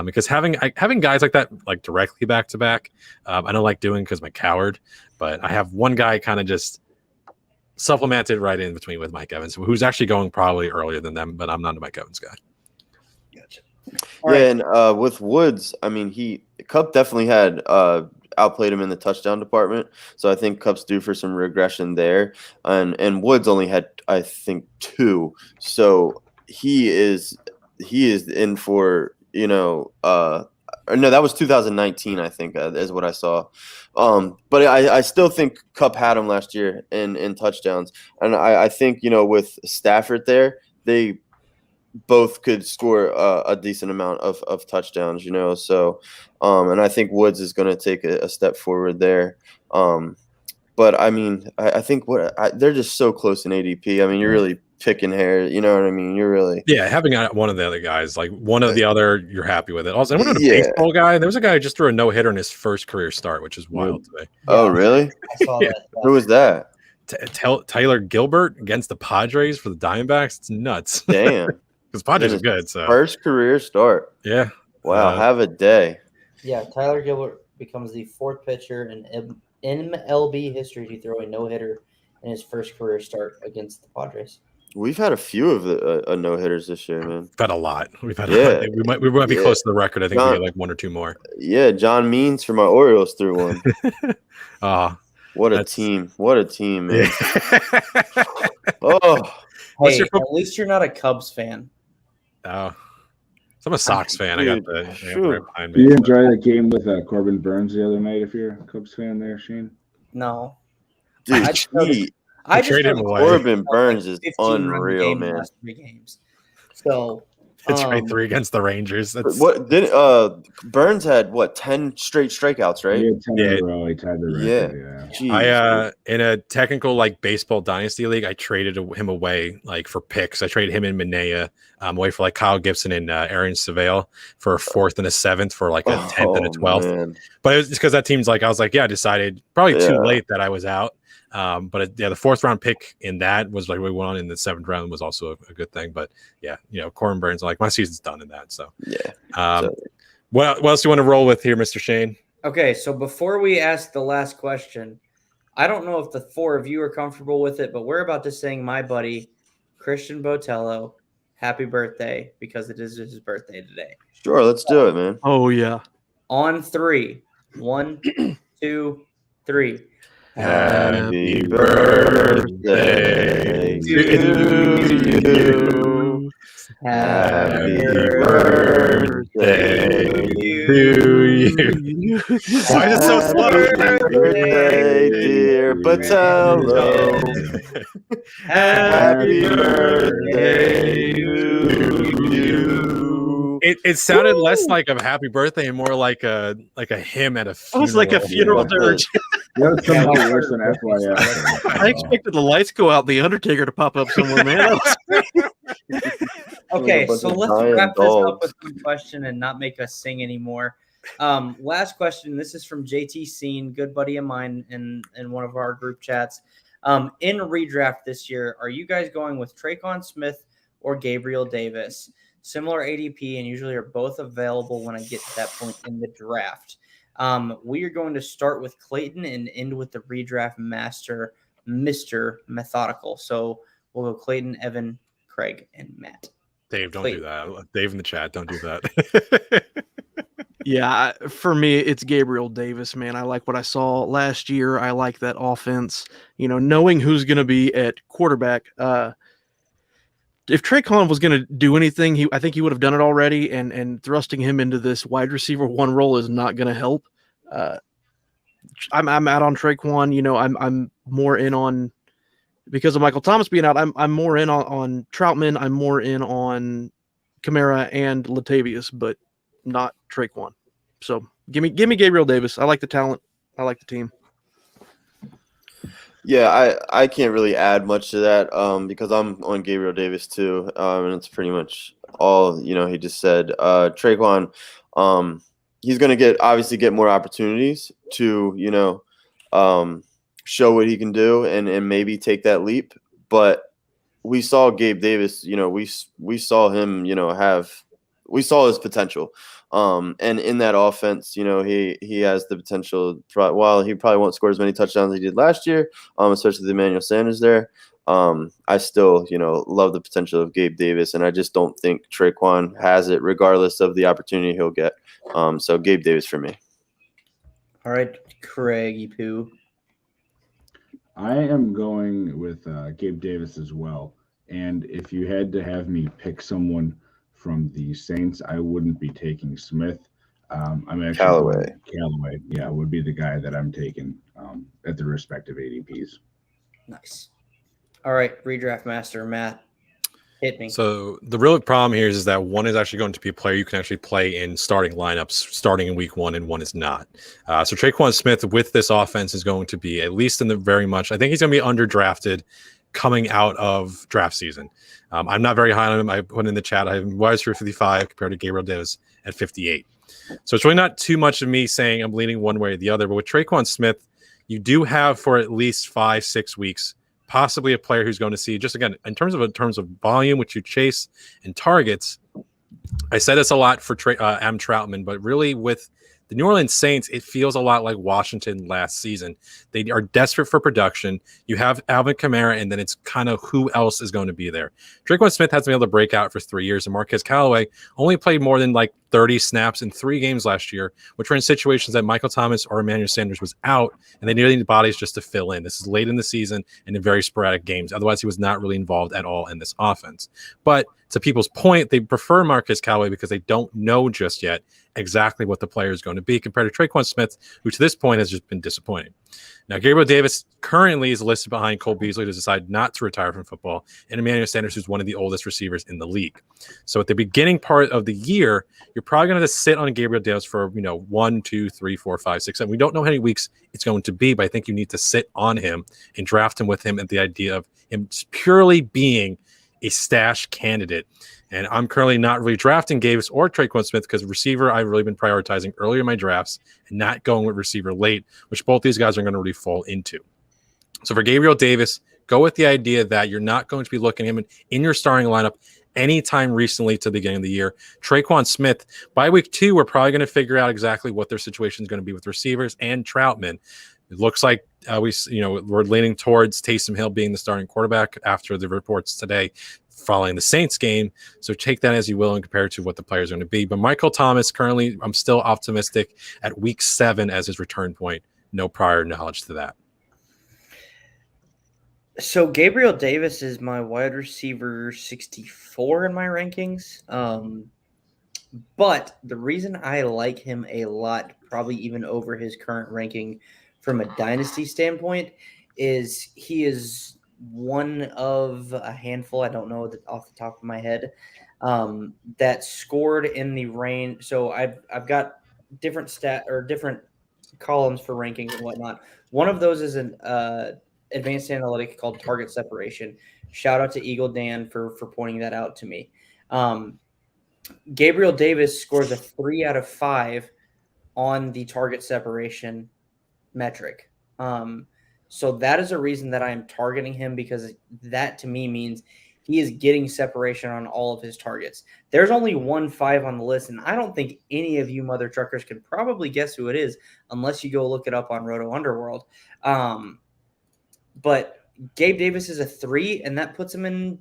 because having guys like that like directly back to back, I don't like doing because I'm a coward. But I have one guy kind of just supplemented right in between with Mike Evans, who's actually going probably earlier than them, but I'm not a Mike Evans guy. Gotcha. And with Woods, I mean, Cup definitely had outplayed him in the touchdown department, so I think Cup's due for some regression there. And Woods only had, I think, 2, so he is in for or no, that was 2019, I think, is what I saw. But I still think Cup had him last year in touchdowns, and I think with Stafford there, they both could score a decent amount of touchdowns, so and I think Woods is going to take a step forward there. But I mean, I think they're just so close in ADP. I mean, you're really picking hair, you know what I mean? You're really having one of the other guys, like one of the other, you're happy with it. Also, I went to a baseball guy. There was a guy who just threw a no-hitter in his first career start, which is wild to me. Oh, really? I saw that. Who was that? Tyler Gilbert against the Padres for the Diamondbacks. It's nuts. Damn. Because Padres are good. So first career start. Yeah. Wow. Have a day. Yeah, Tyler Gilbert becomes the 4th pitcher in MLB history to throw a no-hitter in his first career start against the Padres. We've had a few of the no-hitters this year, man. We've had a lot. We might be close to the record. I think we get like 1 or 2 more. Yeah, John Means for my Orioles threw one. What a team. What a team, man. Hey, at least you're not a Cubs fan. Oh. So I'm a Sox fan. Dude, I got the right behind me. Did you enjoy the game with Corbin Burns the other night if you're a Cubs fan there, Shane? No. Dude, I just traded him away. Corbin Burns is unreal, man. Last 3 games. So it's right 3 against the Rangers. What did Burns had 10 straight strikeouts, right? He had 10 in a row. He tied the record. Jeez, I in a technical like baseball dynasty league, I traded him away like for picks. I traded him and Minea away for like Kyle Gibson and Aaron Savale for a 4th and a 7th for like a 10th and a 12th. Man. But it was just because that team's like I was like, I decided probably too late that I was out. But the 4th round pick in that was like we went on in the 7th round was also a good thing. But Corbin Burns, like my season's done in that. So what else do you want to roll with here, Mr. Shane? Okay, so before we ask the last question, I don't know if the 4 of you are comfortable with it, but we're about to sing my buddy Christian Botello happy birthday because it is his birthday today. Sure, let's do it, man. Oh yeah. On 3, 1, 2, 3. Happy birthday to you. Happy birthday to you. Why is it so slow? Happy birthday, dear Botello. Happy birthday to you. It sounded less like a happy birthday and more like a hymn at a funeral. It was like a funeral dirge. That was somehow worse than FYF. I expected the lights go out, the Undertaker to pop up somewhere, man. Okay, so let's wrap this up with one question and not make us sing anymore. Last question. This is from JT Scene, good buddy of mine in one of our group chats. In redraft this year, are you guys going with Traquan Smith or Gabriel Davis? Similar ADP and usually are both available when I get to that point in the draft. We are going to start with Clayton and end with the redraft master, Mr. Methodical. So we'll go Clayton, Evan, Craig, and Matt. Dave, don't do that. Dave in the chat, don't do that. Yeah, for me, it's Gabriel Davis, man. I like what I saw last year. I like that offense. Knowing who's going to be at quarterback. If Traquan was going to do anything, I think he would have done it already. And thrusting him into this wide receiver 1 role is not going to help. I'm out on Traquan. I'm more in on because of Michael Thomas being out. I'm more in on Troutman. I'm more in on Kamara and Latavius, but not Traquan. So give me Gabriel Davis. I like the talent. I like the team. Yeah, I can't really add much to that because I'm on Gabriel Davis too, and it's pretty much all he just said. Traquan, he's going to obviously get more opportunities to, show what he can do and maybe take that leap. But we saw Gabe Davis, we saw him, we saw his potential. And in that offense, he has the potential. While he probably won't score as many touchdowns as he did last year, especially with Emmanuel Sanders there. I still, love the potential of Gabe Davis, and I just don't think Traquan has it, regardless of the opportunity he'll get. So Gabe Davis for me. All right, Craigie Poo. I am going with Gabe Davis as well. And if you had to have me pick someone from the Saints, I wouldn't be taking Smith. I'm actually Callaway. Yeah, would be the guy that I'm taking at the respective ADPs. Nice. All right, redraft master Matt, hit me. So the real problem here is that one is actually going to be a player you can actually play in starting lineups starting in week 1, and one is not. So Traquan Smith with this offense is going to be, at least in the very much, I think he's going to be underdrafted coming out of draft season. I'm not very high on him. I put in the chat, I have him wide receiver 55 compared to Gabriel Davis at 58. So it's really not too much of me saying I'm leaning one way or the other. But with Traquan Smith, you do have for at least 5-6 weeks possibly a player who's going to see, just again, in terms of volume, which you chase, and targets. I said this a lot for Adam Troutman, but really with the New Orleans Saints, it feels a lot like Washington last season. They are desperate for production. You have Alvin Kamara, and then it's kind of who else is going to be there. Traquan Smith hasn't been able to break out for 3 years, and Marquez Callaway only played more than 30 snaps in 3 games last year, which were in situations that Michael Thomas or Emmanuel Sanders was out, and they needed bodies just to fill in. This is late in the season and in very sporadic games. Otherwise, he was not really involved at all in this offense. But to people's point, they prefer Marquez Callaway because they don't know just yet exactly what the player is going to be, compared to Traquan Smith, who to this point has just been disappointing. Now, Gabriel Davis currently is listed behind Cole Beasley to decide not to retire from football, and Emmanuel Sanders, who's one of the oldest receivers in the league. So at the beginning part of the year, you're probably going to sit on Gabriel Davis for 1, 2, 3, 4, 5, 6, 7. We don't know how many weeks it's going to be, but I think you need to sit on him and draft him with him at the idea of him purely being a stash candidate. And I'm currently not really drafting Davis or Traquan Smith because receiver I've really been prioritizing earlier in my drafts and not going with receiver late, which both these guys are going to really fall into. So for Gabriel Davis, go with the idea that you're not going to be looking at him in your starting lineup anytime recently to the beginning of the year. Traquan Smith, by week 2, we're probably going to figure out exactly what their situation is going to be with receivers and Troutman. It looks like we're leaning towards Taysom Hill being the starting quarterback after the reports today following the Saints game. So take that as you will and compare it to what the players are going to be. But Michael Thomas, currently, I'm still optimistic at week 7 as his return point. No prior knowledge to that. So Gabriel Davis is my wide receiver 64 in my rankings. But the reason I like him a lot, probably even over his current ranking from a dynasty standpoint, is he is one of a handful, I don't know off the top of my head, that scored in the range. So I've got different different columns for rankings and whatnot. One of those is an advanced analytic called target separation. Shout out to Eagle Dan for pointing that out to me. Gabriel Davis scores a 3 out of 5 on the target separation metric. So that is a reason that I am targeting him, because that to me means he is getting separation on all of his targets. There's only 1 5 on the list, and I don't think any of you mother truckers can probably guess who it is unless you go look it up on Roto Underworld. But Gabe Davis is a 3, and that puts him in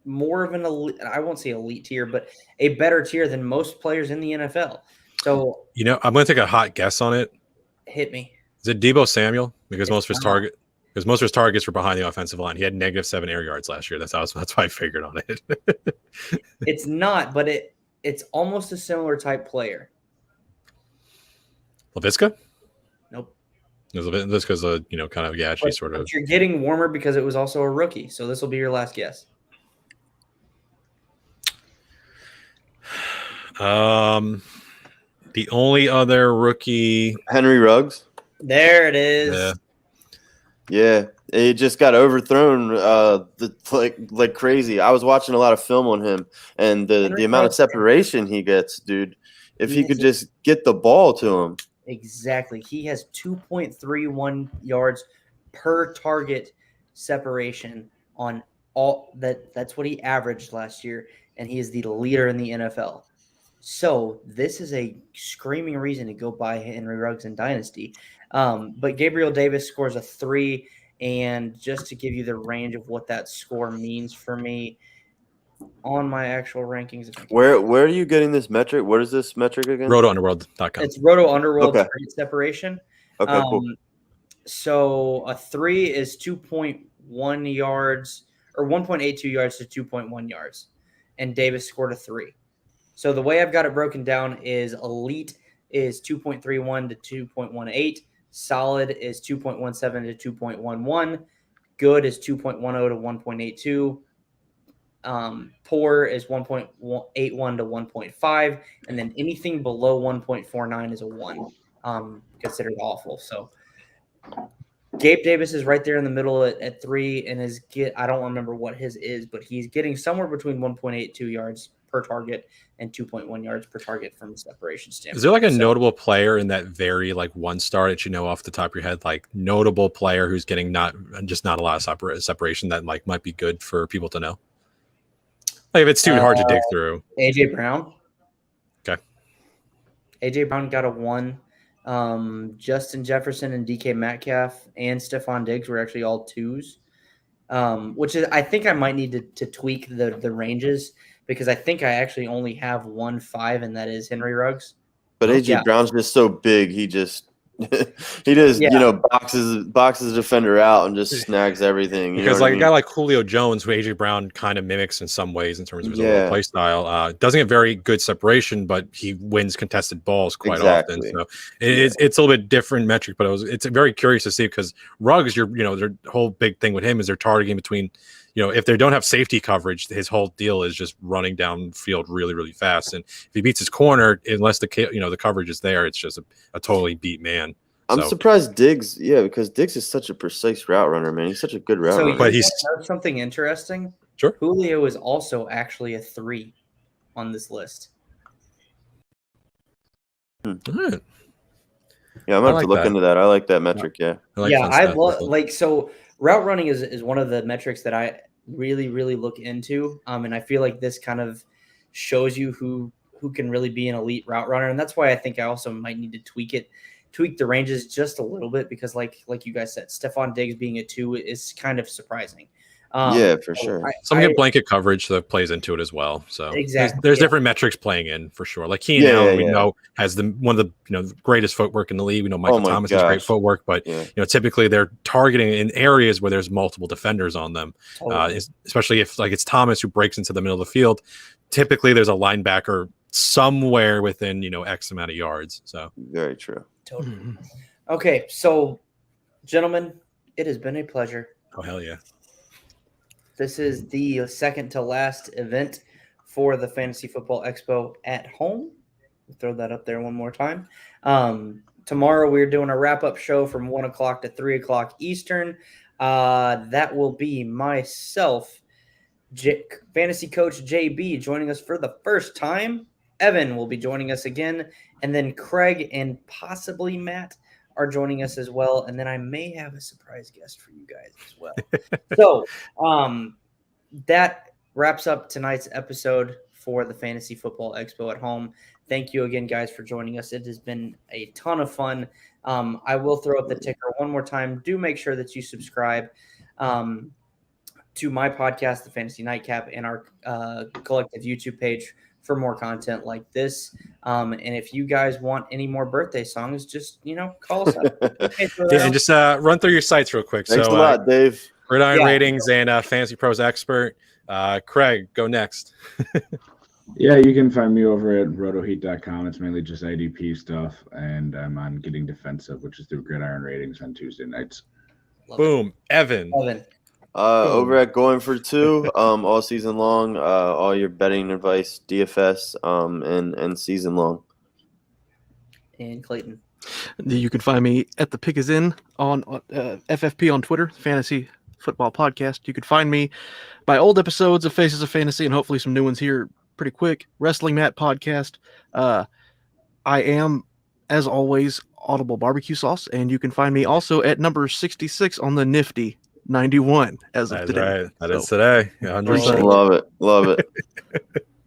more of an elite, I won't say elite tier, but a better tier than most players in the NFL. So I'm going to take a hot guess on it. Hit me. Is it Deebo Samuel? Because most of his targets were behind the offensive line. He had -7 air yards last year. That's why I figured on it. It's not, but it's almost a similar type player. LaVisca? Nope. LaVisca's a kind of gadgety sort of. But you're getting warmer because it was also a rookie. So this will be your last guess. The only other rookie, Henry Ruggs. There it is. Yeah, he just got overthrown like crazy. I was watching a lot of film on him, and the amount of separation he gets, dude. if he could just get the ball to him. Exactly. He has 2.31 yards per target separation on all that's what he averaged last year, and he is the leader in the NFL. So this is a screaming reason to go buy Henry Ruggs in Dynasty. But Gabriel Davis scores a 3, and just to give you the range of what that score means for me on my actual rankings. Where are you getting this metric? What is this metric again? RotoUnderworld.com. It's Roto Underworld Okay. target separation. Okay, cool. So a 3 is 2.1 yards or 1.82 yards to 2.1 yards, and Davis scored a 3. So the way I've got it broken down is elite is 2.31 to 2.18, solid is 2.17 to 2.11, good is 2.10 to 1.82, poor is 1.81 to 1.5, and then anything below 1.49 is a 1, considered awful. So Gabe Davis is right there in the middle at 3, and I don't remember what his is, but he's getting somewhere between 1.82 yards per target and 2.1 yards per target from a separation standpoint. Is there like a notable player in that very like one star that you know off the top of your head, like notable player who's getting not a lot of separation that like might be good for people to know? Like if it's too hard to dig through. AJ Brown. Okay. AJ Brown got a 1. Justin Jefferson and DK Metcalf and Stephon Diggs were actually all 2s, which is I think I might need to tweak the ranges because I think I actually only have 1 5, and that is Henry Ruggs. But AJ Brown's just so big, he just boxes the defender out and just snags everything. Because like a guy like Julio Jones, who AJ Brown kind of mimics in some ways in terms of his overall play style, doesn't get very good separation, but he wins contested balls quite often. So it's a little bit different metric, but it's very curious to see because Ruggs, their whole big thing with him is they're targeting between, if they don't have safety coverage, his whole deal is just running downfield really, really fast. And if he beats his corner, unless the coverage is there, it's just a totally beat man. I'm surprised Diggs, because Diggs is such a precise route runner, man. He's such a good route runner. But he's something interesting. Sure. Julio is also actually a 3 on this list. All right. Yeah, I'm gonna have to look into that. I like that metric. Yeah. I love so route running is one of the metrics that I really, really look into. And I feel like this kind of shows you who can really be an elite route runner. And that's why I think I also might need to tweak the ranges just a little bit because like you guys said, Stephon Diggs being a 2 is kind of surprising. Yeah, for sure. Some get blanket coverage that plays into it as well. So exactly, there's different metrics playing in for sure. Like Keenan Allen, we know has one of the greatest footwork in the league. We know Michael Thomas has great footwork, but typically they're targeting in areas where there's multiple defenders on them. Especially if like it's Thomas who breaks into the middle of the field. Typically, there's a linebacker somewhere within X amount of yards. So very true. Totally. Okay, so gentlemen, it has been a pleasure. Oh hell yeah. This is the second to last event for the Fantasy Football Expo at home. We'll throw that up there one more time. Tomorrow we're doing a wrap-up show from 1 o'clock to 3 o'clock Eastern. That will be myself, Fantasy Coach JB, joining us for the first time. Evan will be joining us again. And then Craig and possibly Matt are joining us as well. And then I may have a surprise guest for you guys as well. So that wraps up tonight's episode for the Fantasy Football Expo at home. Thank you again, guys, for joining us. It has been a ton of fun. I will throw up the ticker one more time. Do make sure that you subscribe to my podcast, The Fantasy Nightcap, and our collective YouTube page for more content like this. And if you guys want any more birthday songs, just, call us up. And just run through your sites real quick. Thanks a lot, Dave. Gridiron Ratings and Fantasy Pros Expert. Craig, go next. Yeah, you can find me over at rotoheat.com. It's mainly just IDP stuff. And I'm on Getting Defensive, which is through Gridiron Ratings on Tuesday nights. Boom. Evan. Over at Going for Two, all season long, all your betting advice, DFS, and season long. And Clayton. You can find me at The Pick Is In on FFP on Twitter, Fantasy Football Podcast. You can find me by old episodes of Faces of Fantasy and hopefully some new ones here pretty quick. Wrestling Mat Podcast. I am, as always, Audible Barbecue Sauce, and you can find me also at number 66 on the nifty 91 as of That's today. right. That is today. 100%. Love it. Love it.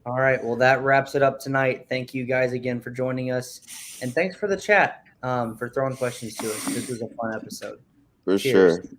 All right. Well, that wraps it up tonight. Thank you guys again for joining us. And thanks for the chat, for throwing questions to us. This was a fun episode. For Cheers. sure.